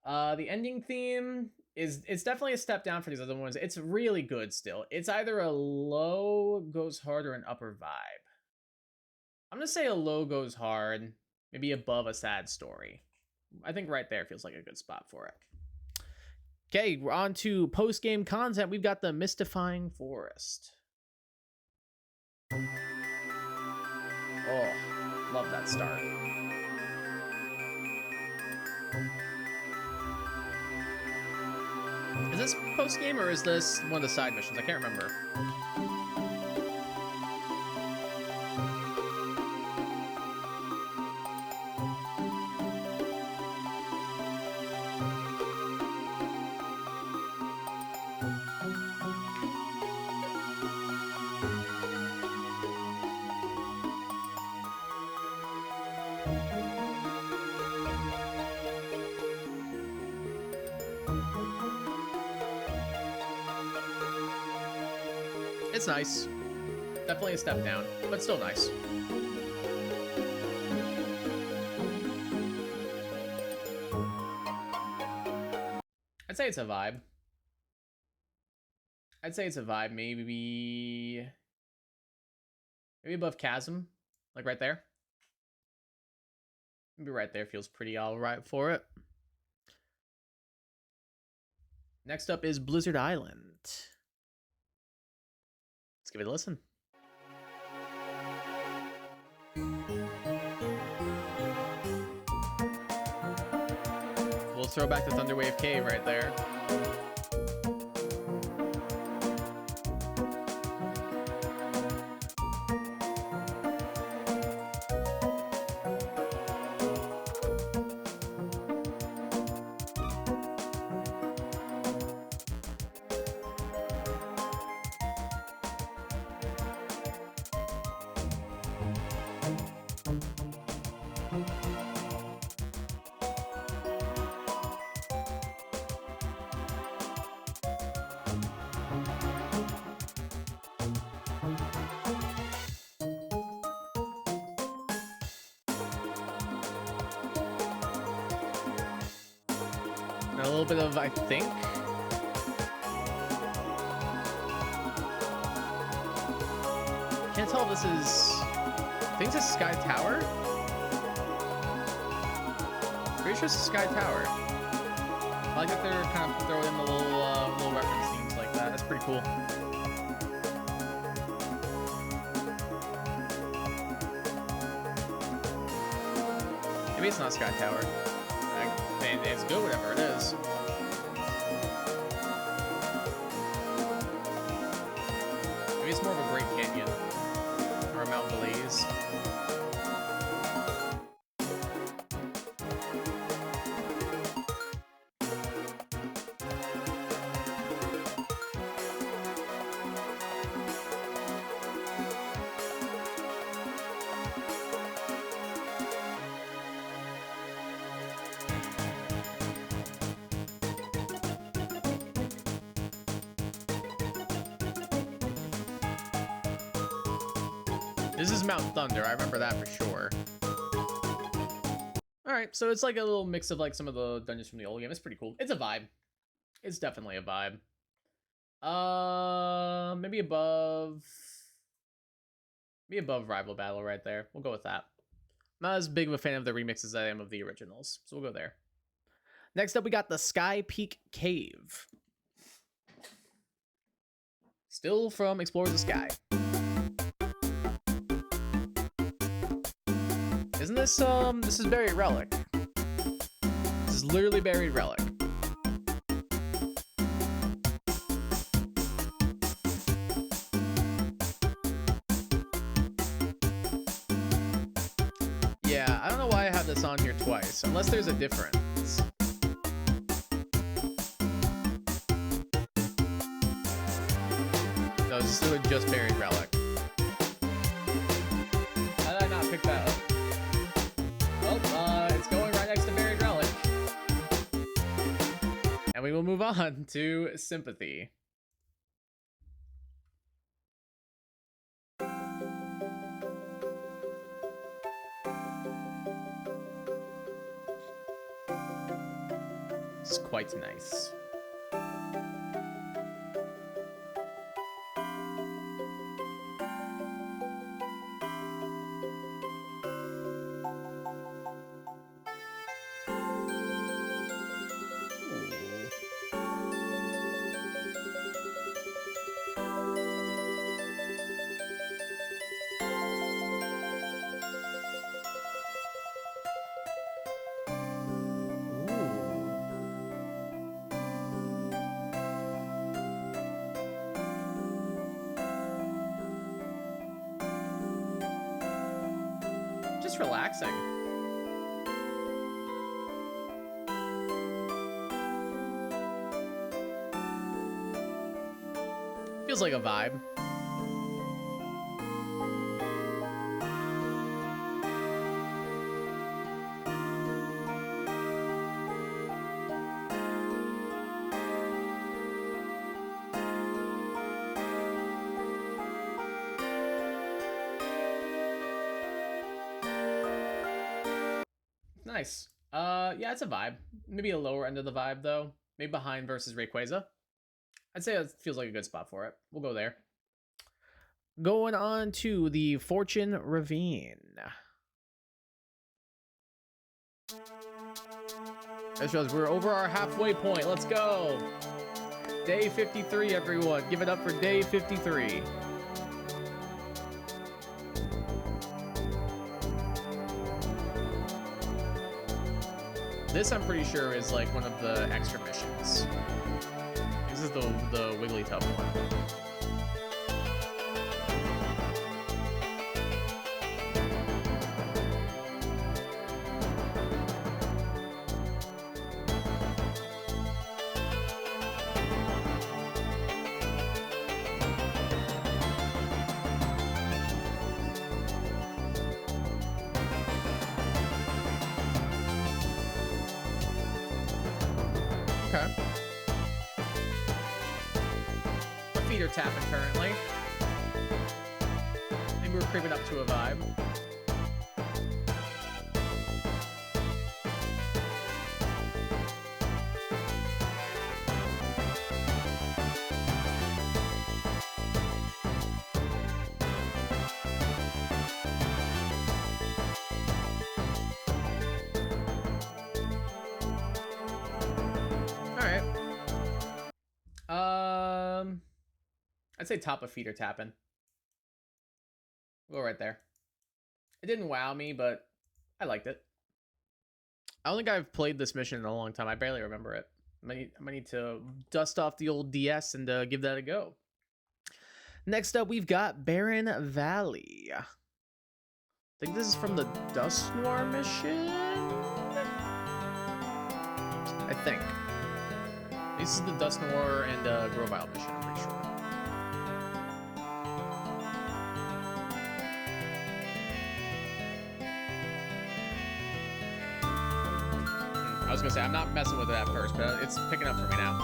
The ending theme it's definitely a step down for these other ones. It's really good still. It's either a low goes hard or an upper vibe. I'm gonna say a low goes hard, maybe above a sad story. I think right there feels like a good spot for it. Okay, we're on to post-game content. We've got the Mystifying Forest. Oh, love that start. Is this post-game or is this one of the side missions? I can't remember. It's nice. Definitely a step down, but still nice. I'd say it's a vibe. I'd say it's a vibe. Maybe above Chasm, like right there. Maybe right there feels pretty all right for it. Next up is Blizzard Island. Let's give it a listen. We'll throw back the Thunderwave Cave right there. A little bit of, I think. Can't tell if this is. I think it's a Sky Tower. Pretty sure it's a Sky Tower. I like that they're kind of throwing in the little reference themes like that. That's pretty cool. Maybe it's not Sky Tower. It's good, whatever it is. Maybe it's more of a Great Canyon or a Mount Blaze. This is Mount Thunder, I remember that for sure. Alright, so it's like a little mix of like some of the dungeons from the old game. It's pretty cool. It's a vibe. It's definitely a vibe. Maybe above Be above Rival Battle right there. We'll go with that. Not as big of a fan of the remixes as I am of the originals, so we'll go there. Next up, we got the Sky Peak Cave. Still from Explore the Sky. Isn't this, this is Buried Relic. This is literally Buried Relic. Yeah, I don't know why I have this on here twice, unless there's a difference. No, this is just Buried Relic. How did I not pick that up? Well, it's going right next to Buried Relic. And we will move on to Sympathy. It's quite nice. Just relaxing. Feels like a vibe. Nice. Yeah, it's a vibe. Maybe a lower end of the vibe, though. Maybe behind versus Rayquaza. I'd say it feels like a good spot for it. We'll go there. Going on to the Fortune Ravine. That shows we're over our halfway point. Let's go. Day 53, everyone. Give it up for day 53. This, I'm pretty sure, is like one of the extra missions. This is the Wigglytuff one. Okay. Our feet are tapping currently. Maybe we're creeping up to a vibe. I'd say top of feet are tapping. We'll go right there. It didn't wow me, but I liked it. I don't think I've played this mission in a long time. I barely remember it. I might need to dust off the old DS and give that a go. Next up, we've got Barren Valley. I think this is from the Dust Noir mission? I think. This is the Dust Noir and Grovyle mission, I'm pretty sure. I was gonna say, I'm not messing with it at first, but it's picking up for me now.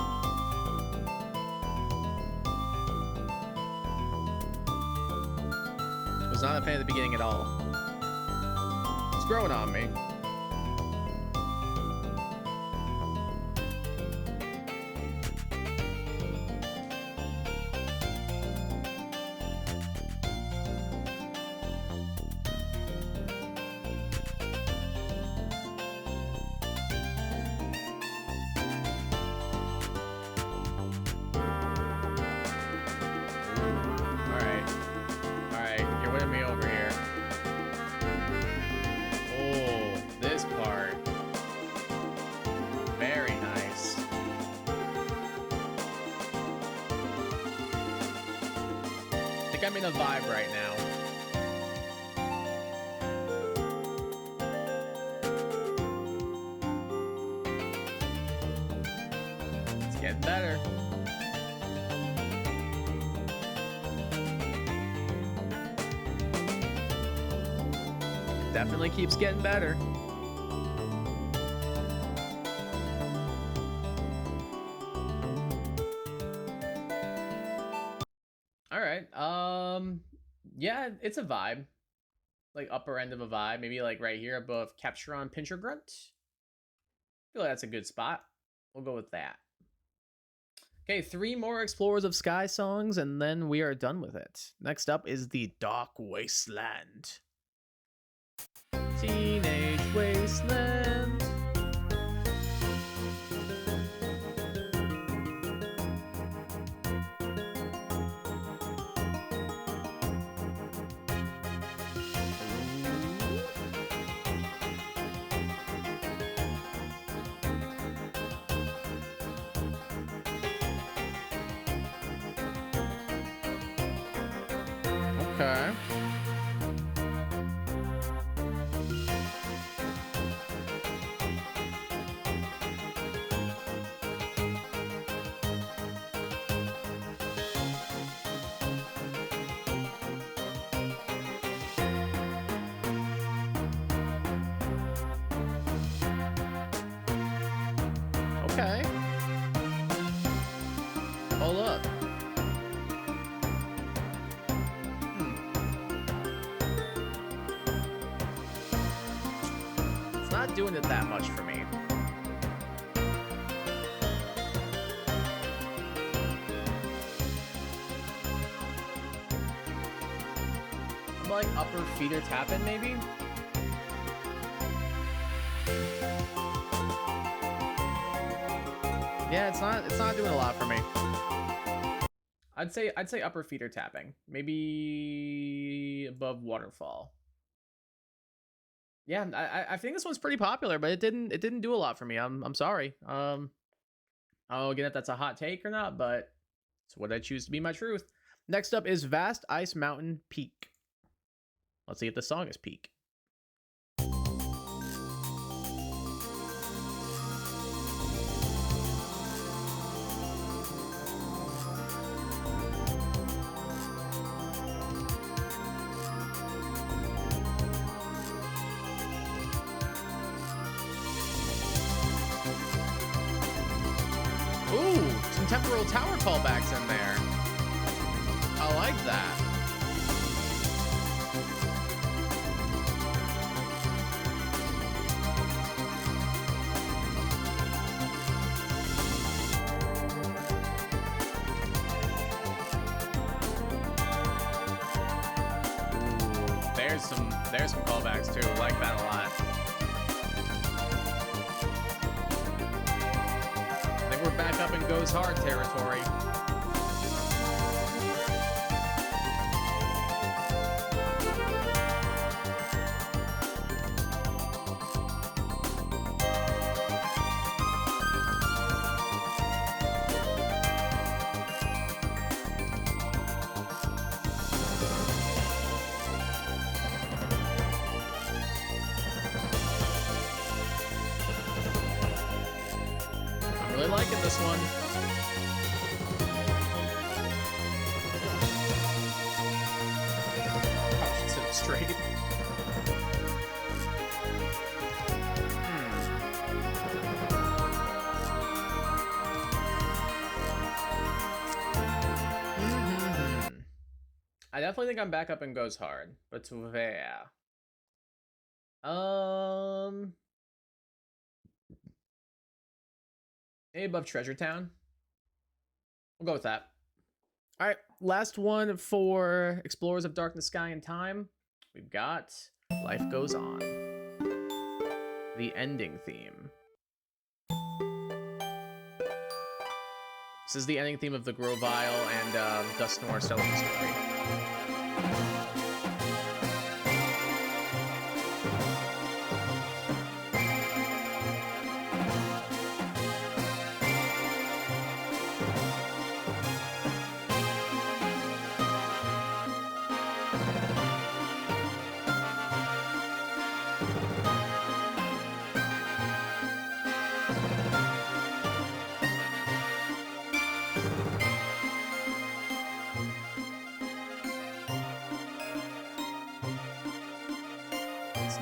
I was not a fan at the beginning at all. It's growing on me. like I'm in a vibe right now. It's getting better. Definitely keeps getting better. All right. Yeah, it's a vibe. Like upper end of a vibe, maybe like right here above Capturon Pincher Grunt. I feel like that's a good spot. We'll go with that. Okay, 3 more Explorers of Sky songs, and then we are done with it. Next up is the Dark Wasteland. Teenage Wasteland. Okay. Okay. Hold up. It's not doing it that much for me. I'm like upper feeder tapping maybe. Yeah, it's not doing a lot for me. I'd say upper feeder tapping, maybe above waterfall. Yeah, I think this one's pretty popular, but it didn't do a lot for me. I'm sorry. Oh, again, if that's a hot take or not, but it's what I choose to be my truth. Next up is Vast Ice Mountain Peak. Let's see if the song is Peak. Ooh, some temporal tower callbacks in there. I like that. Ooh, there's some callbacks too. I like that a lot. We're back up in Goes Hard territory. Really liking this one. Oh, should sit straight. I definitely think I'm back up and Goes Hard, but yeah. Maybe above Treasure Town. We'll go with that. All right, last one for Explorers of Darkness, Sky, and Time. We've got Life Goes On. The ending theme. This is the ending theme of the Grovyle and Dusknoir Stellar story.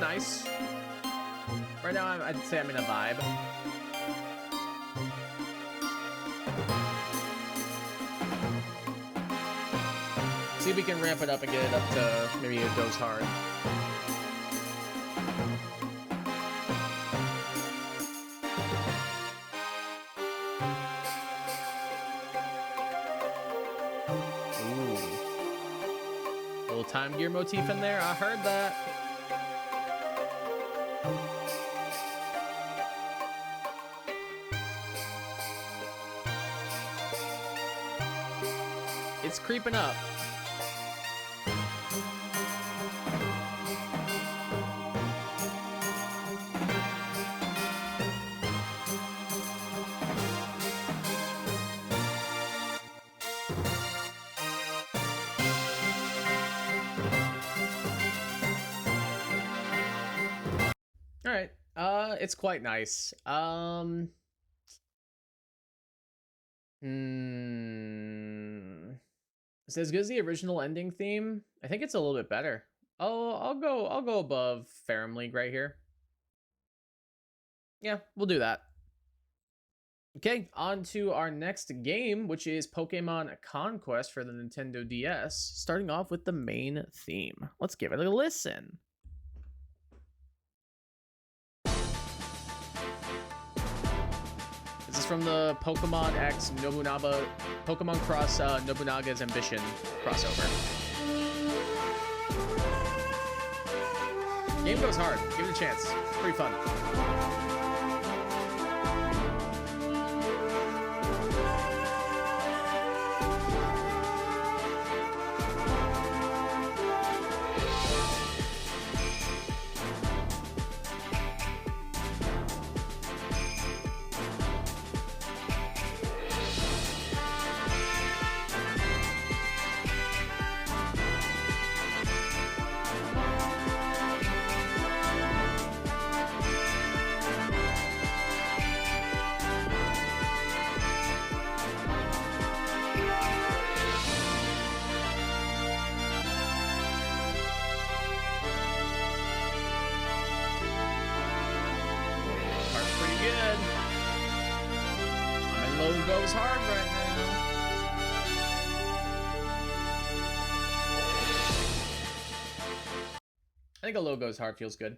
nice. Right now, I'd say I'm in a vibe. See if we can ramp it up and get it up to maybe it goes hard. Ooh. Little time gear motif in there. I heard that. It's creeping up. All right. It's quite nice. It's as good as the original ending theme. I think it's a little bit better. Oh, I'll go above Ferrum League right here. Yeah, we'll do that. Okay, on to our next game, which is Pokemon Conquest for the Nintendo DS, starting off with the main theme. Let's give it a listen. This is from the Pokemon X Nobunaga, Pokemon Cross Nobunaga's Ambition crossover. Game goes hard. Give it a chance. It's pretty fun. Goes hard right now. I think a low goes hard feels good.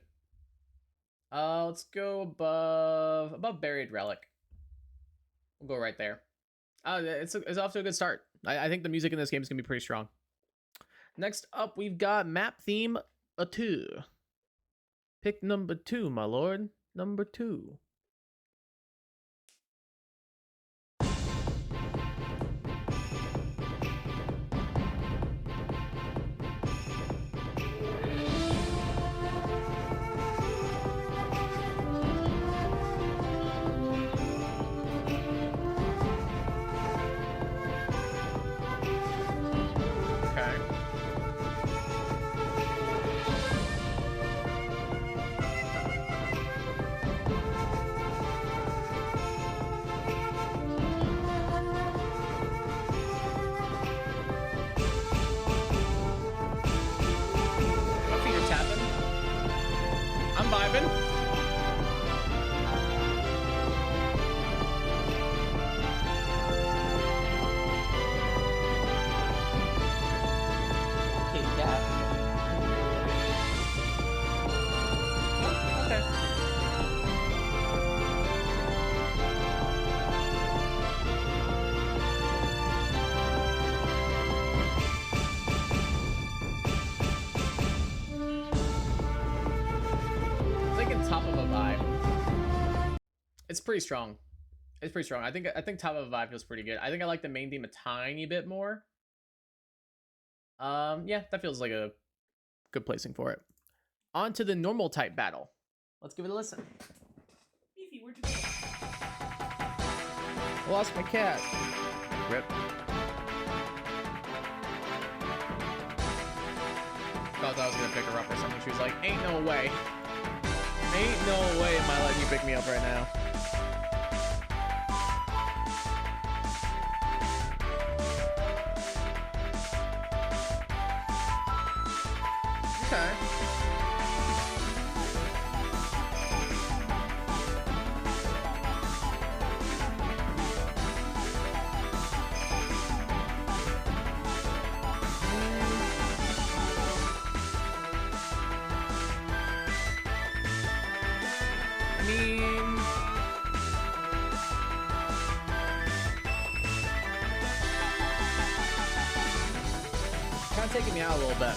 Let's go above Buried Relic. We'll go right there. It's off to a good start. I think the music in this game is gonna be pretty strong. Next up, we've got map theme 2. Pick number 2, my lord. Number 2. Vibing. Okay, yeah. Oh, okay. Top of a vibe. It's pretty strong. It's pretty strong. I think top of a vibe feels pretty good. I think I like the main theme a tiny bit more. Yeah, that feels like a good placing for it. On to the normal type battle. Let's give it a listen. Beefy, where'd you go? I lost my cat. Rip. Thought I was gonna pick her up or something. She was like, ain't no way. Ain't no way am I letting you pick me up right now. Okay. taking me out a little bit.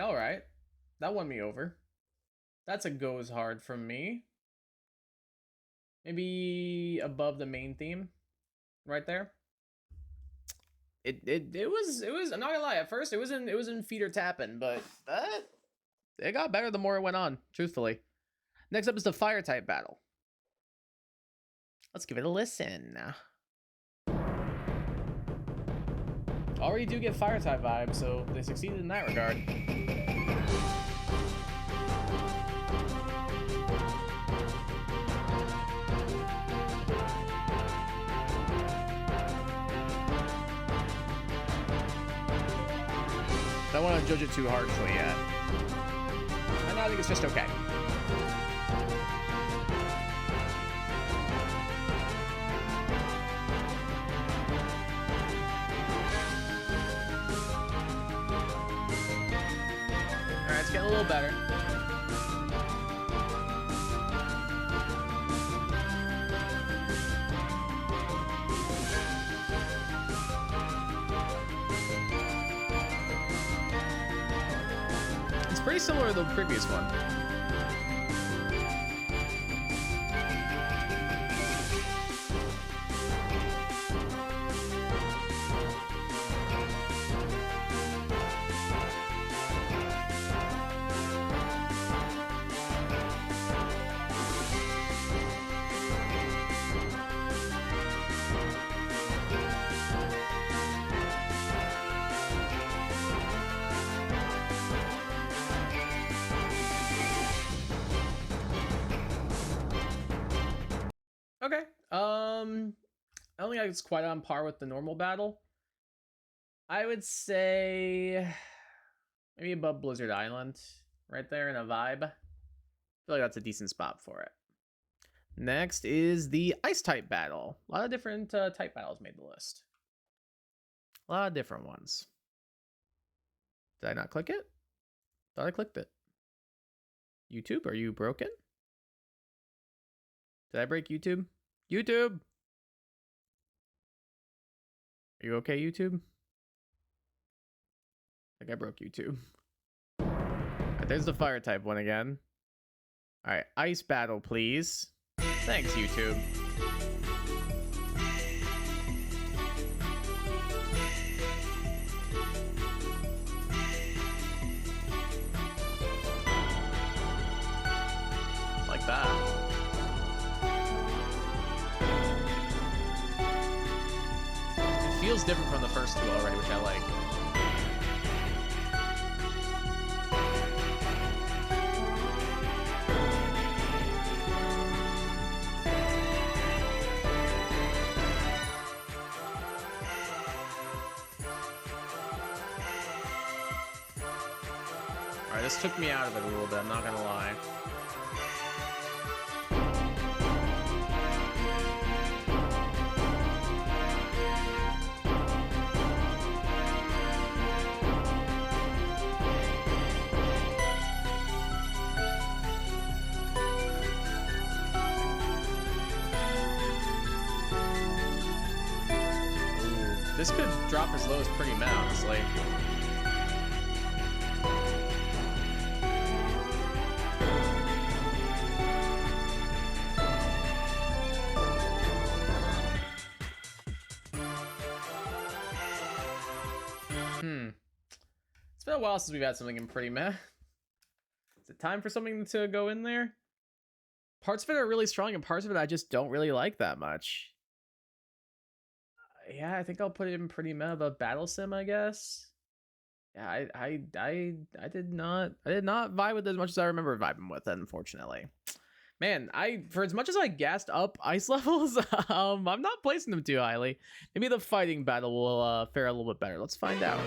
Alright. That won me over. That's a goes hard from me. Maybe above the main theme. Right there. It was I'm not gonna lie, at first it was in feeder tapping, but it got better the more it went on, truthfully. Next up is the fire type battle. Let's give it a listen. Already do get fire type vibes, so they succeeded in that regard. Don't want to judge it too harshly yet. And I think it's just okay. Alright, it's getting a little better. It's pretty similar to the previous one. Okay. I don't think it's quite on par with the normal battle. I would say maybe above Blizzard Island, right there in a vibe. I feel like that's a decent spot for it. Next is the ice type battle. A lot of different type battles made the list. A lot of different ones. Did I not click it? Thought I clicked it. YouTube, are you broken? Did I break YouTube? YouTube! Are you okay, YouTube? I think I broke YouTube. Alright, there's the fire type one again. Alright, ice battle, please. Thanks, YouTube. Like that. Feels different from the first two already, which I like. Alright, this took me out of it a little bit, I'm not gonna lie. This could drop as low as pretty meh, honestly. It's been a while since we've had something in pretty meh. Is it time for something to go in there? Parts of it are really strong, and parts of it I just don't really like that much. Yeah, I think I'll put it in pretty meh above Battle Sim, I guess. Yeah, I did not vibe with it as much as I remember vibing with it, unfortunately. Man, for as much as I gassed up ice levels, I'm not placing them too highly. Maybe the fighting battle will fare a little bit better. Let's find out.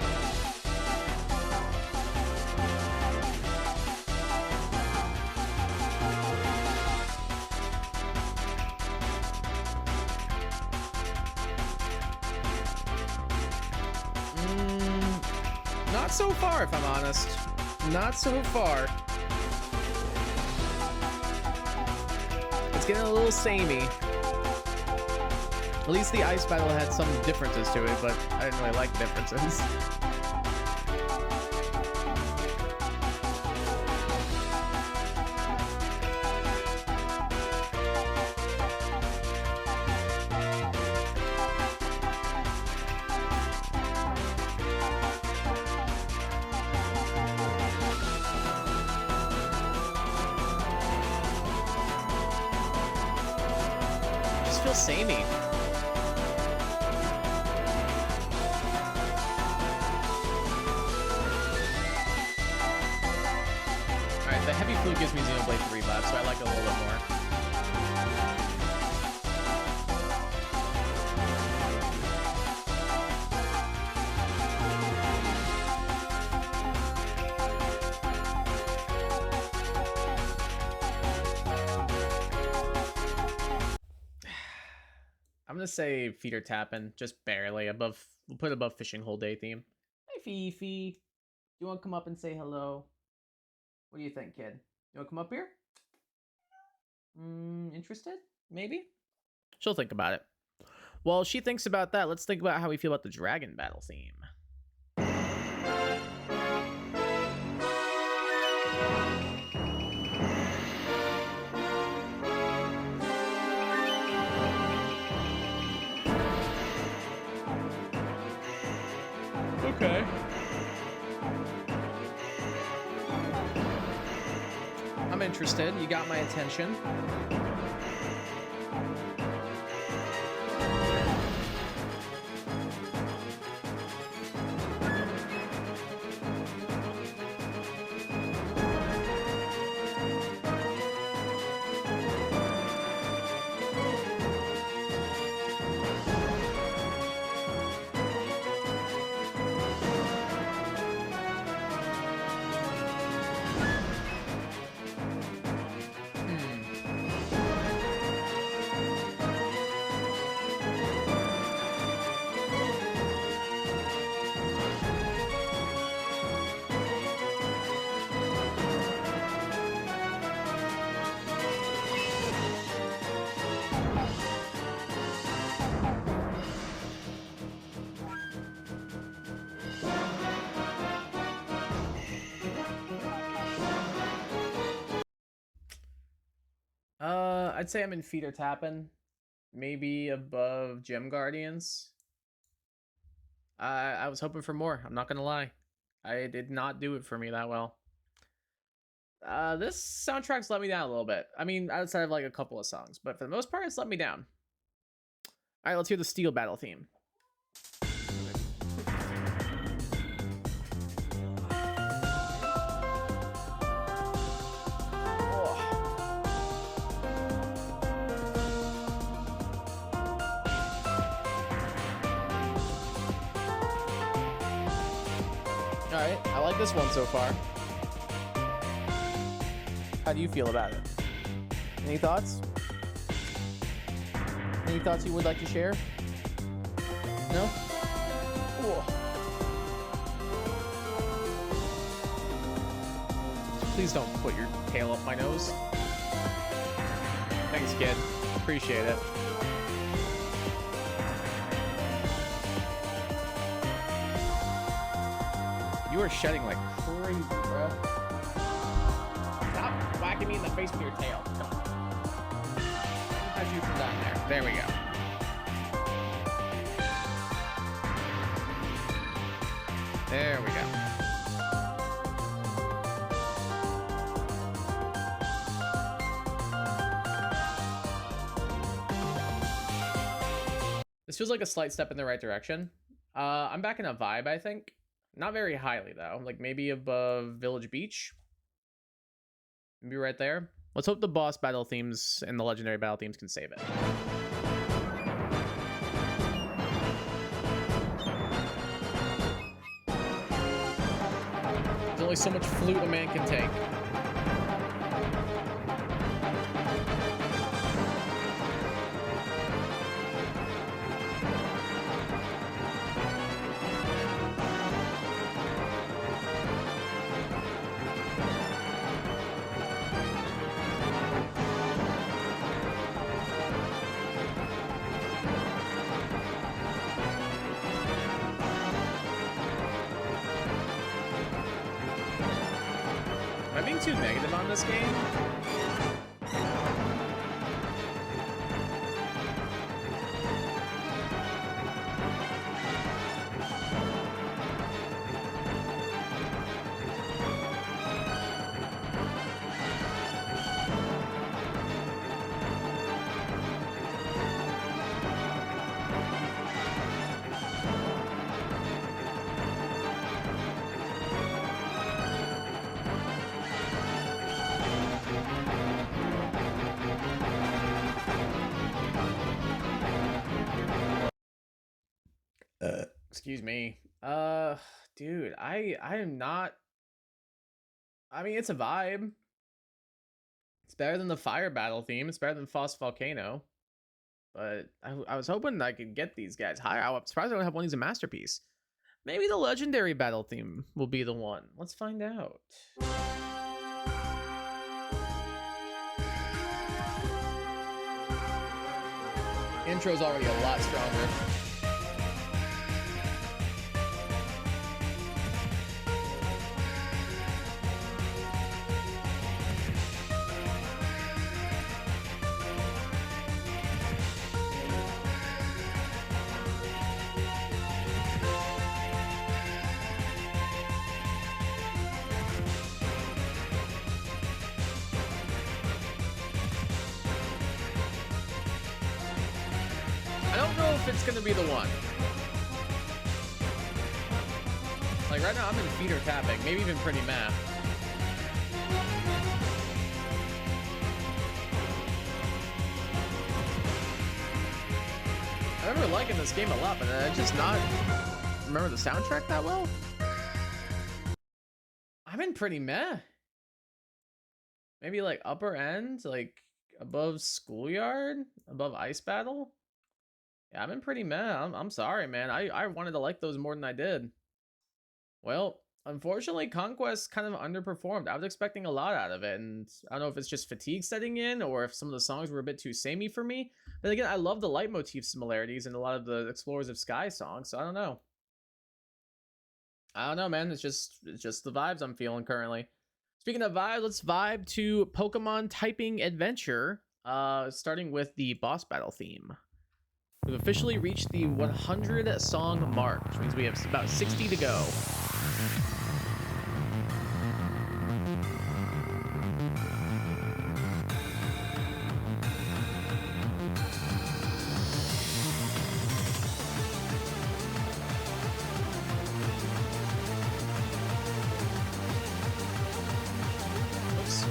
Not so far, if I'm honest. Not so far. It's getting a little samey. At least the ice battle had some differences to it, but I didn't really like the differences. Feels samey. Alright, the heavy fluid gives me Xenoblade 3 vibes, so I like it a little bit more. I'm gonna say feet are tapping, just barely above. We'll put above fishing hole day theme. Hey Fifi, you want to come up and say hello? What do you think, kid? You want to come up here? Interested? Maybe. She'll think about it. While she thinks about that, let's think about how we feel about the dragon battle theme. Okay. I'm interested. You got my attention. I'd say I'm in feeder tapping, maybe above Gem Guardians. I was hoping for more. I'm not gonna lie, I did not do it for me that well. This soundtrack's let me down a little bit. I mean, outside of like a couple of songs, but for the most part, it's let me down. All right, let's hear the Steel Battle theme. Alright, I like this one so far. How do you feel about it? Any thoughts? Any thoughts you would like to share? No? Cool. Please don't put your tail up my nose. Thanks, kid. Appreciate it. You are shedding like crazy, bro. Stop whacking me in the face with your tail. Come on. How'd you from down there? There we go. There we go. This feels like a slight step in the right direction. I'm back in a vibe, I think. Not very highly, though. Like, maybe above Village Beach. Maybe right there. Let's hope the boss battle themes and the legendary battle themes can save it. There's only so much flute a man can take. Am I being too negative on this game? Excuse me. Dude, I am not. I mean, it's a vibe. It's better than the fire battle theme. It's better than Frost Volcano. But I was hoping I could get these guys higher. I'm surprised I don't have one of these a masterpiece. Maybe the legendary battle theme will be the one. Let's find out. Intro's already a lot stronger. I don't know if it's gonna be the one. Like right now I'm in feeder tapping, maybe even pretty mad. I remember liking this game a lot, but I just not remember the soundtrack that well. I'm in pretty meh. Maybe like upper end, like above Schoolyard, above Ice Battle. Yeah, I'm in pretty meh. I'm sorry, man. I wanted to like those more than I did. Well, unfortunately, Conquest kind of underperformed. I was expecting a lot out of it, and I don't know if it's just fatigue setting in or if some of the songs were a bit too samey for me. But again, I love the leitmotif similarities in a lot of the Explorers of Sky songs, so I don't know. I don't know, man. It's just the vibes I'm feeling currently. Speaking of vibes, let's vibe to Pokemon Typing Adventure, starting with the boss battle theme. We've officially reached the 100 song mark, which means we have about 60 to go. Oops.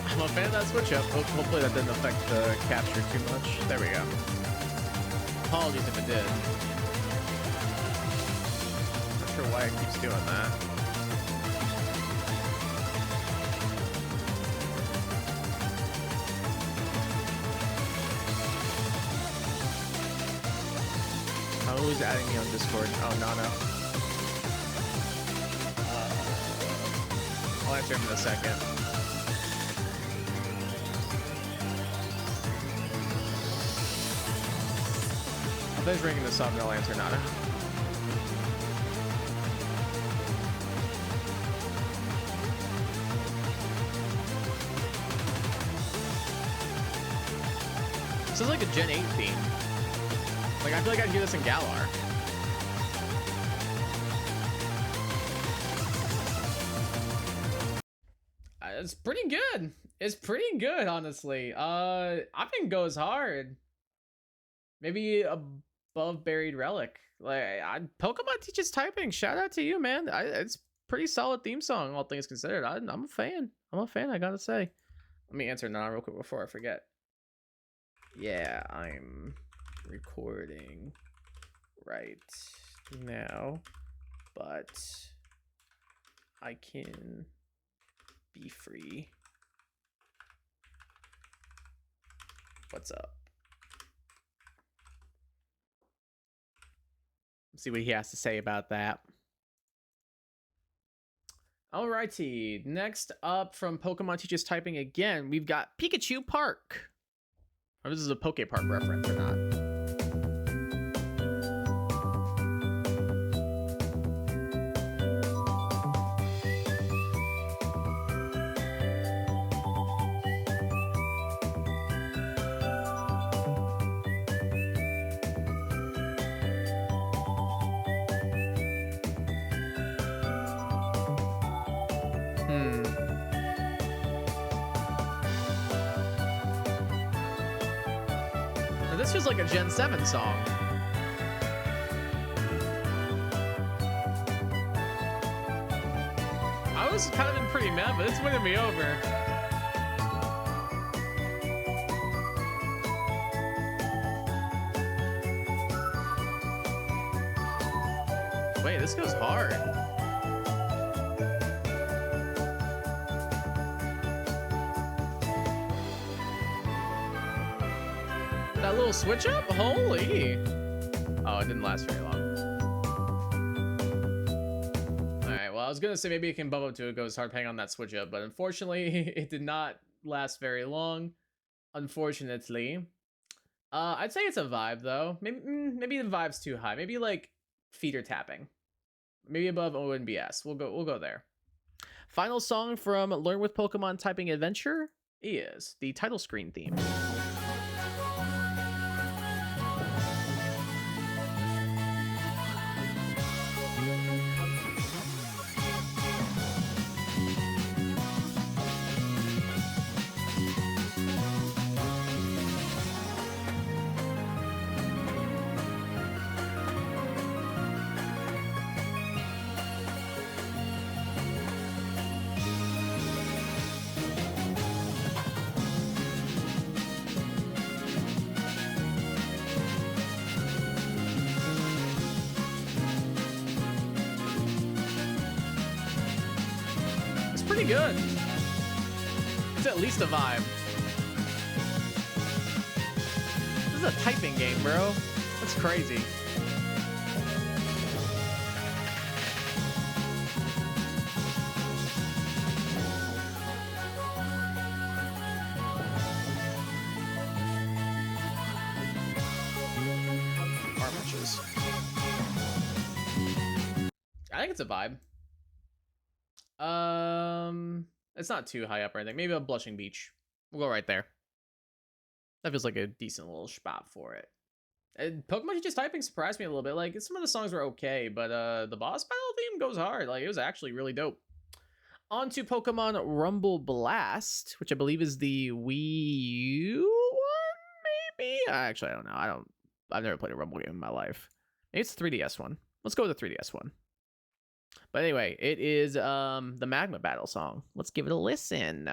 I'm a fan of that switch up. Hopefully that didn't affect the capture too much. There we go. Apologies if it did. Not sure why it keeps doing that. Oh, who's adding me on Discord? Oh, Nana. I'll answer him in a second. If he's ringing this up, I'll answer Nana. This is like a Gen 8 theme. Like, I feel like I'd hear this in Galar. It's pretty good. It's pretty good, honestly. I think goes hard. Maybe above Buried Relic. Like, Pokemon Teaches Typing. Shout out to you, man. It's pretty solid theme song, all things considered. I'm a fan. I'm a fan, I gotta say. Let me answer now real quick before I forget. Yeah, I'm recording right now, but I can be free. What's up? Let's see what he has to say about that. Alrighty, next up from Pokemon Teaches Typing again, we've got Pikachu Park. Or this is a PokéPark reference or not. This feels like a Gen 7 song. I was kind of been pretty mad, but it's winning me over. Wait, this goes hard. That little switch up? Holy. Oh, it didn't last very long. Alright, well, I was gonna say maybe it can bump up to it goes hard playing on that switch up, but unfortunately, it did not last very long. Unfortunately. I'd say it's a vibe, though. Maybe the vibe's too high. Maybe, like, feeder tapping. Maybe above ONBS. We'll go there. Final song from Learn with Pokemon Typing Adventure is the title screen theme. Pretty good. It's at least a vibe. This is a typing game, bro. That's crazy. Armages. I think it's a vibe. It's not too high up or anything. Maybe a Blushing Beach. We'll go right there. That feels like a decent little spot for it. And Pokemon Teaches Typing surprised me a little bit. Like, some of the songs were okay, but the boss battle theme goes hard. Like, it was actually really dope. On to Pokemon Rumble Blast, which I believe is the Wii U one, maybe? Actually, I don't know. I've never played a Rumble game in my life. Maybe it's the 3DS one. Let's go with the 3DS one. But anyway, it is the Magma Battle song. Let's give it a listen.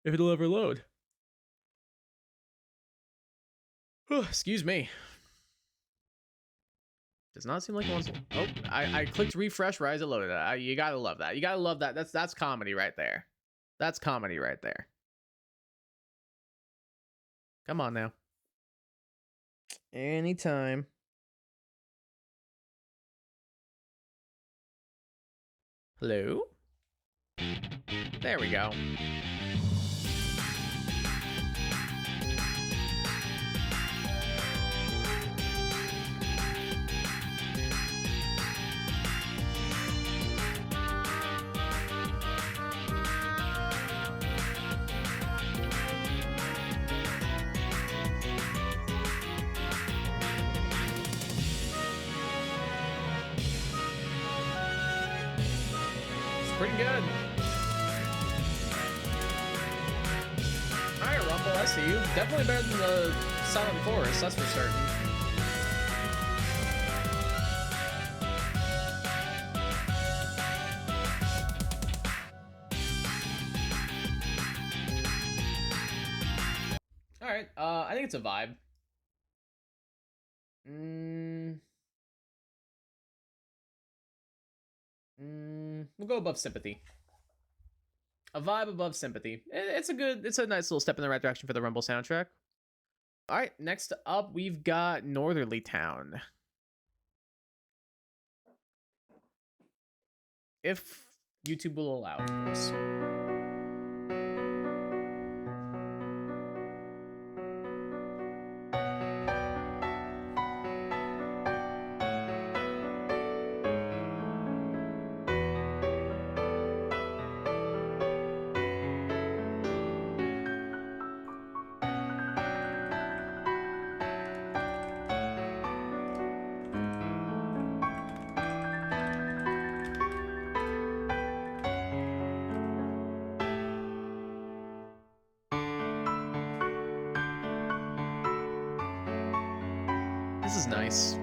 If it'll ever load. Excuse me. Does not seem like it wants to. Oh, I clicked refresh right as it loaded. You gotta love that. You gotta love that. That's comedy right there. That's comedy right there. Come on now. Anytime. Hello? There we go. pretty good. Alright, Rumble, I see you. Definitely better than the Silent Forest, that's for certain. Alright, I think it's a vibe. We'll go above Sympathy. A vibe above Sympathy. It's a nice little step in the right direction for the Rumble soundtrack. All right, next up we've got Northerly Town. If YouTube will allow, of course. This is nice.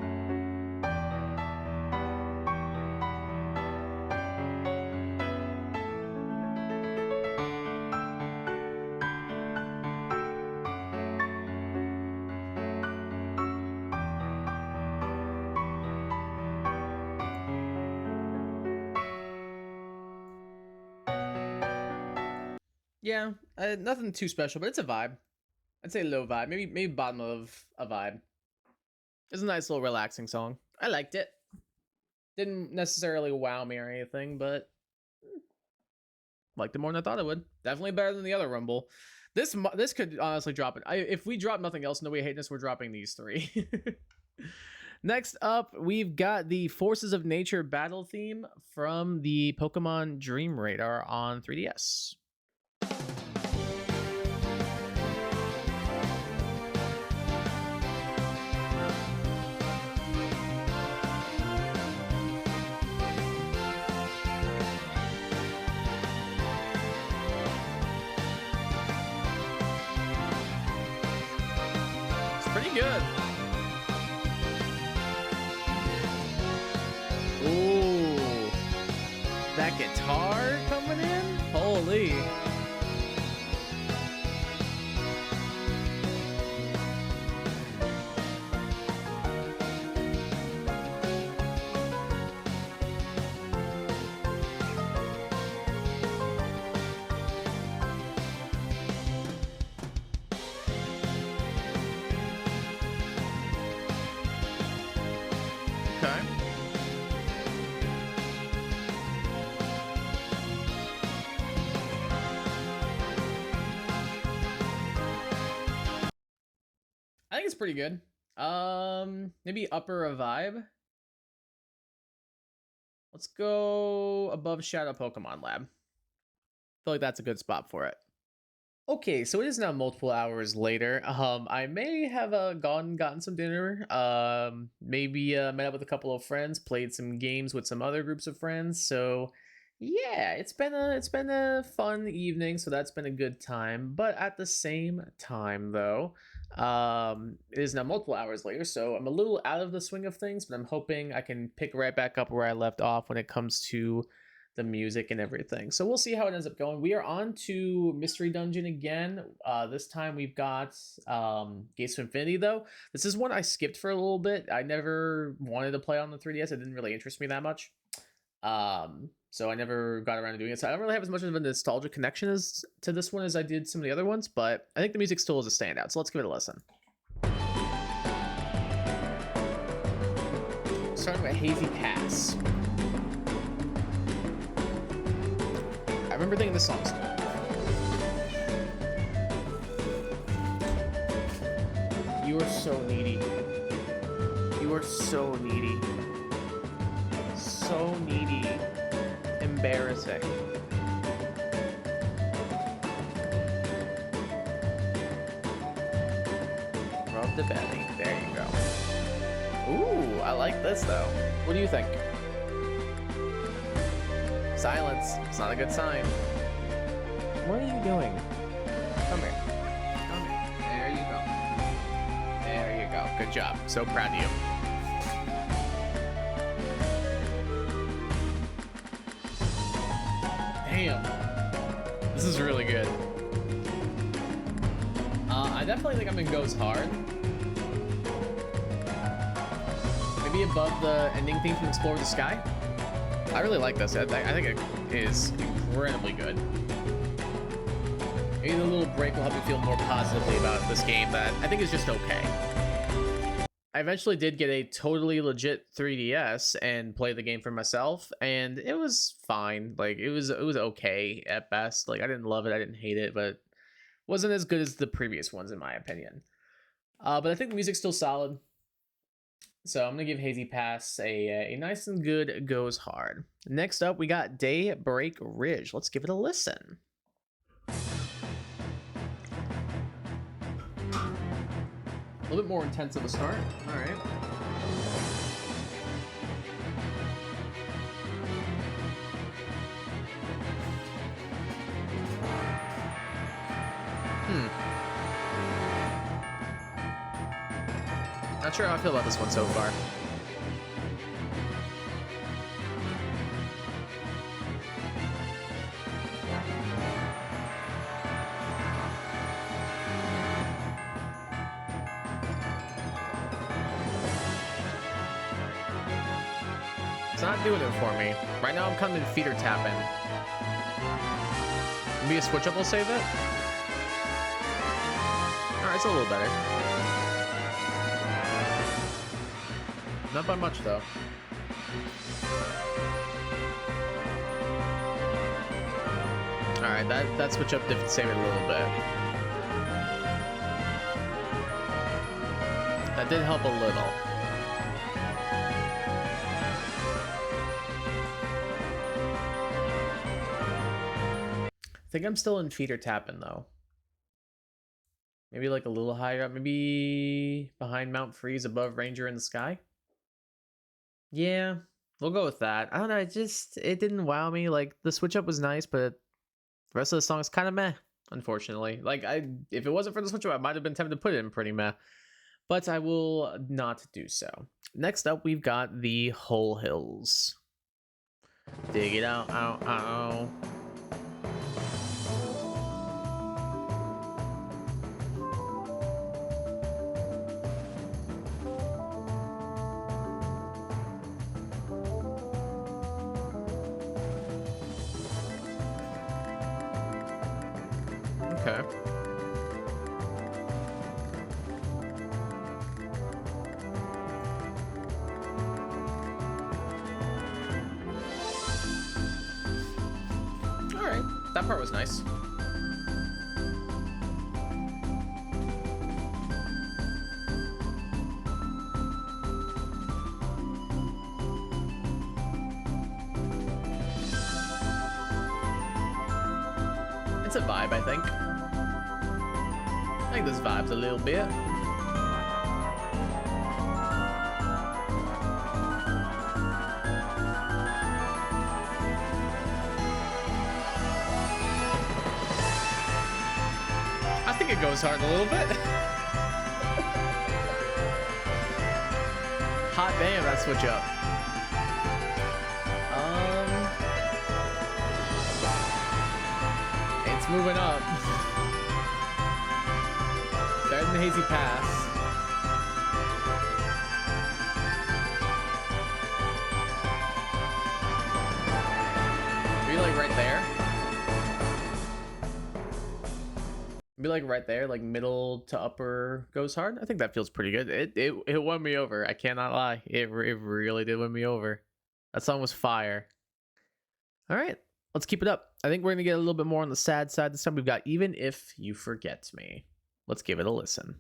Yeah, nothing too special, but it's a vibe. I'd say low vibe, maybe bottom of a vibe. It's a nice little relaxing song. I liked it. Didn't necessarily wow me or anything, but liked it more than I thought it would. Definitely better than the other Rumble. This could honestly drop it. If we drop nothing else, No Way Hating Us, we're dropping these three. Next up, we've got the Forces of Nature battle theme from the Pokemon Dream Radar on 3DS. Pretty good. Ooh, that guitar coming in? Holy. Okay. I think it's pretty good. Maybe upper a vibe. Let's go above Shadow Pokemon Lab. Feel like that's a good spot for it. Okay, so it is now multiple hours later. I may have gotten some dinner. Maybe met up with a couple of friends, played some games with some other groups of friends. So yeah, it's been a fun evening. So that's been a good time. But at the same time, though, it is now multiple hours later. So I'm a little out of the swing of things, but I'm hoping I can pick right back up where I left off when it comes to the music and everything. So we'll see how it ends up going. We are on to Mystery Dungeon again. This time we've got Gates of Infinity, though. This is one I skipped for a little bit. I never wanted to play on the 3DS. It didn't really interest me that much. So I never got around to doing it. So I don't really have as much of a nostalgia connection to this one as I did some of the other ones, but I think the music still is a standout. So let's give it a listen. Starting with Hazy Pass. I remember thinking this song's cool. You are so needy. You are so needy. So needy. Embarrassing. Rub the belly. There you go. Ooh, I like this though. What do you think? Silence. It's not a good sign. What are you doing? Come here. Come here. There you go. There you go. Good job. So proud of you. Damn. This is really good. I definitely think I'm in Goes Hard. Maybe above the ending theme from Explore the Sky. I really like this. I think it is incredibly good. Maybe the little break will help me feel more positively about this game that I think is just okay. I eventually did get a totally legit 3DS and play the game for myself, and it was fine. Like it was okay at best. Like I didn't love it, I didn't hate it, but wasn't as good as the previous ones in my opinion. But I think the music's still solid. So I'm gonna give Hazy Pass a nice and good Goes Hard. Next up, we got Daybreak Ridge. Let's give it a listen. A little bit more intense of a start. All right. Not sure how I feel about this one so far. It's not doing it for me. Right now I'm kind of in feeder tapping. Maybe a switch up will save it? Alright, it's a little better. Not by much though. Alright, that switch up did save it a little bit. That did help a little. I think I'm still in feeder tapping though. Maybe like a little higher up, maybe behind Mount Freeze, above Ranger in the Sky. Yeah, we'll go with that. I don't know, it didn't wow me. Like the switch up was nice, but the rest of the song is kind of meh, unfortunately. Like if it wasn't for the switch up, I might have been tempted to put it in pretty meh, but I will not do so. Next up, we've got the Whole Hills. Dig it out, ow, ow. Okay. All right, that part was nice. It's a vibe, I think. I think this vibes a little bit. I think it goes hard a little bit. Hot damn, that switch up. It's moving up. Better than Hazy Pass. Maybe like right there. Maybe like right there, like middle to upper goes hard. I think that feels pretty good. It won me over. I cannot lie. It really did win me over. That song was fire. All right, let's keep it up. I think we're gonna get a little bit more on the sad side this time. We've got Even If You Forget Me. Let's give it a listen.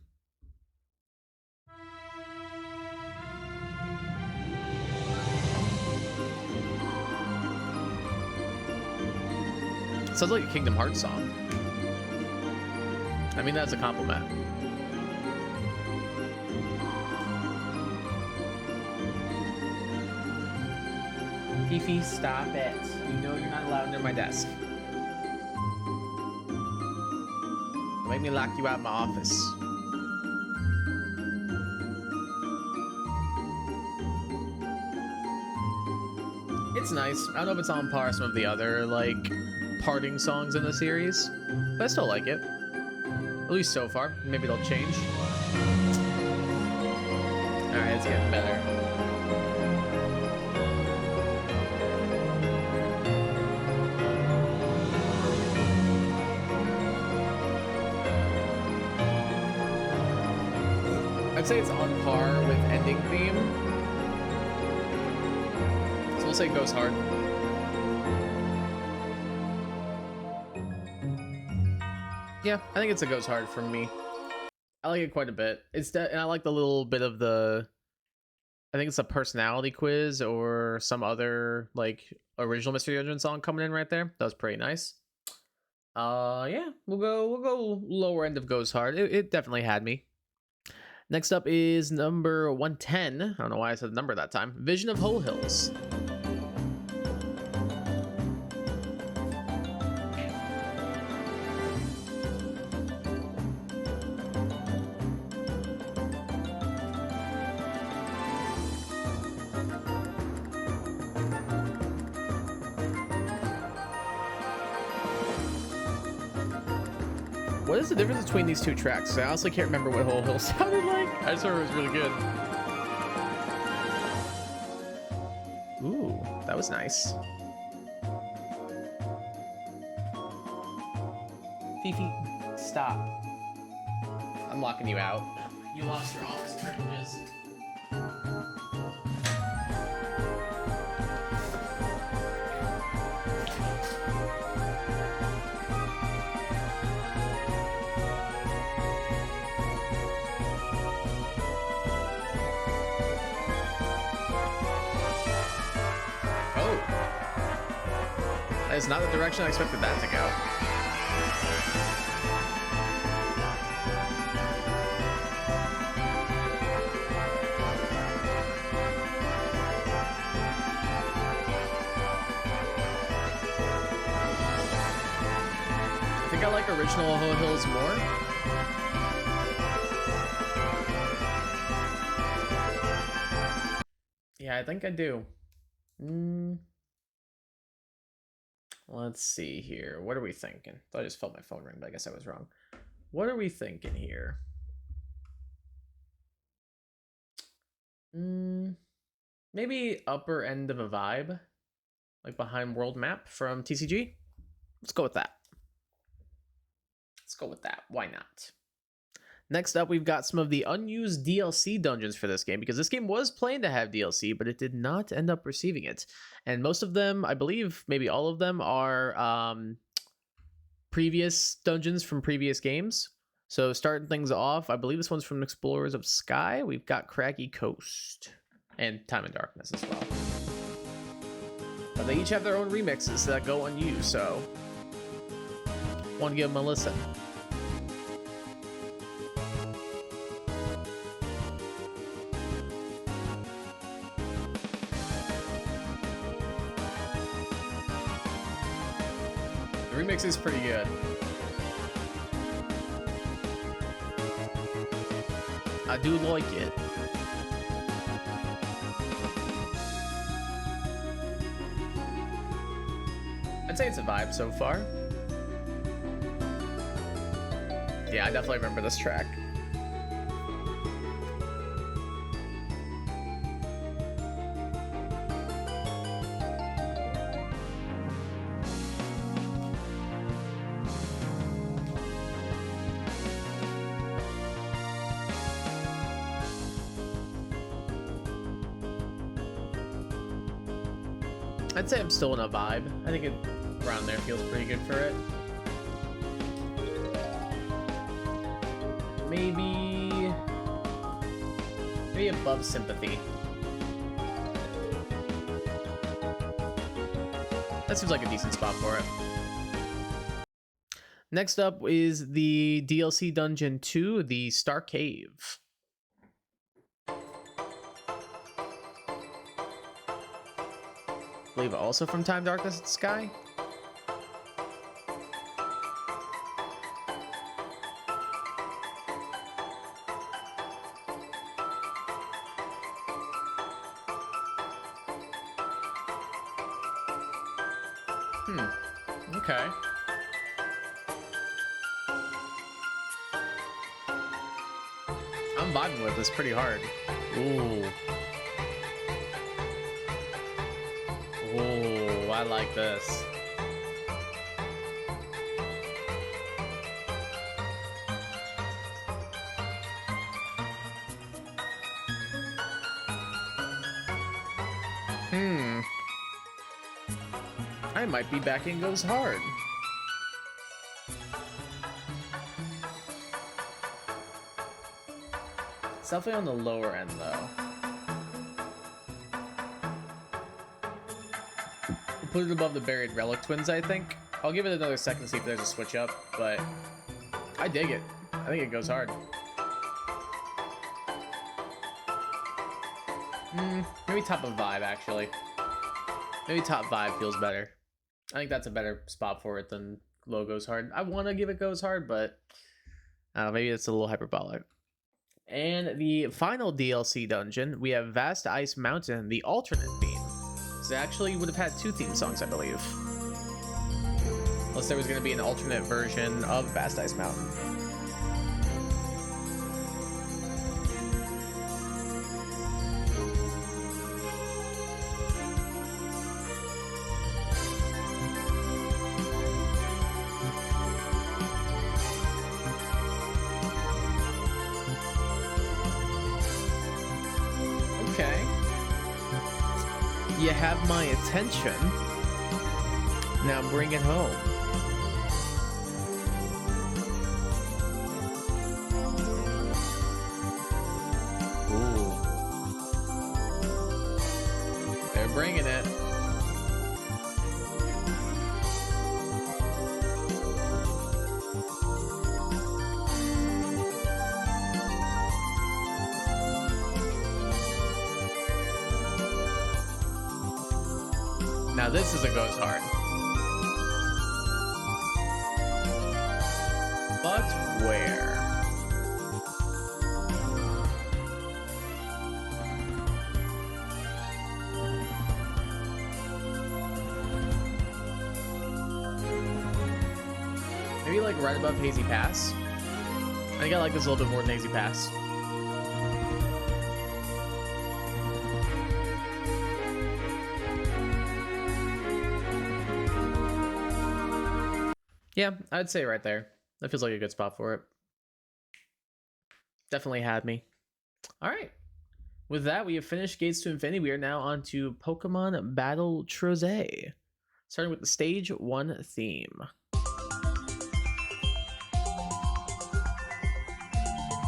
Sounds like a Kingdom Hearts song. I mean, that's a compliment. Fifi, stop it. You know you're not allowed near my desk. Make me lock you out of my office. It's nice. I don't know if it's on par with some of the other, like, parting songs in the series, but I still like it. At least so far. Maybe they'll change. Alright, it's getting better. I'd say it's on par with ending theme. So we'll say it goes hard. Yeah, I think it's a goes hard from me. I like it quite a bit. And I like the little bit of the, I think it's a personality quiz or some other like original Mystery Dungeon song coming in right there. That was pretty nice. Yeah, we'll go lower end of goes hard. It definitely had me. Next up is number 110. I don't know why I said the number that time. Vision of Whole Hills. What is the difference between these two tracks? I honestly can't remember what Whole Hill sounded like. I just heard it was really good. Ooh, that was nice. Fifi, stop. I'm locking you out. You lost your office privileges. That is not the direction I expected that to go. I think I like original Whole Hills more. Yeah, I think I do. Let's see here. What are we thinking? I just felt my phone ring, but I guess I was wrong. What are we thinking here? Maybe upper end of a vibe, like behind World Map from TCG. Let's go with that. Let's go with that. Why not? Next up, we've got some of the unused DLC dungeons for this game, because this game was planned to have DLC, but it did not end up receiving it. And most of them, I believe, maybe all of them, are previous dungeons from previous games. So starting things off, I believe this one's from Explorers of Sky. We've got Craggy Coast and Time and Darkness as well. But they each have their own remixes that go unused, so want to give them a listen. The remix is pretty good. I do like it. I'd say it's a vibe so far. Yeah, I definitely remember this track. I'd say I'm still in a vibe. I think it around there feels pretty good for it. Maybe above Sympathy. That seems like a decent spot for it. Next up is the DLC Dungeon 2, the Star Cave. I believe also from Time Darkness Sky. Okay. I'm vibing with this pretty hard. Ooh. Ooh, I like this. I might be backing Goes Hard. It's definitely on the lower end, though. We'll put it above the Buried Relic Twins, I think. I'll give it another second to see if there's a switch up, but I dig it. I think it goes hard. Maybe top of Vibe, actually. Maybe top Vibe feels better. I think that's a better spot for it than low Goes Hard. I want to give it Goes Hard, but maybe it's a little hyperbolic. And the final DLC dungeon, we have Vast Ice Mountain, the alternate theme. So it actually would have had 2 theme songs, I believe. Unless there was going to be an alternate version of Vast Ice Mountain. You have my attention. Now bring it home. Ooh. They're bringing it. Now this is a goes hard. But where? Maybe like right above Hazy Pass. I think I like this a little bit more than Hazy Pass. Yeah, I'd say right there. That feels like a good spot for it. Definitely had me. All right. With that, we have finished Gates to Infinity. We are now on to Pokemon Battle Trozei. Starting with the Stage 1 theme.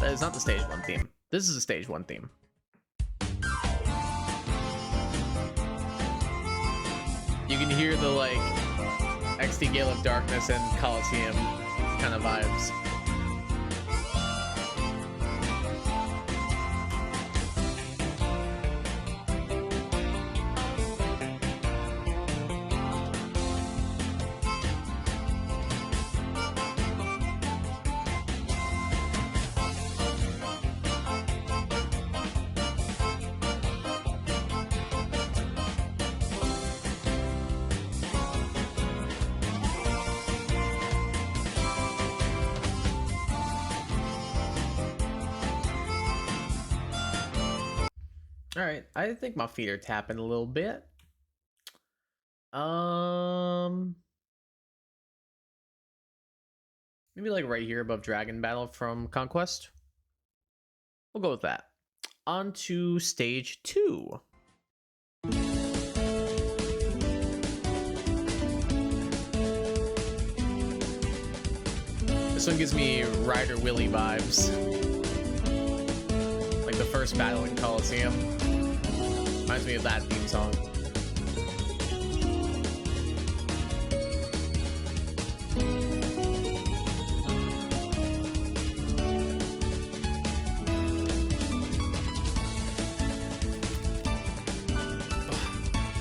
That is not the Stage 1 theme. This is a Stage 1 theme. You can hear the, like, XD Gale of Darkness and Colosseum kind of vibes. All right, I think my feet are tapping a little bit. Maybe like right here above Dragon Battle from Conquest. We'll go with that. On to Stage 2. This one gives me Ryder Willy vibes. Like the first battle in Colosseum. Reminds me of that theme song.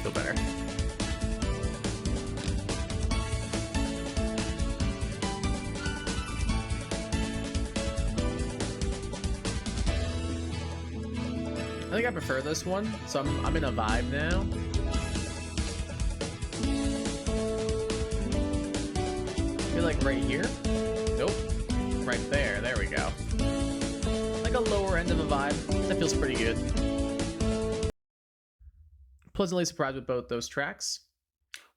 Feel better. think I prefer this one, so I'm in a vibe now. Maybe like right here? Nope. Right there. There we go. Like a lower end of a vibe. That feels pretty good. Pleasantly surprised with both those tracks.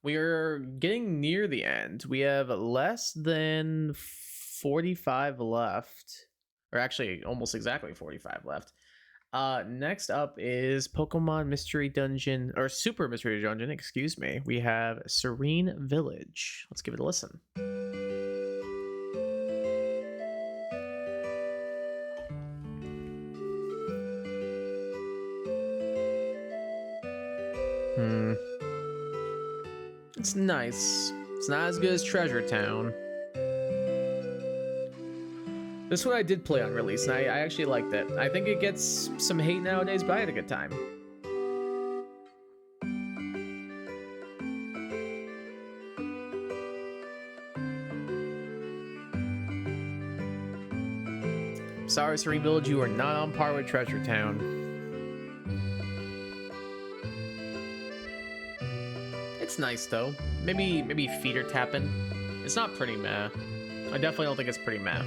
We are getting near the end. We have less than 45 left. Or actually, almost exactly 45 left. Next up is Pokemon Mystery Dungeon, or Super Mystery Dungeon, excuse me. We have Serene Village. Let's give it a listen. It's nice. It's not as good as Treasure Town. This one I did play on release, and I actually liked it. I think it gets some hate nowadays, but I had a good time. Sorry, Serene Village, you are not on par with Treasure Town. It's nice though. Maybe feeder tapping. It's not pretty meh. I definitely don't think it's pretty meh.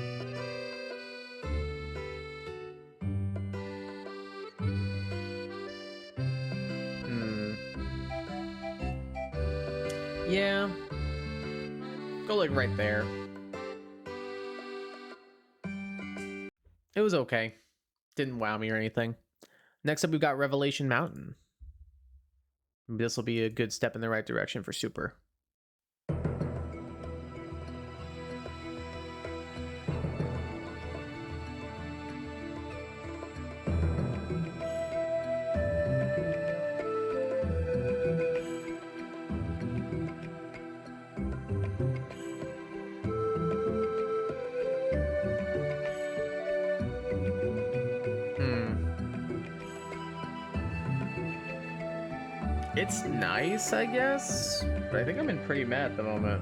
Yeah. Go like right there. It was okay. Didn't wow me or anything. Next up, we've got Revelation Mountain. This will be a good step in the right direction for Super. It's nice, I guess, but I think I'm in pretty meh at the moment.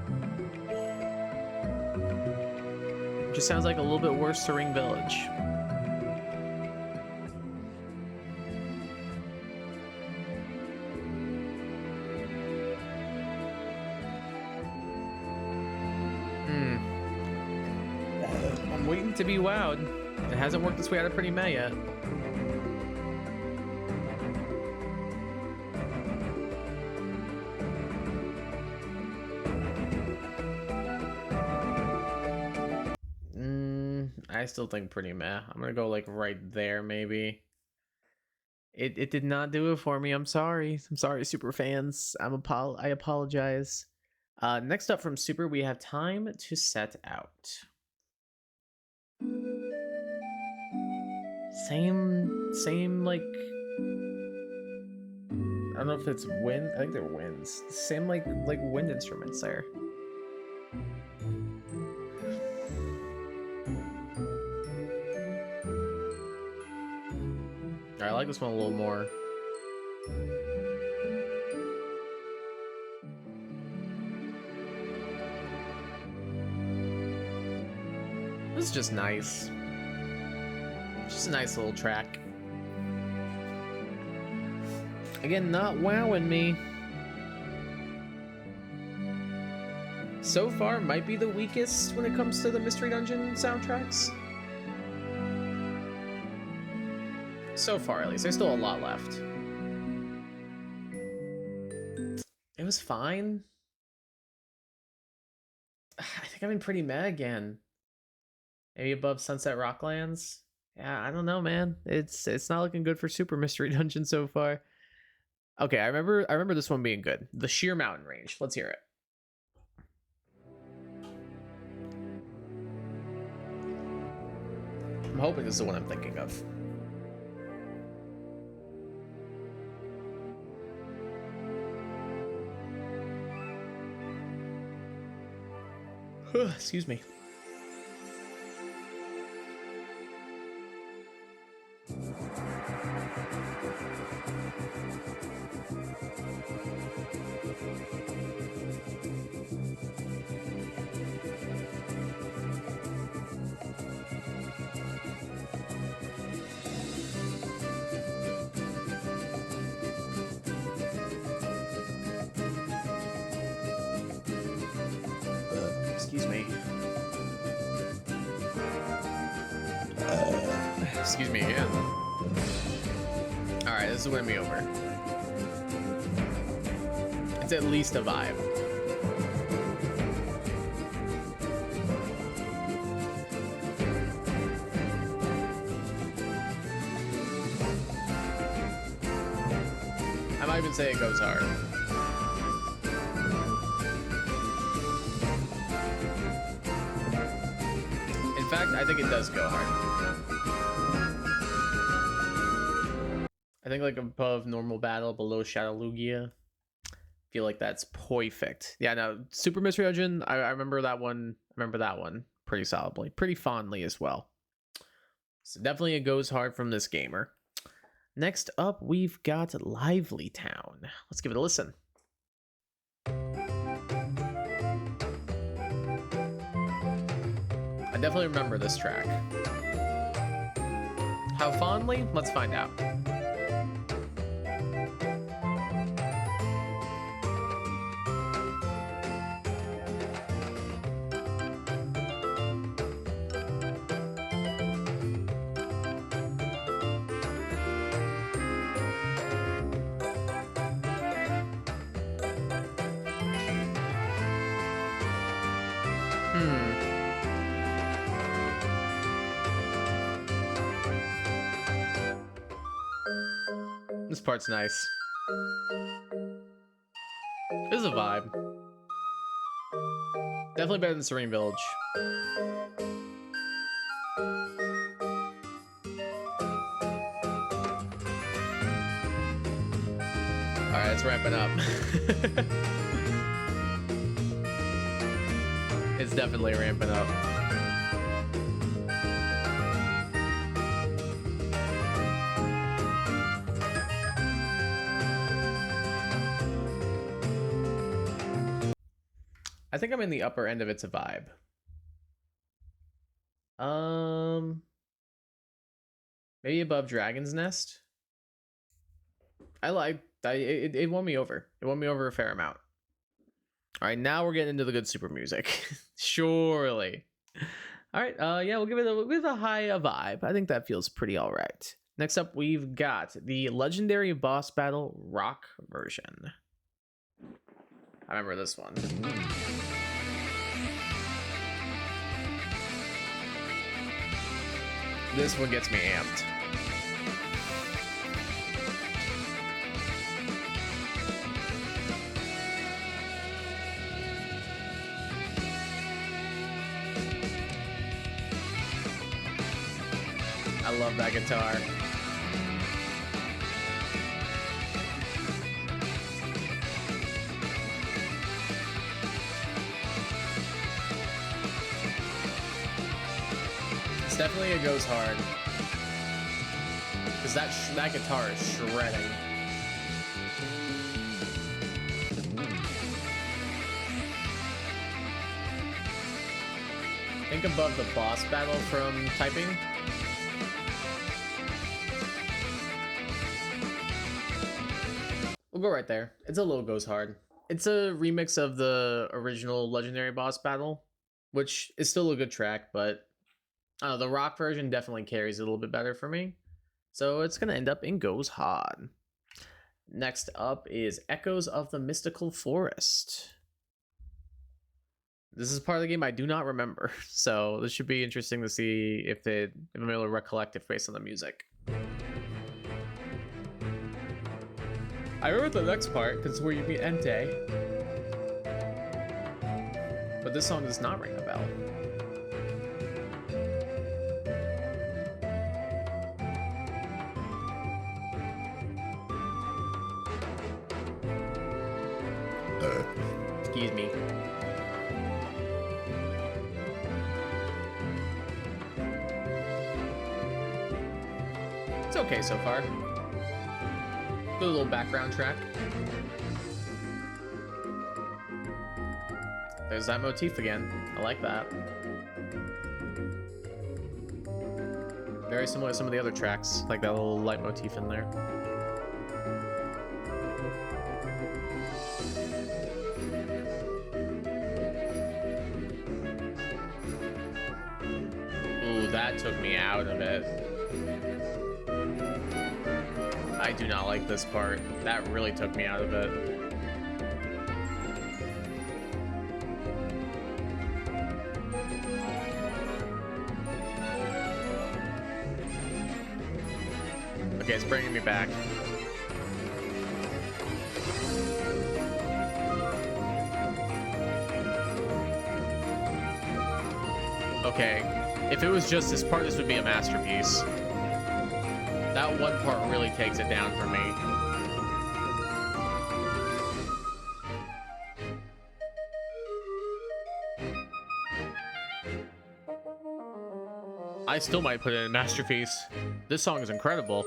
It just sounds like a little bit worse Serene Village. I'm waiting to be wowed. It hasn't worked its way out of pretty meh yet. I still think pretty meh. I'm gonna go like right there, maybe. It did not do it for me. I'm sorry. I'm sorry, Super fans. I apologize. Next up from Super, we have Time to Set Out. Same like, I don't know if it's wind. I think they're winds. Same like wind instruments there. I like this one a little more. This is just nice. Just a nice little track. Again, not wowing me. So far, might be the weakest when it comes to the Mystery Dungeon soundtracks. So far, at least. There's still a lot left. It was fine. I think I'm in pretty meh again. Maybe above Sunset Rocklands. Yeah, I don't know, man. It's not looking good for Super Mystery Dungeon so far. Okay, I remember this one being good. The Sheer Mountain Range. Let's hear it. I'm hoping this is the one I'm thinking of. Excuse me. Excuse me again. All right, this is winning me over. It's at least a vibe. I might even say it goes hard. In fact, I think it does go hard. I think like above normal battle, below Shadow Lugia. Feel like that's perfect. Yeah, no, Super Mystery Dungeon, I remember that one. I remember that one pretty solidly, pretty fondly as well. So definitely it goes hard from this gamer. Next up, we've got Lively Town. Let's give it a listen. I definitely remember this track. How fondly? Let's find out. This part's nice. This is a vibe. Definitely better than Serene Village. Alright, it's ramping up. It's definitely ramping up. I think I'm in the upper end of It's a Vibe. Maybe above Dragon's Nest. It won me over. It won me over a fair amount. All right, now we're getting into the good super music. Surely. All right, yeah, we'll give it a high vibe. I think that feels pretty all right. Next up, we've got the Legendary Boss Battle Rock version. I remember this one. This one gets me amped. I love that guitar. Definitely it goes hard because that guitar is shredding. Think above the boss battle from Typing. We'll go right there. It's a little goes hard. It's a remix of the original Legendary Boss Battle, which is still a good track, but the rock version definitely carries a little bit better for me. So it's going to end up in Goes Hard. Next up is Echoes of the Mystical Forest. This is part of the game I do not remember. So this should be interesting to see if I'm able to recollect it based on the music. I remember the next part because it's where you meet Entei. But this song does not ring a bell. Excuse me. It's okay so far. Good little background track. There's that motif again. I like that. Very similar to some of the other tracks, like that little light motif in there. Ooh, that took me out of it. I do not like this part. That really took me out of it. Okay, it's bringing me back. Okay, if it was just this part, this would be a masterpiece. That one part really takes it down for me. I still might put it in a masterpiece. This song is incredible.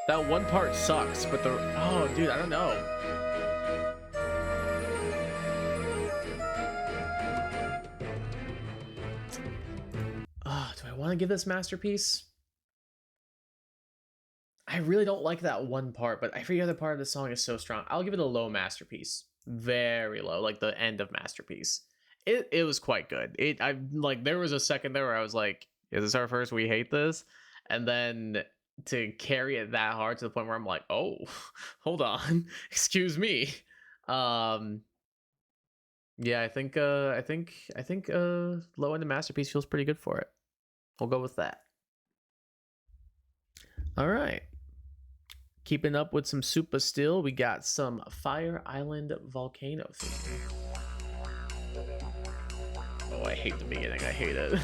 That one part sucks, but the... Oh, dude, I don't know. Do I want to give this masterpiece? I really don't like that one part, but every other part of the song is so strong. I'll give it a low masterpiece. Very low, like the end of masterpiece. It was quite good. I like, there was a second there where I was like, is this our first We Hate This? And then to carry it that hard to the point where I'm like, oh, hold on, excuse me. Yeah, I think low end of masterpiece feels pretty good for it. We'll go with that. All right. Keeping up with some super still, we got some Fire Island Volcano theme. Oh, I hate the beginning. I hate it.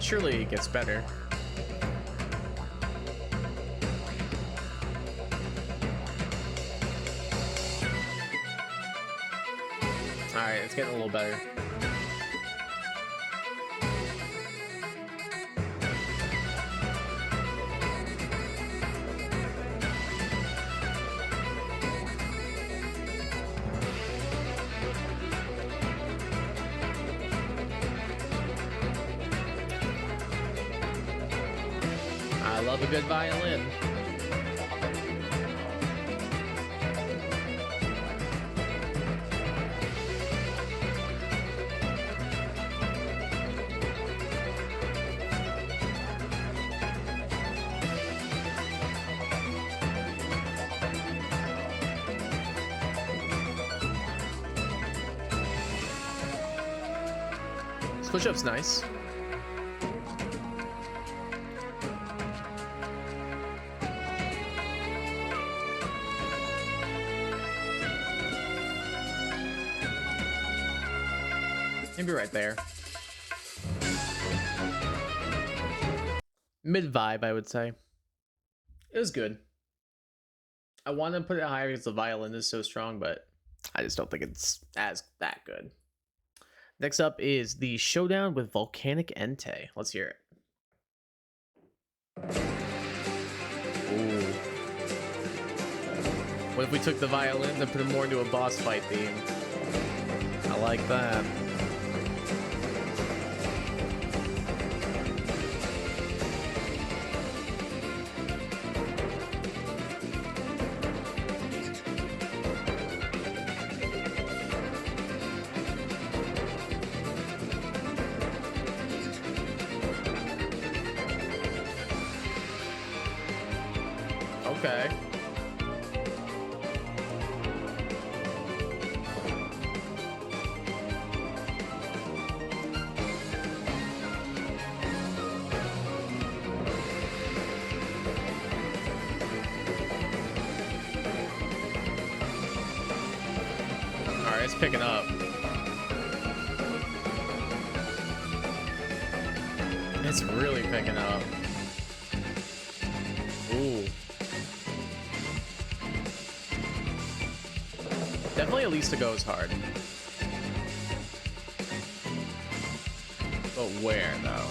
Surely it gets better. Alright, it's getting a little better. I love a good violin. Switch up's nice. Maybe right there. Mid vibe, I would say. It was good. I want to put it higher because the violin is so strong, but I just don't think it's as that good. Next up is the Showdown with Volcanic Entei. Let's hear it. Ooh. What if we took the violins and put them more into a boss fight theme? I like that. Okay. All right, it's picking up. It's really picking up. Ooh. Definitely Elisa goes hard. But where, though?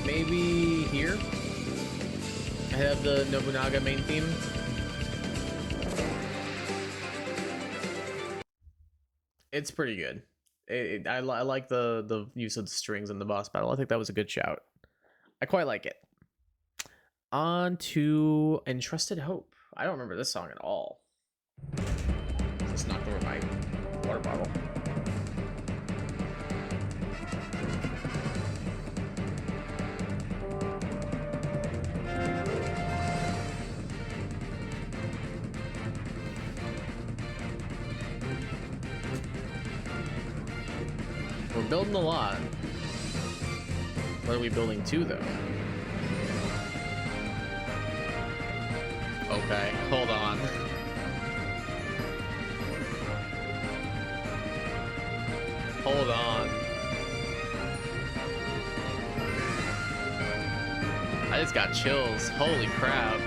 Maybe here? I have the Nobunaga main theme. It's pretty good. I like the use of the strings in the boss battle. I think that was a good shout. I quite like it. On to Entrusted Hope. I don't remember this song at all. Just knocked over my water bottle. We're building a lot. What are we building to, though? Okay, hold on. Hold on. I just got chills. Holy crap.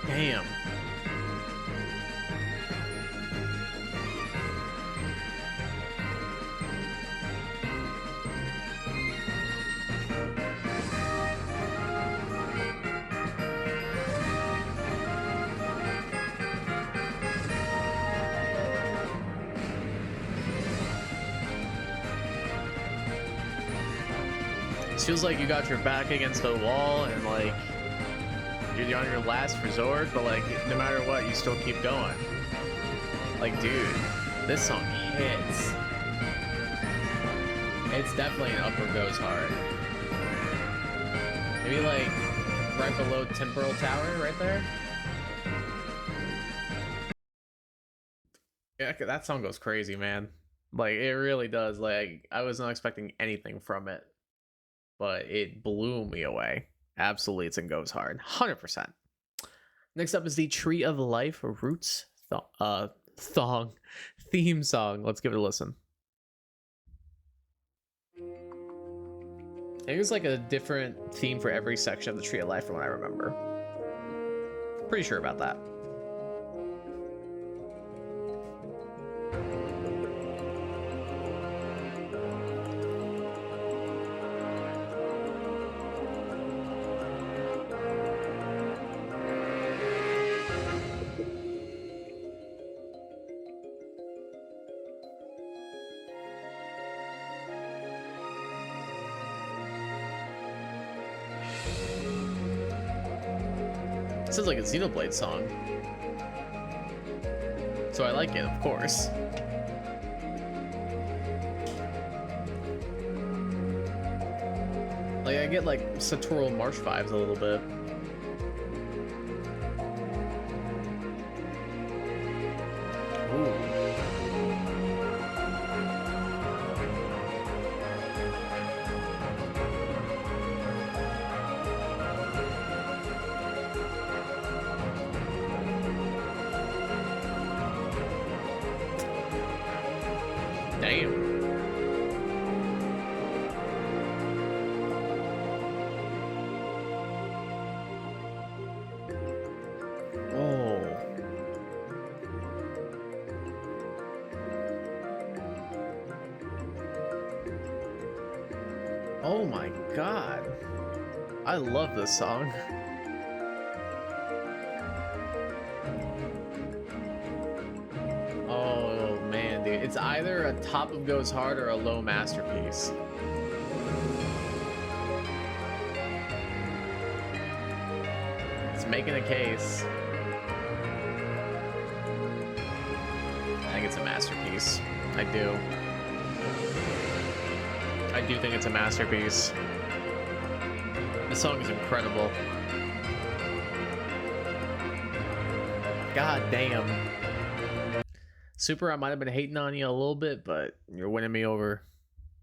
Damn. It feels like you got your back against a wall and like you're on your last resort, but like no matter what, you still keep going. Like, dude, this song hits. It's definitely an upper goes hard. Maybe like right below Temporal Tower, right there. Yeah, that song goes crazy, man. Like, it really does. Like, I was not expecting anything from it, but it blew me away. Absolutely, it's in goes hard, 100%. Next up is the Tree of Life Roots theme song. Let's give it a listen. I think it's like a different theme for every section of the Tree of Life from what I remember. Pretty sure about that. Sounds like a Xenoblade song. So I like it, of course. Like, I get like Satoral Marsh vibes a little bit. Ooh. Damn. Oh. Oh my God. I love this song. It's either a top of goes hard or a low masterpiece. It's making a case. I think it's a masterpiece. I do. I do think it's a masterpiece. This song is incredible. God damn. Super, I might have been hating on you a little bit, but you're winning me over.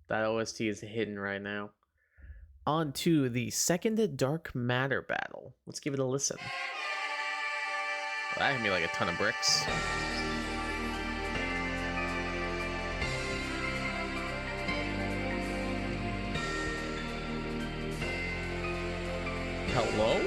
That OST is hidden right now. On to the second Dark Matter battle. Let's give it a listen. That hit me like a ton of bricks. Hello?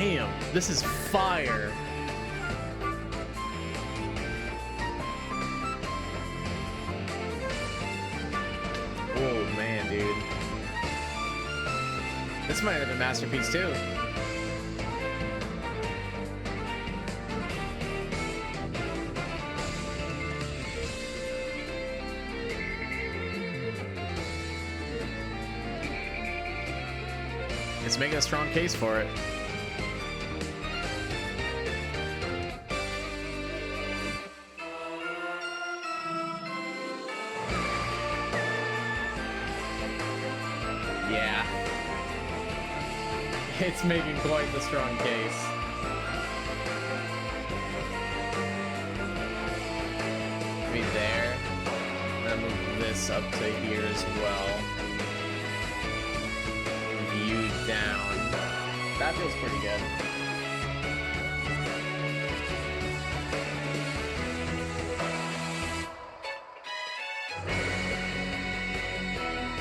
Damn, this is fire. Oh man, dude. This might have been a masterpiece too. It's making a strong case for it. Yeah. It's making quite the strong case. I mean, there. I'm gonna move this up to here as well. View down. That feels pretty good.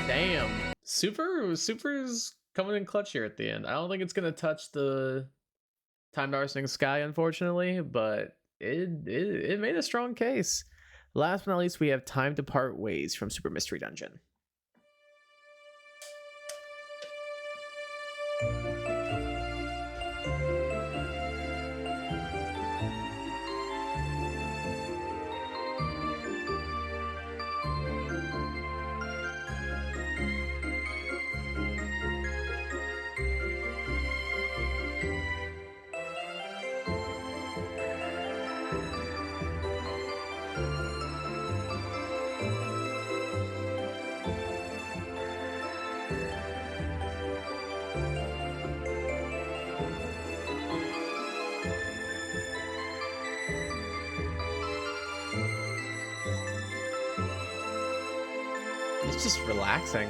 Damn. Super's coming in clutch here at the end. I don't think it's gonna touch the Time to Arsenic Sky, unfortunately, but it made a strong case. Last but not least, we have Time to Part Ways from Super Mystery Dungeon. It's just relaxing.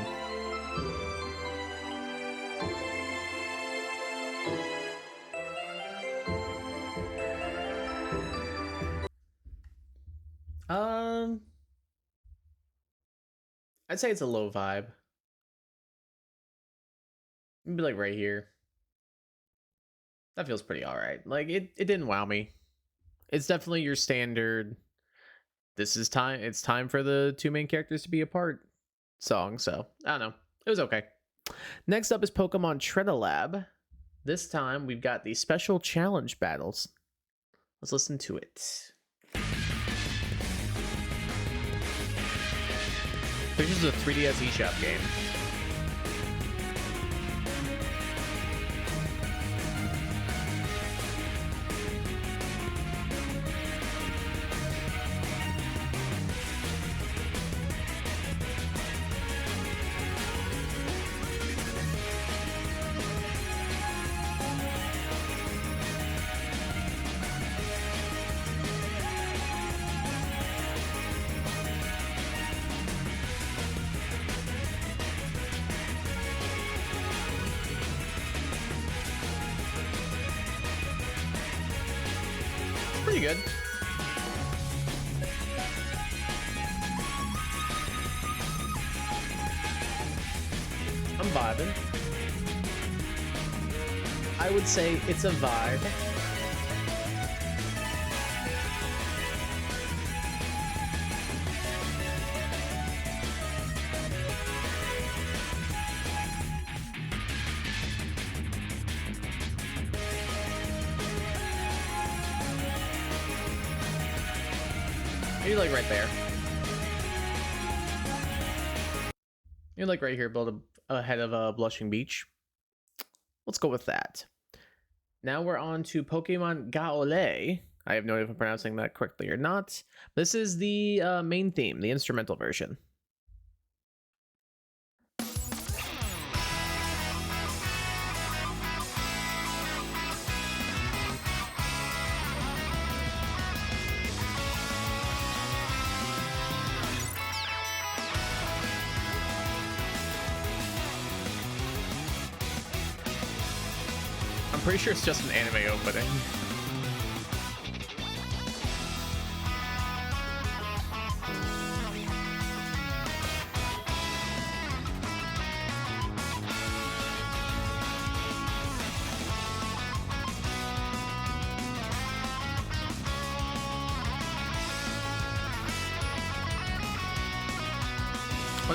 I'd say it's a low vibe. Maybe like right here. That feels pretty alright. Like it didn't wow me. It's definitely your standard. This is time. It's time for the two main characters to be apart song. So I don't know. It was okay. Next up is Pokemon Tretta Lab. This time we've got the special challenge battles. Let's listen to it. This is a 3DS eShop game. Pretty good. I'm vibing. I would say it's a vibe. Maybe like right there. Maybe like right here, build a head of a blushing beach. Let's go with that. Now we're on to Pokemon Ga Olé. I have no idea if I'm pronouncing that correctly or not. This is the main theme, the instrumental version. I'm pretty sure it's just an anime opening.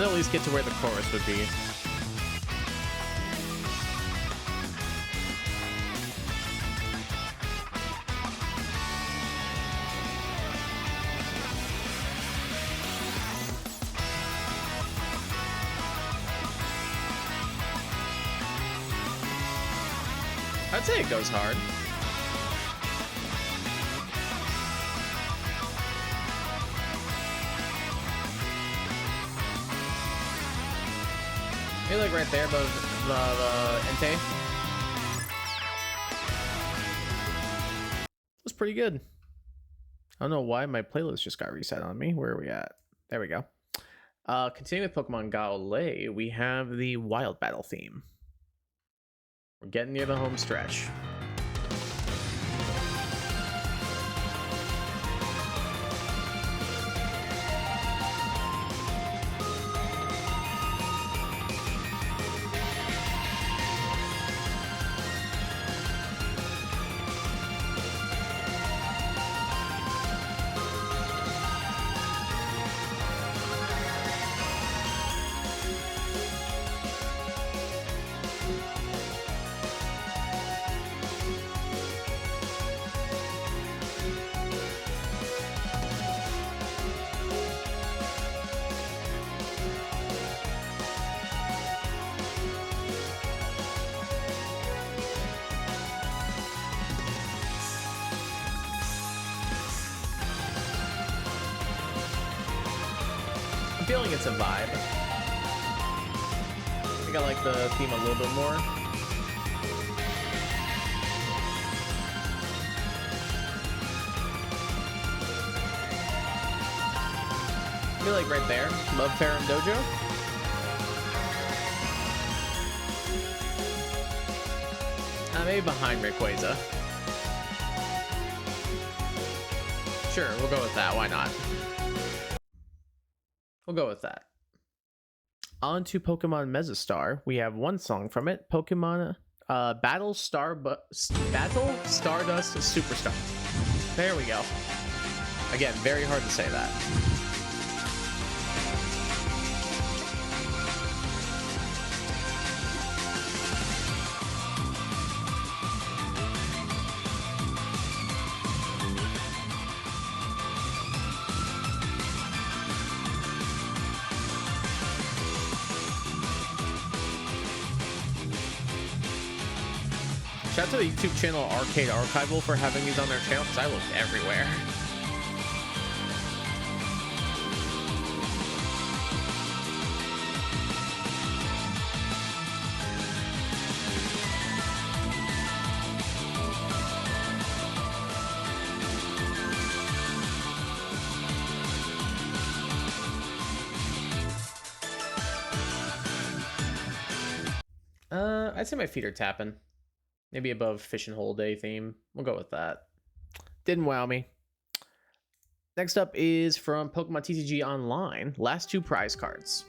want to at least get to where the chorus would be. I'd say it goes hard. Maybe like right there above the Entei. That's pretty good. I don't know why my playlist just got reset on me. Where are we at? There we go. Continuing with Pokemon Ga Olé, we have the Wild Battle theme. We're getting near the home stretch. I'm feeling it's a vibe. I think I like the theme a little bit more. I feel like right there, Love Ferrum Dojo. Maybe behind Rayquaza. Sure, we'll go with that. Why not? We'll go with that. On to Pokemon Mezastar. We have one song from it. Pokemon Battle Stardust Superstar. There we go. Again, very hard to say that. Shout out to the YouTube channel Arcade Archival for having these on their channel, because I looked everywhere. I'd say my feet are tapping. Maybe above Fish and Hole Day theme. We'll go with that. Didn't wow me. Next up is from Pokemon TCG Online. Last two prize cards.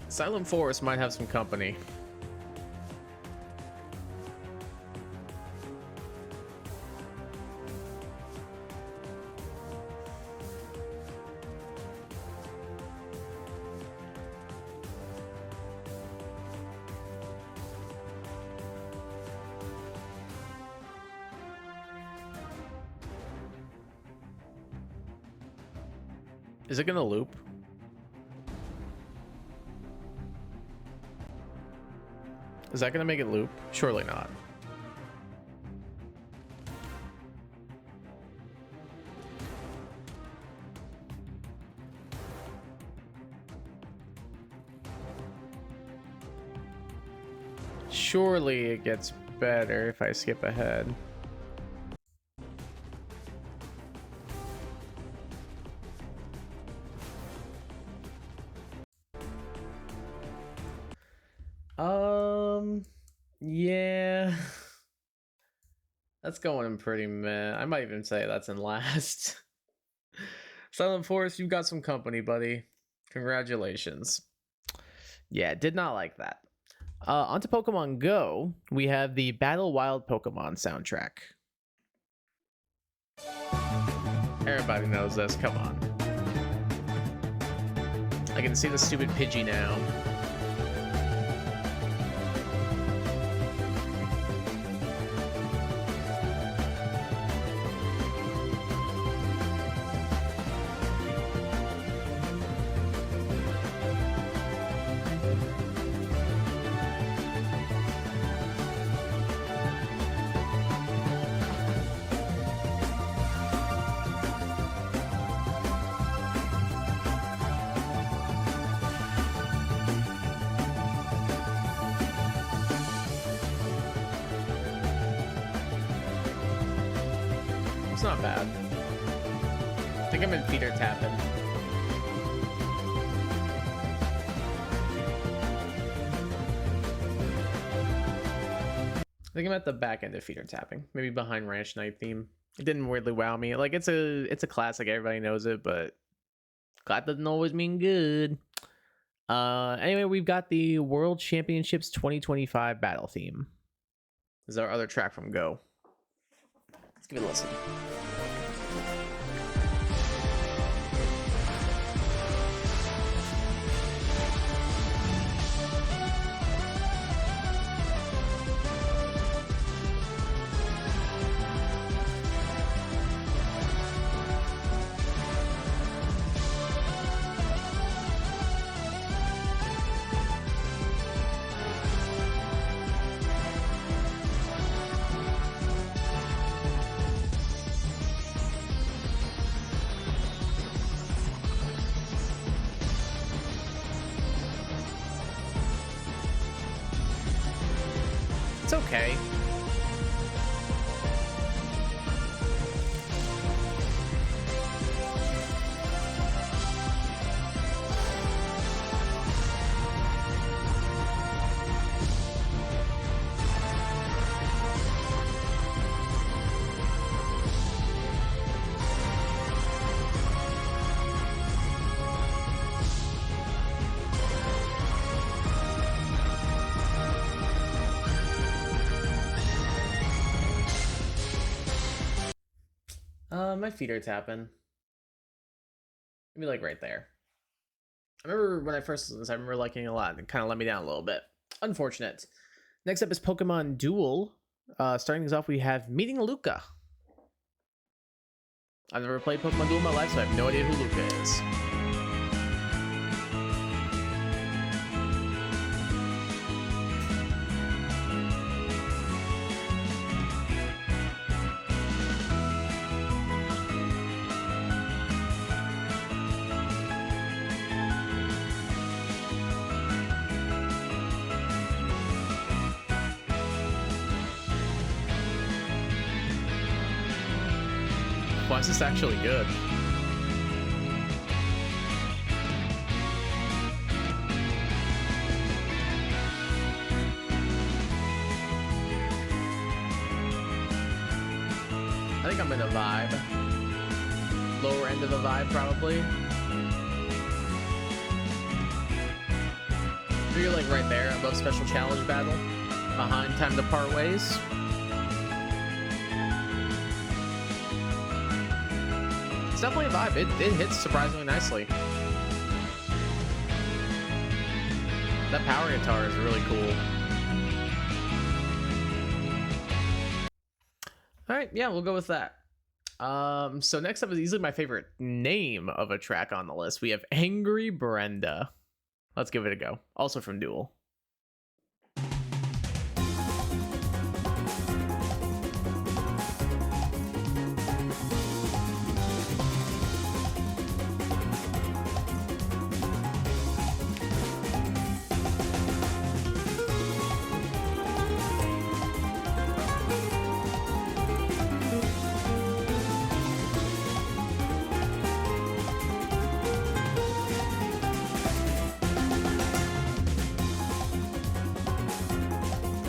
Silent Forest might have some company. Is it gonna loop? Is that gonna make it loop? Surely not. Surely it gets better if I skip ahead. That's going in pretty meh. I might even say that's in last. Silent Forest, you've got some company, buddy. Congratulations. Yeah, did not like that. Onto Pokemon Go, we have the Battle Wild Pokemon soundtrack. Everybody knows this, come on. I can see the stupid Pidgey now. It's not bad. I think I'm in feeder tapping. I think I'm at the back end of feeder tapping, maybe behind Ranch Night theme. It didn't weirdly wow me. Like it's a classic, everybody knows it, but glad doesn't always mean good. Anyway, we've got the World Championships 2025 battle theme. This is our other track from Go. Let's give it a listen. It's okay. My feet are tapping. Maybe like right there. I remember when I first listened to this, I remember liking it a lot, and it kind of let me down a little bit. Unfortunate. Next up is Pokemon Duel. Starting things off, we have Meeting Luca. I've never played Pokemon Duel in my life, so I have no idea who Luca is. Why is this actually good? I think I'm in a vibe. Lower end of a vibe, probably. So you're like right there above Special Challenge Battle, behind Time to Part Ways. It's definitely a vibe. It hits surprisingly nicely. That power guitar is really cool. Alright, yeah, we'll go with that. So next up is easily my favorite name of a track on the list. We have Angry Brenda. Let's give it a go. Also from Duel.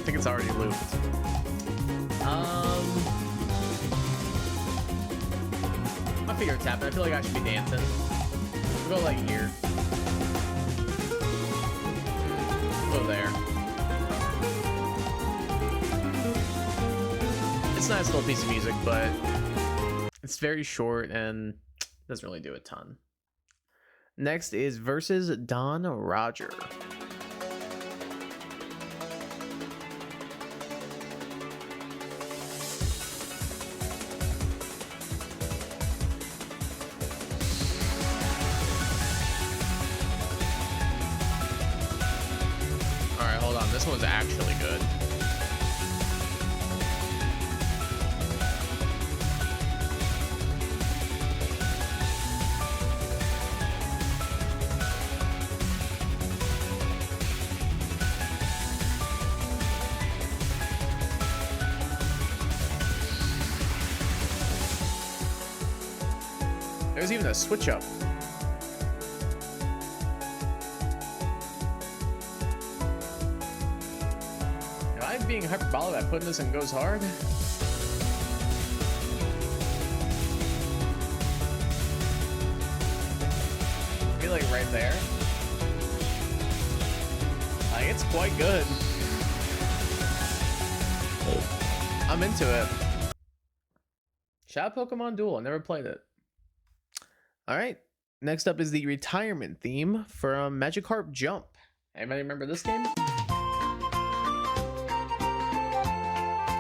It's already looped. Enough of your tapping. I feel like I should be dancing. We'll go like here. Go there. It's a nice little piece of music, but it's very short and doesn't really do a ton. Next is versus Don Roger. Alright, hold on. This one's actually good. There's even a switch up. Am I being hyperbolic by putting this in goes hard? Be like right there. Like it's quite good. I'm into it. Shout out Pokemon Duel. I never played it. All right, next up is the retirement theme from Magikarp Jump. Anybody remember this game?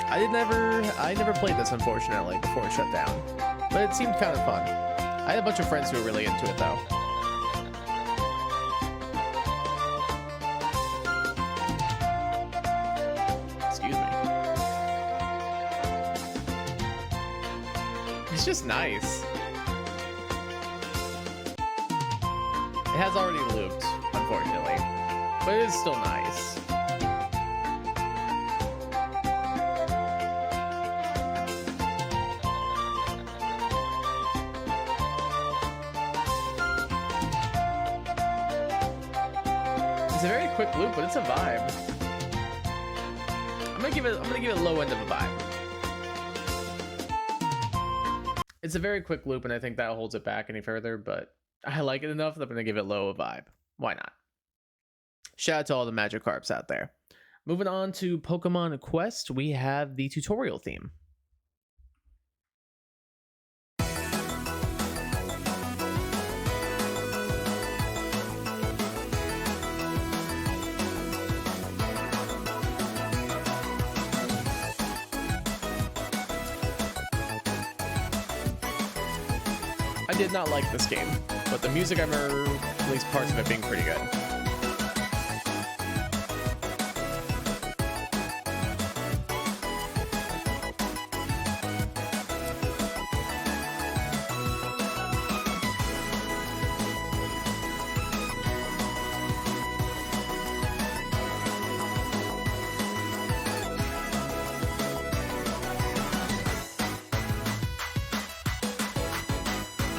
I never played this, unfortunately, before it shut down, but it seemed kind of fun. I had a bunch of friends who were really into it, though. Excuse me. It's just nice. It has already looped, unfortunately, but it is still nice. It's a very quick loop, but it's a vibe. I'm gonna give it low end of a vibe. It's a very quick loop, and I think that holds it back any further, but I like it enough that I'm going to give it low a vibe. Why not? Shout out to all the Magikarps out there. Moving on to Pokemon Quest, we have the tutorial theme. I did not like this game, but the music I remember, at least parts of it being pretty good.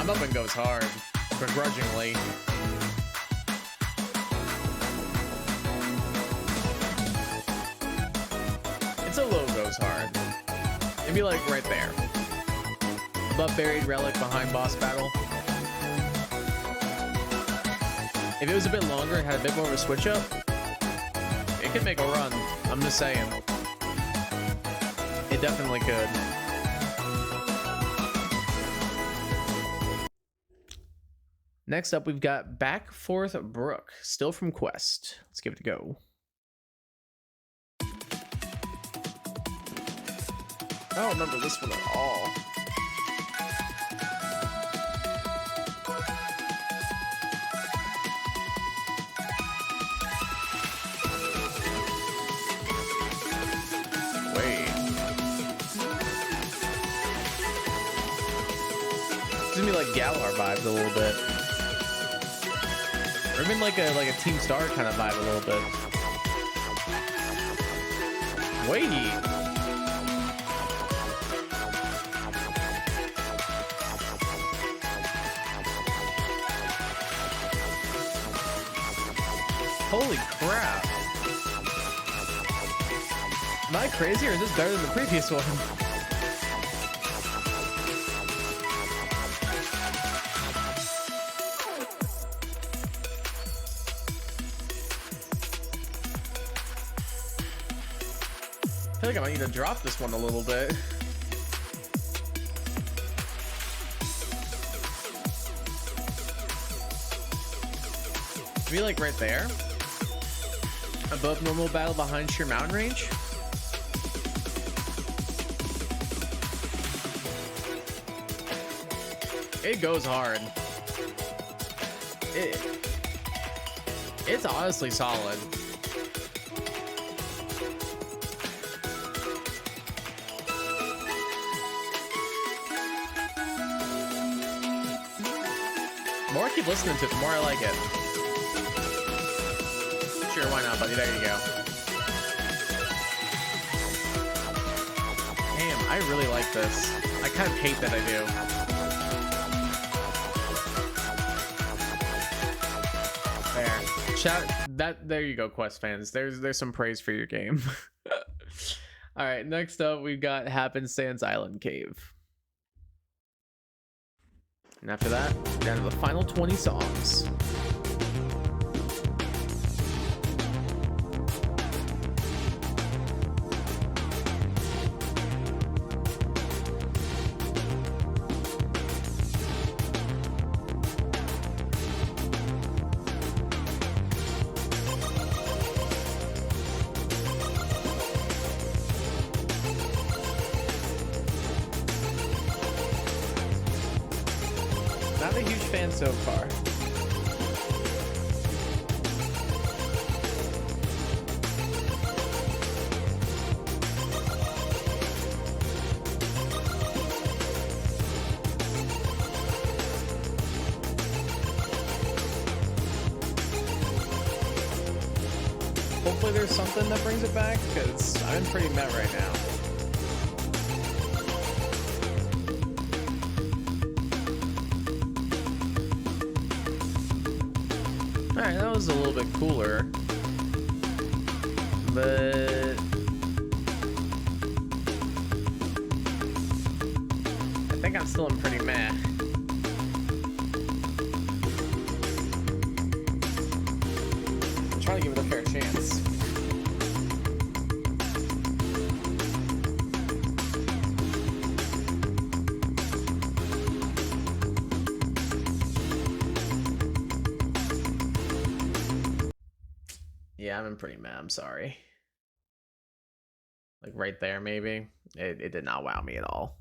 Up and goes hard, begrudgingly. It's a low goes hard. It'd be like right there. Above buried relic behind boss battle. If it was a bit longer and had a bit more of a switch up, it could make a run. I'm just saying. It definitely could. Next up, we've got Back Forth Brook, still from Quest. Let's give it a go. I don't remember this one at all. Wait. It's gonna be like Galar vibes a little bit. Or even like a Team Star kind of vibe a little bit. Wait. Holy crap. Am I crazy or is this better than the previous one? feel like I might need to drop this one a little bit. Maybe like right there? Above normal battle behind sheer mountain range? It goes hard. It's honestly solid. The more I keep listening to it, the more I like it. Sure, why not, buddy? There you go. Damn, I really like this. I kind of hate that I do. There. There you go, Quest fans. There's some praise for your game. All right, next up we've got Happenstance Island Cave. And after that, we're down to the final 20 songs. Not a huge fan so far. Hopefully there's something that brings it back, because I'm pretty meh right now. Alright, that was a little bit cooler, but I think I'm still in pretty meh. I'm trying to give it a fair chance. Yeah, I'm pretty mad. I'm sorry. Like right there, maybe. It did not wow me at all.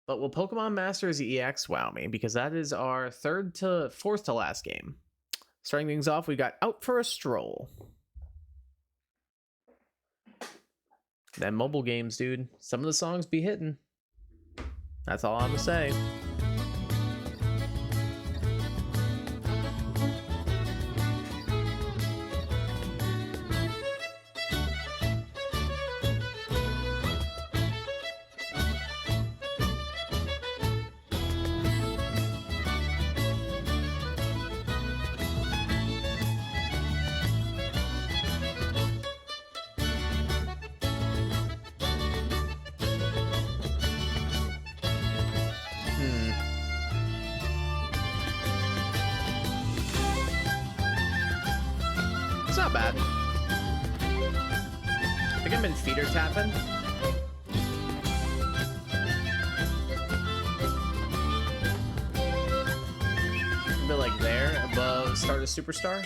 But will Pokemon Masters EX wow me? Because that is our fourth to last game. Starting things off, we got Out for a Stroll. Then mobile games, dude. Some of the songs be hitting. That's all I'm gonna say. It's not bad. I think I've been feeder tapping. A bit like there, above Star to Superstar.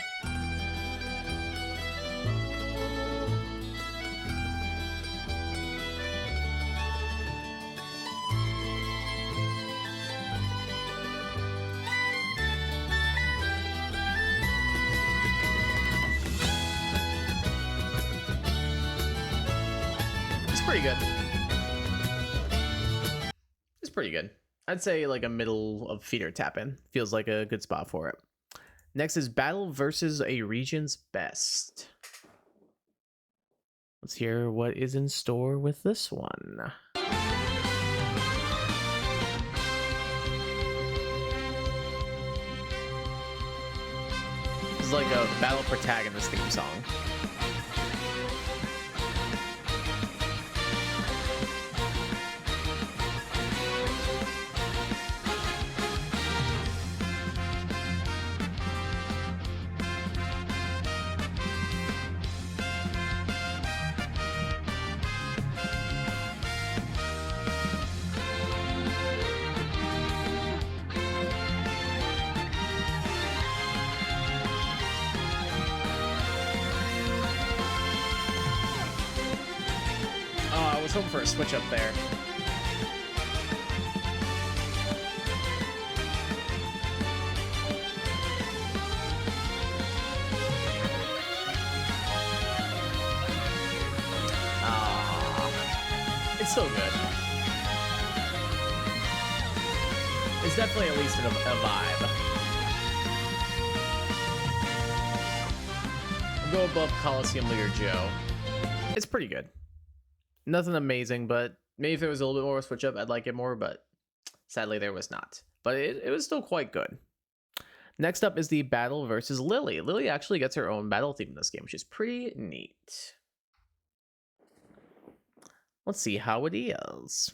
Pretty good. It's pretty good. I'd say like a middle of feeder tapping. Feels like a good spot for it. Next is Battle versus a Region's Best. Let's hear what is in store with this one. This is like a battle protagonist theme song. hoping for a switch up there. It's still good. It's definitely at least a vibe. I'll go above Colosseum Leader Joe. It's pretty good. Nothing amazing, but maybe if there was a little bit more switch up, I'd like it more, but sadly there was not. But it was still quite good. Next up is the battle versus Lily. Lily actually gets her own battle theme in this game, which is pretty neat. Let's see how it is.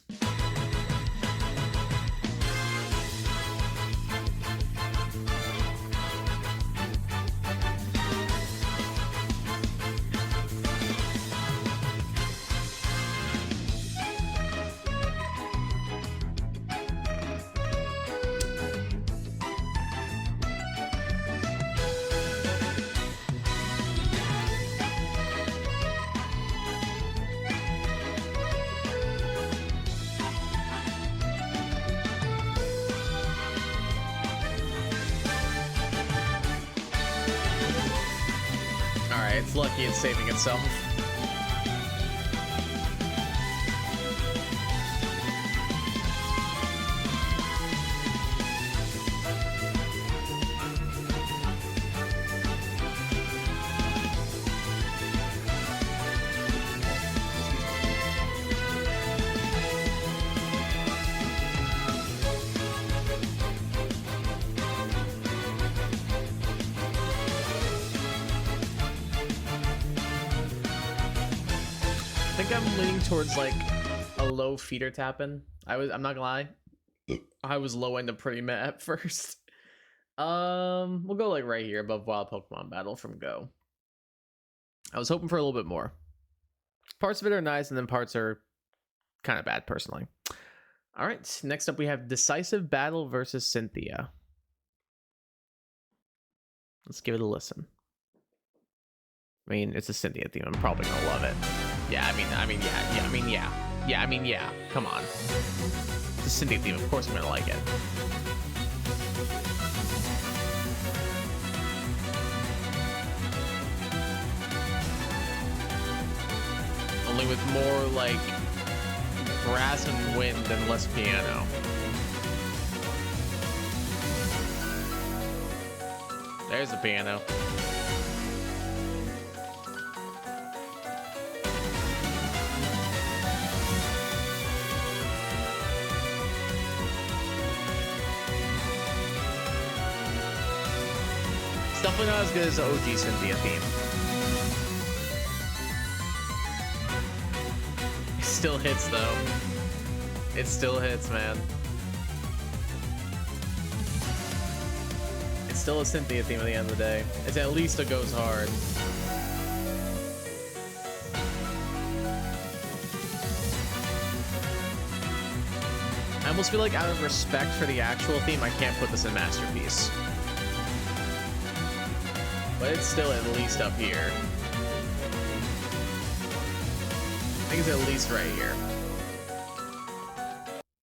It's lucky it's saving itself. I'm leaning towards like a low feeder tapping. I'm not gonna lie, I was low end of pretty meh at first. We'll go like right here above Wild Pokemon Battle from Go. I was hoping for a little bit more. Parts of it are nice, and then parts are kind of bad personally. All right, next up we have Decisive Battle versus Cynthia. Let's give it a listen. I mean, it's a Cynthia theme. I'm probably gonna love it. Yeah. Come on. It's a Cynthia theme. Of course I'm gonna like it. Only with more like brass and wind and less piano. There's the piano. It's definitely not as good as the OG Cynthia theme. It still hits though. It still hits, man. It's still a Cynthia theme at the end of the day. It's at least a goes hard. I almost feel like out of respect for the actual theme, I can't put this in Masterpiece. But it's still at least up here. I think it's at least right here.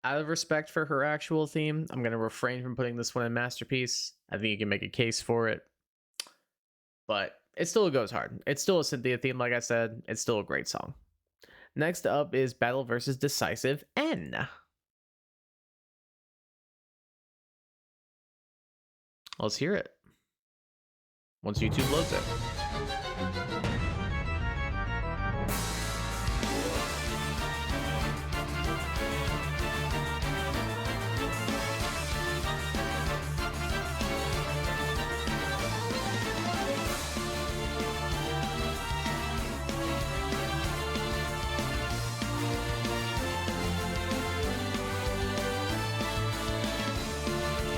Out of respect for her actual theme, I'm going to refrain from putting this one in Masterpiece. I think you can make a case for it. But it still goes hard. It's still a Cynthia theme, like I said. It's still a great song. Next up is Battle versus Decisive N. Let's hear it. Once YouTube loads it.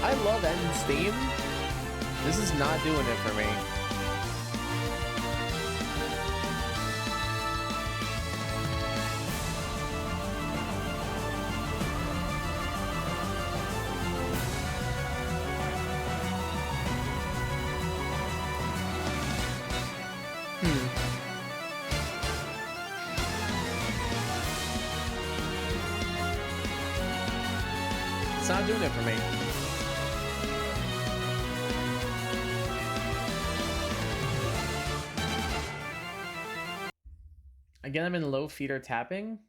I love End's theme. This is not doing it for me. It's not doing it for me. Again, I'm in low feeder tapping.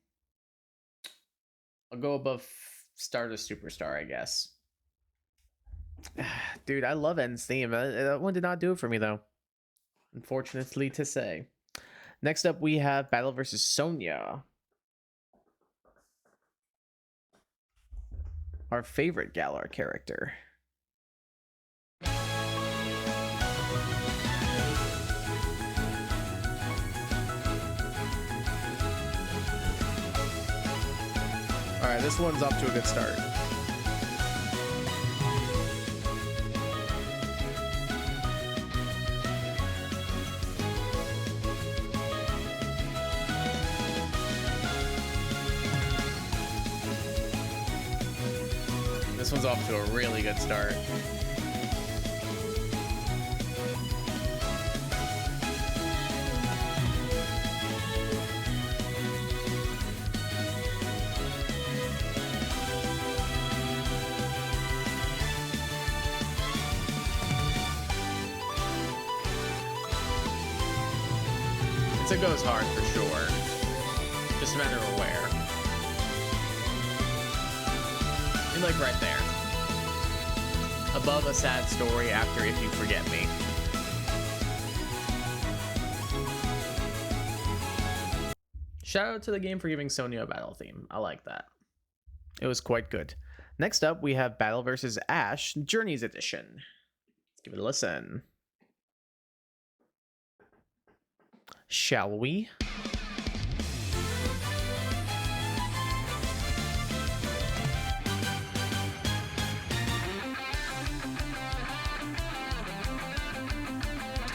I'll go above star to superstar, I guess. Dude, I love End's theme. That one did not do it for me, though. Unfortunately to say. Next up, we have Battle versus Sonia. Our favorite Galar character. Alright, this one's off to a good start. This one's off to a really good start. It goes hard for sure. Just a matter of where. And like right there. Above a sad story after If You Forget Me. Shout out to the game for giving Sonia a battle theme. I like that. It was quite good. Next up, we have Battle vs. Ash, Journeys Edition. Let's give it a listen. Shall we?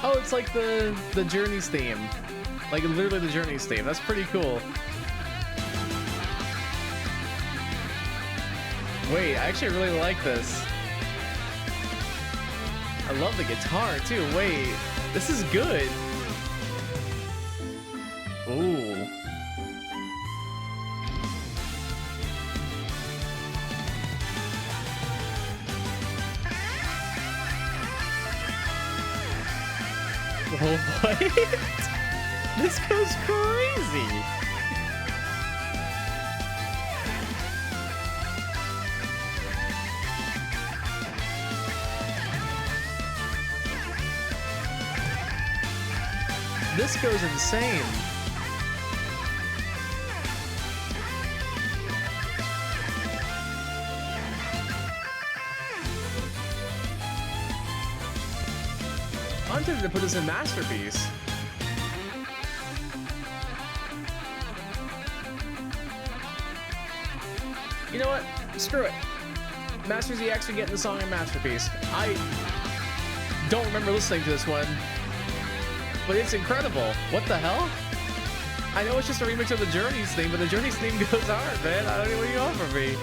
Oh, it's like the Journeys theme. Like literally the Journeys theme. That's pretty cool. Wait, I actually really like this. I love the guitar too. Wait, this is good. Ooh. What? This goes crazy. This goes insane. I'm tempted to put this in Masterpiece. You know what? Screw it. Masters EX are getting the song in Masterpiece. I don't remember listening to this one, but it's incredible. What the hell? I know it's just a remix of the Journeys theme, but the Journeys theme goes hard, man. I don't know what you want from me.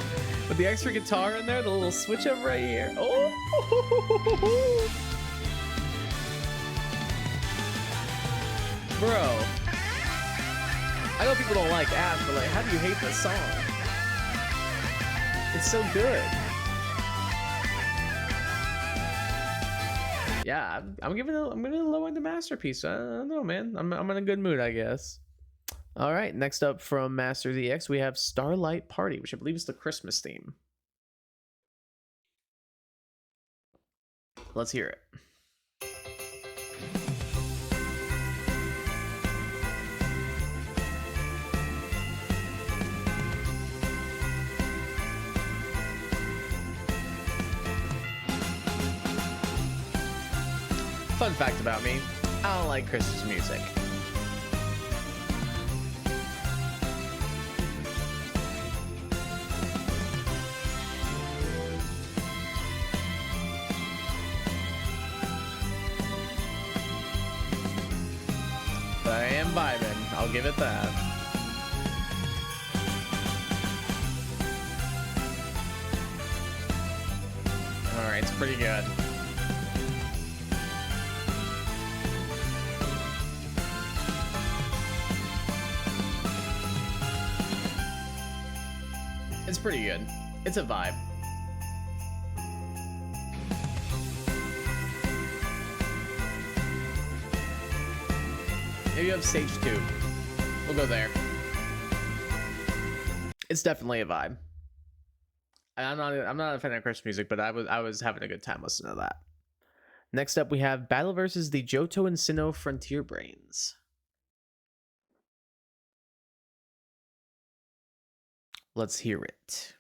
With the extra guitar in there, the little switch up right here. Oh! Bro, I know people don't like Ash, but like, how do you hate this song? It's so good. Yeah, I'm giving it a low end to Masterpiece. I don't know, man. I'm in a good mood, I guess. All right, next up from Masters EX, we have Starlight Party, which I believe is the Christmas theme. Let's hear it. Fun fact about me, I don't like Christmas music. But I am vibing, I'll give it that. Alright, it's pretty good. It's pretty good. It's a vibe. Maybe you have Stage 2. We'll go there. It's definitely a vibe. I'm not a fan of Christmas music, but I was having a good time listening to that. Next up, we have Battle versus the Johto and Sinnoh Frontier Brains. Let's hear it.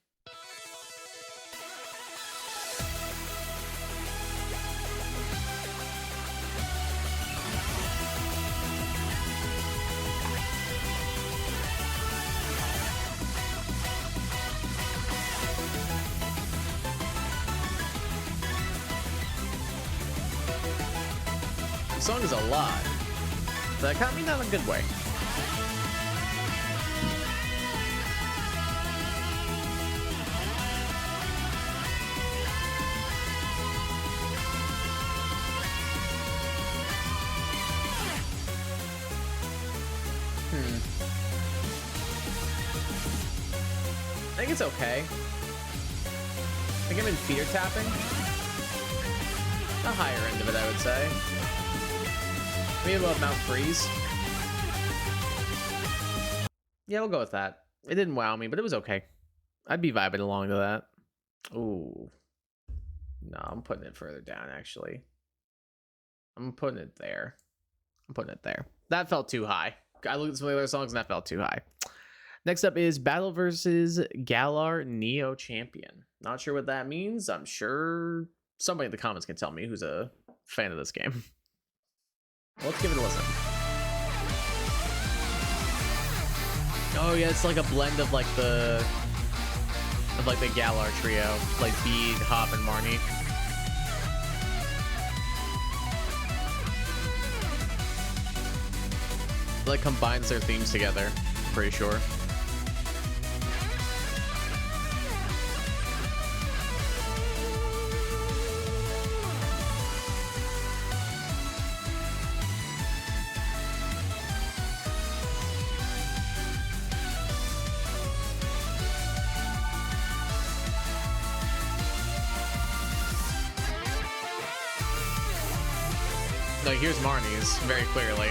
The song is a lot. That kind of mean that in a good way. I think it's okay. I think I'm in feeder tapping. The higher end of it, I would say. Maybe above Mount Freeze. Yeah, we'll go with that. It didn't wow me, but it was okay. I'd be vibing along to that. Ooh. No, I'm putting it further down, actually. I'm putting it there. I'm putting it there. That felt too high. I looked at some of the other songs and that felt too high. Next up is Battle versus Galar Neo Champion. Not sure what that means. I'm sure somebody in the comments can tell me who's a fan of this game. Let's give it a listen. Oh yeah, it's like a blend of like the Galar trio, like Bede, Hop, and Marnie. Like combines their themes together, pretty sure. Like here's Marnie's very clearly.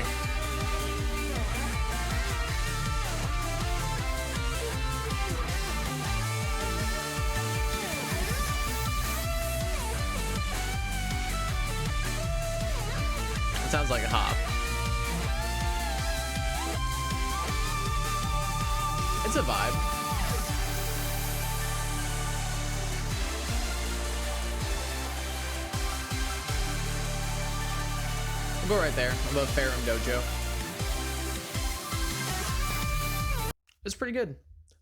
It sounds like a hop. It's a vibe. We'll go right there, above Farum Dojo. It's pretty good.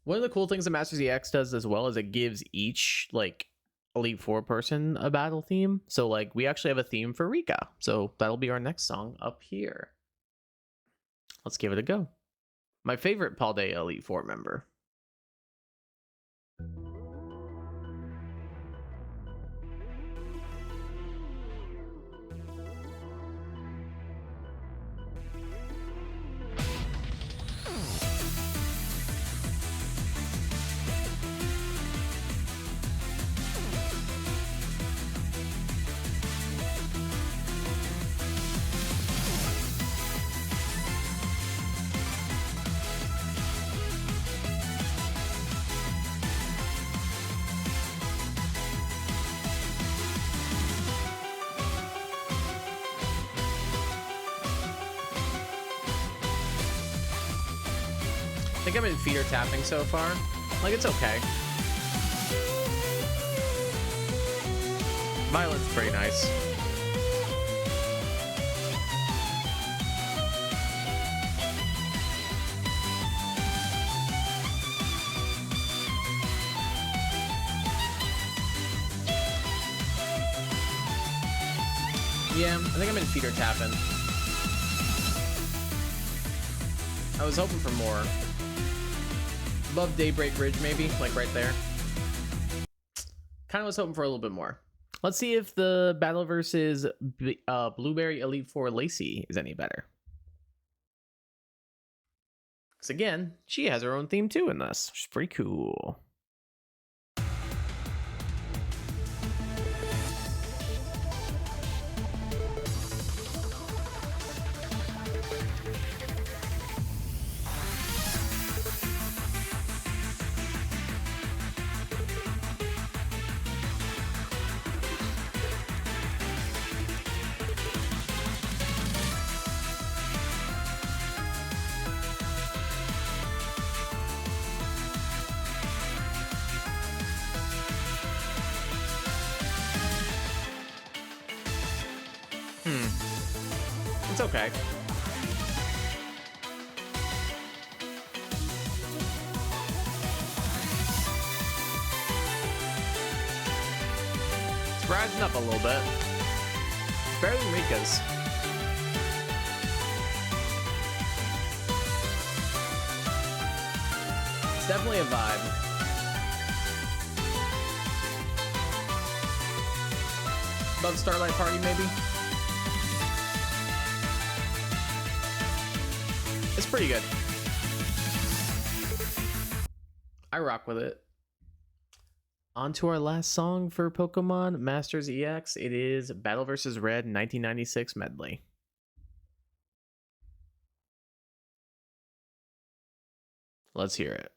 One of the cool things that Masters EX does as well is it gives each like Elite Four person a battle theme. So like we actually have a theme for Rika. So that'll be our next song up here. Let's give it a go. My favorite Paldea Elite Four member. I think I'm in feeder tapping so far. Like, it's okay. Violet's pretty nice. Yeah, I think I'm in feeder tapping. I was hoping for more. Above Daybreak Ridge, maybe, like right there. Kind of was hoping for a little bit more. Let's see if the battle versus Blueberry Elite Four Lacey is any better. Because again, she has her own theme too in this, which is pretty cool. It's okay. It's rising up a little bit. It's better than Rika's. It's definitely a vibe. Above Starlight Party, maybe? It's pretty good. I rock with it. On to our last song for Pokemon Masters EX. It is Battle vs. Red 1996 medley. Let's hear it.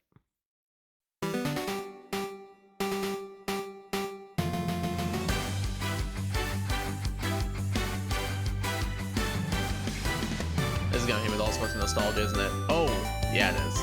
This is gonna hit with all sorts of nostalgia, isn't it? Oh, yeah, it is.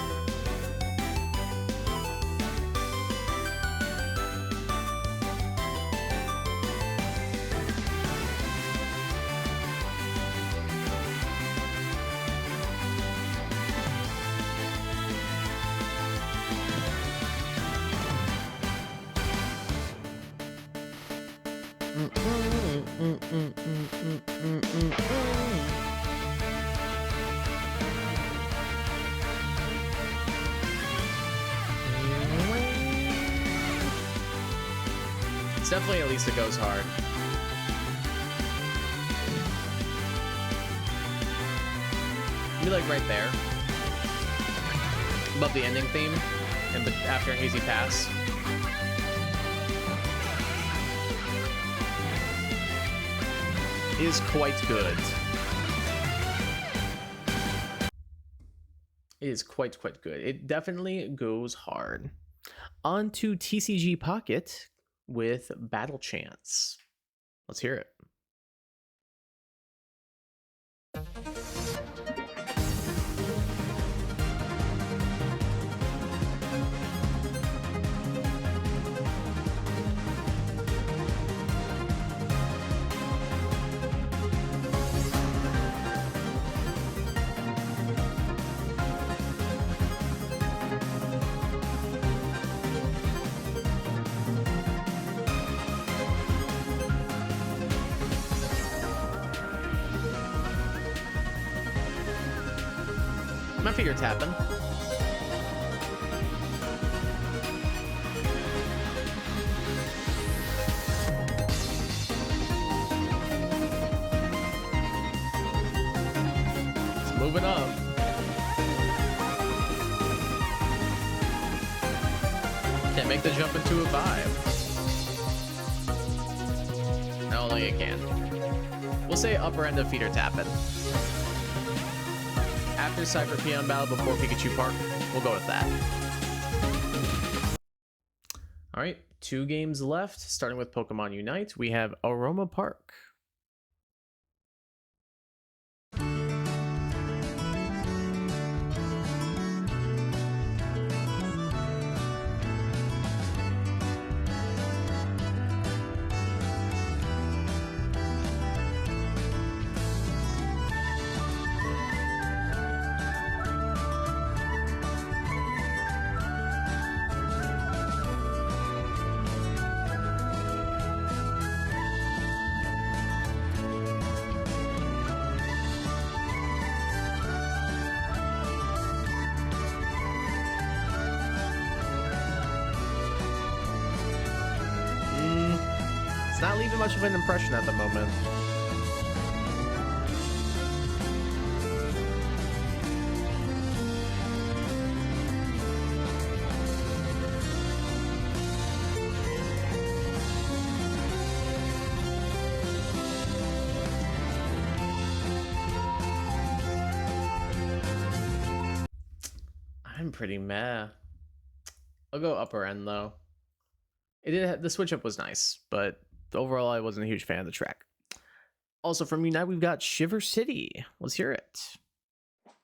It's definitely at least it goes hard. Maybe like right there, above the ending theme, and after Hazy Pass. Is quite good. It is quite good. It definitely goes hard. On to TCG Pocket with Battle Chance. Let's hear it. My finger tapping. It's moving up. Can't make the jump into a vibe. No, only it can. We'll say upper end of feeder tapping. After Cyber Peon battle before Pikachu Park, we'll go with that. All right, 2 games left. Starting with Pokemon Unite, we have Aroma Park. Not leaving much of an impression at the moment. I'm pretty meh. I'll go upper end though. It did the switch up was nice, but overall, I wasn't a huge fan of the track. Also from Unite, we've got Shiver City. Let's hear it.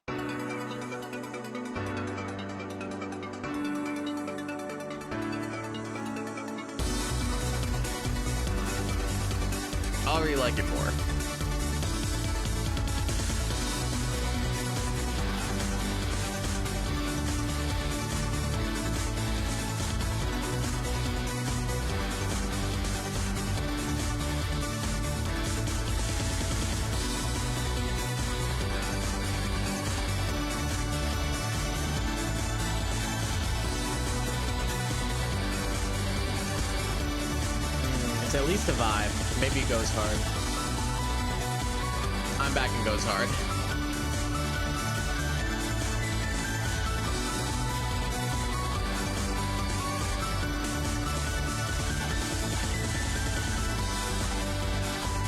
I already like it more. It's at least a vibe. Maybe it goes hard. I'm back and goes hard.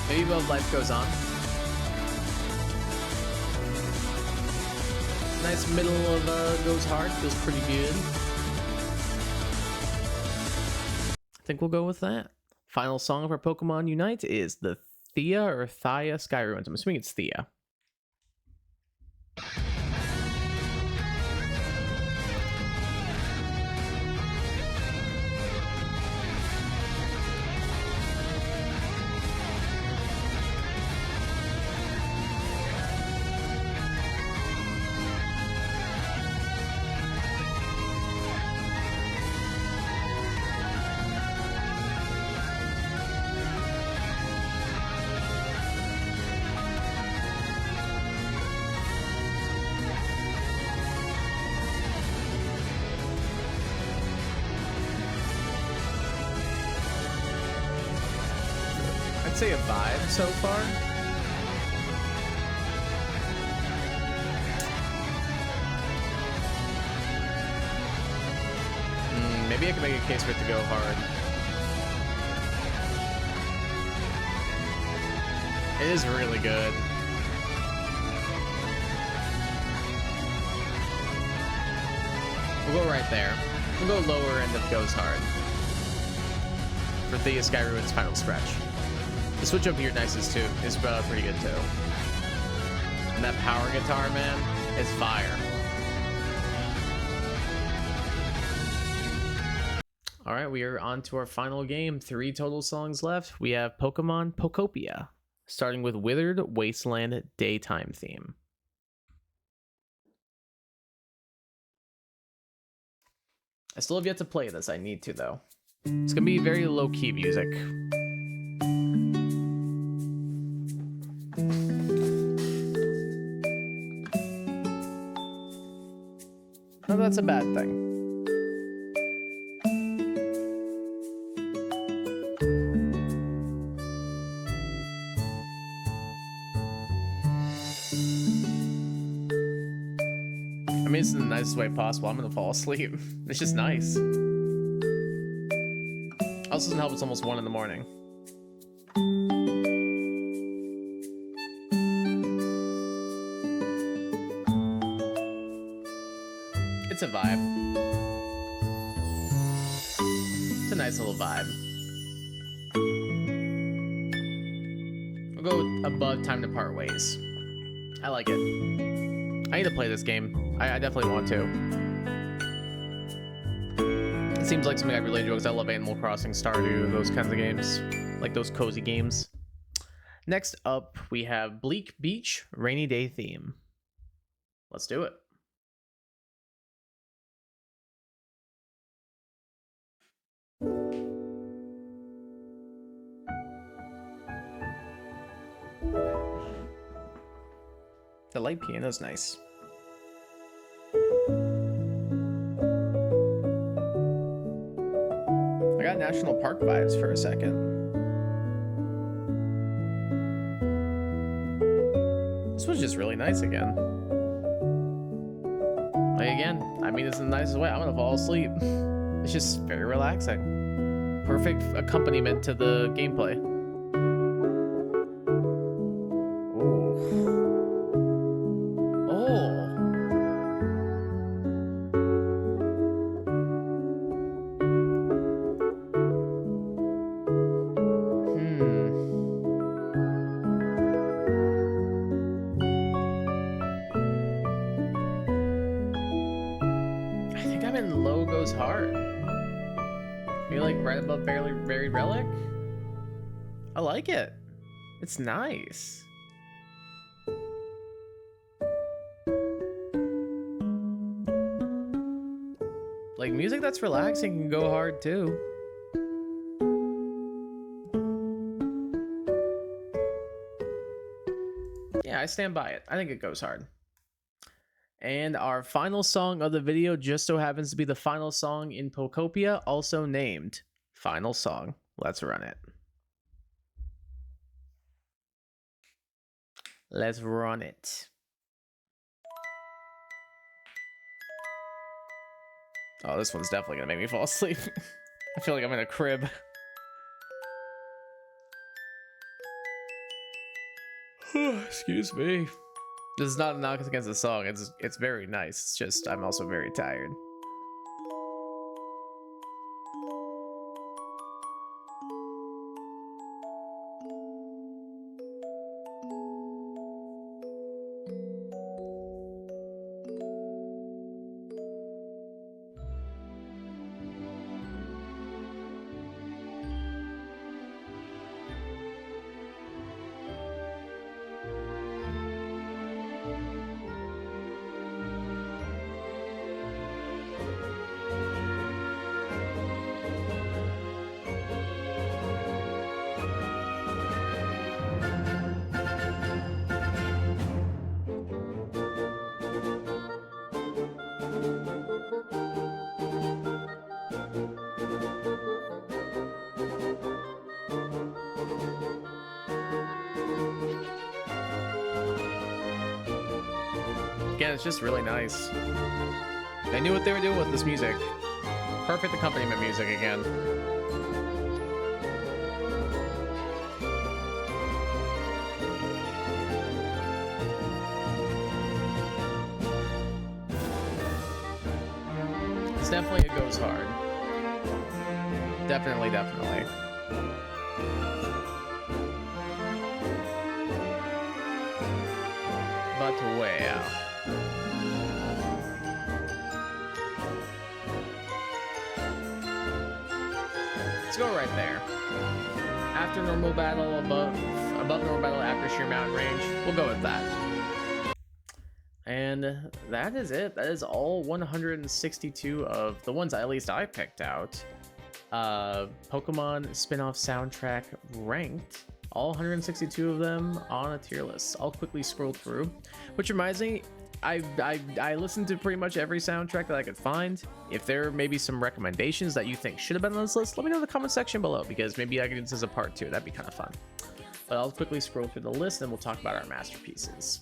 Maybe both life goes on. Nice middle of goes hard. Feels pretty good. I think we'll go with that. Final song for Pokemon Unite is the Thea or Thea Sky Ruins. I'm assuming it's Thea. I'd say a vibe so far. Maybe I can make a case for it to go hard. It is really good. We'll go right there. We'll go lower end of goes hard. For Thea Sky Ruins final stretch. The switch up here nices too is pretty good too. And that power guitar, man, is fire. All right, we are on to our final game. 3 total songs left. We have Pokemon Pokopia, starting with Withered Wasteland Daytime Theme. I still have yet to play this. I need to, though. It's gonna be very low-key music. No, that's a bad thing. I mean, it's in the nicest way possible. I'm gonna fall asleep. It's just nice. Also doesn't help it's almost 1 in the morning. It's a vibe. It's a nice little vibe. We'll go above Time to Part Ways. I like it. I need to play this game. I definitely want to. It seems like something I really enjoy because I love Animal Crossing, Stardew, those kinds of games. Like those cozy games. Next up, we have Bleak Beach Rainy Day Theme. Let's do it. The light piano is nice. I got national park vibes for a second. This was just really nice again. Like again, I mean, it's in the nicest way. I'm gonna fall asleep. It's just very relaxing. Perfect accompaniment to the gameplay. Buried Relic? I like it. It's nice. Like music that's relaxing can go hard too. Yeah, I stand by it. I think it goes hard. And our final song of the video just so happens to be the final song in Pokopia, also named Final Song. Let's run it. Let's run it. Oh, this one's definitely gonna make me fall asleep. I feel like I'm in a crib. Excuse me. This is not a knock against the song. It's very nice. It's just I'm also very tired. Again, it's just really nice. They knew what they were doing with this music. Perfect accompaniment music again. It's definitely, it goes hard. Definitely. But where? Let's go right there. After normal battle, above normal battle, after sheer mountain range. We'll go with that. And that is it. That is all 162 of the ones at least I picked out. Pokemon Spinoff soundtrack ranked. All 162 of them on a tier list. I'll quickly scroll through, which reminds me, I listened to pretty much every soundtrack that I could find. If there may be some recommendations that you think should have been on this list, let me know in the comment section below, because maybe I can do this as a part 2. That'd be kind of fun. But I'll quickly scroll through the list and we'll talk about our masterpieces.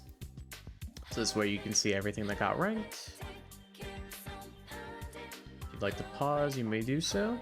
So this way you can see everything that got ranked. If you'd like to pause, you may do so.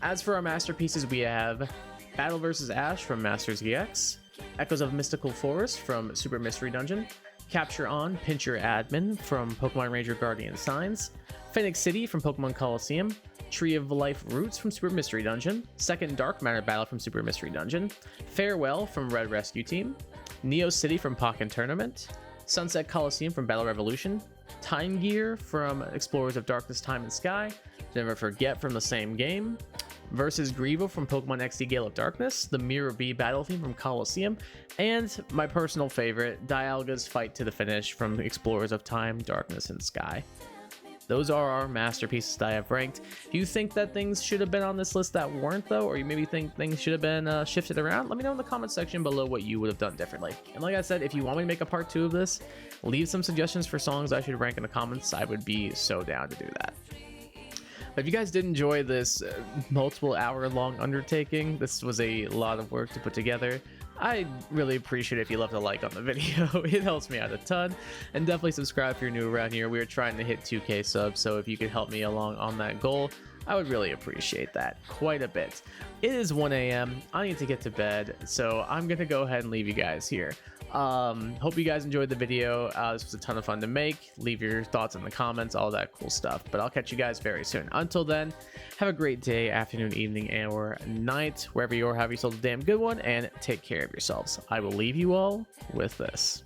As for our masterpieces, we have Battle vs. Ash from Masters EX, Echoes of Mystical Forest from Super Mystery Dungeon, Capture On, Pinch Your Admin from Pokemon Ranger Guardian Signs, Phoenix City from Pokemon Colosseum, Tree of Life Roots from Super Mystery Dungeon, Second Dark Matter Battle from Super Mystery Dungeon, Farewell from Red Rescue Team, Neo City from Pokkén Tournament, Sunset Coliseum from Battle Revolution, Time Gear from Explorers of Darkness, Time and Sky, Never Forget from the same game, versus Grievo from Pokemon XD Gale of Darkness, the Mirror B battle theme from Colosseum, and my personal favorite, Dialga's Fight to the Finish from Explorers of Time, Darkness, and Sky. Those are our masterpieces that I have ranked. Do you think that things should have been on this list that weren't, though? Or you maybe think things should have been shifted around? Let me know in the comment section below what you would have done differently. And like I said, if you want me to make a part 2 of this, leave some suggestions for songs I should rank in the comments. I would be so down to do that. But if you guys did enjoy this multiple hour long undertaking, this was a lot of work to put together. I really appreciate it if you left a like on the video. It helps me out a ton. And definitely subscribe if you're new around here. We are trying to hit 2K subs, so if you could help me along on that goal, I would really appreciate that quite a bit. It is 1 a.m. I need to get to bed, so I'm gonna go ahead and leave you guys here. Hope you guys enjoyed the video. This was a ton of fun to make. Leave your thoughts in the comments, all that cool stuff. But I'll catch you guys very soon. Until then, have a great day, afternoon, evening, or night, wherever you are. Have yourselves a damn good one, and take care of yourselves. I will leave you all with this.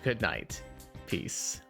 Good night. Peace.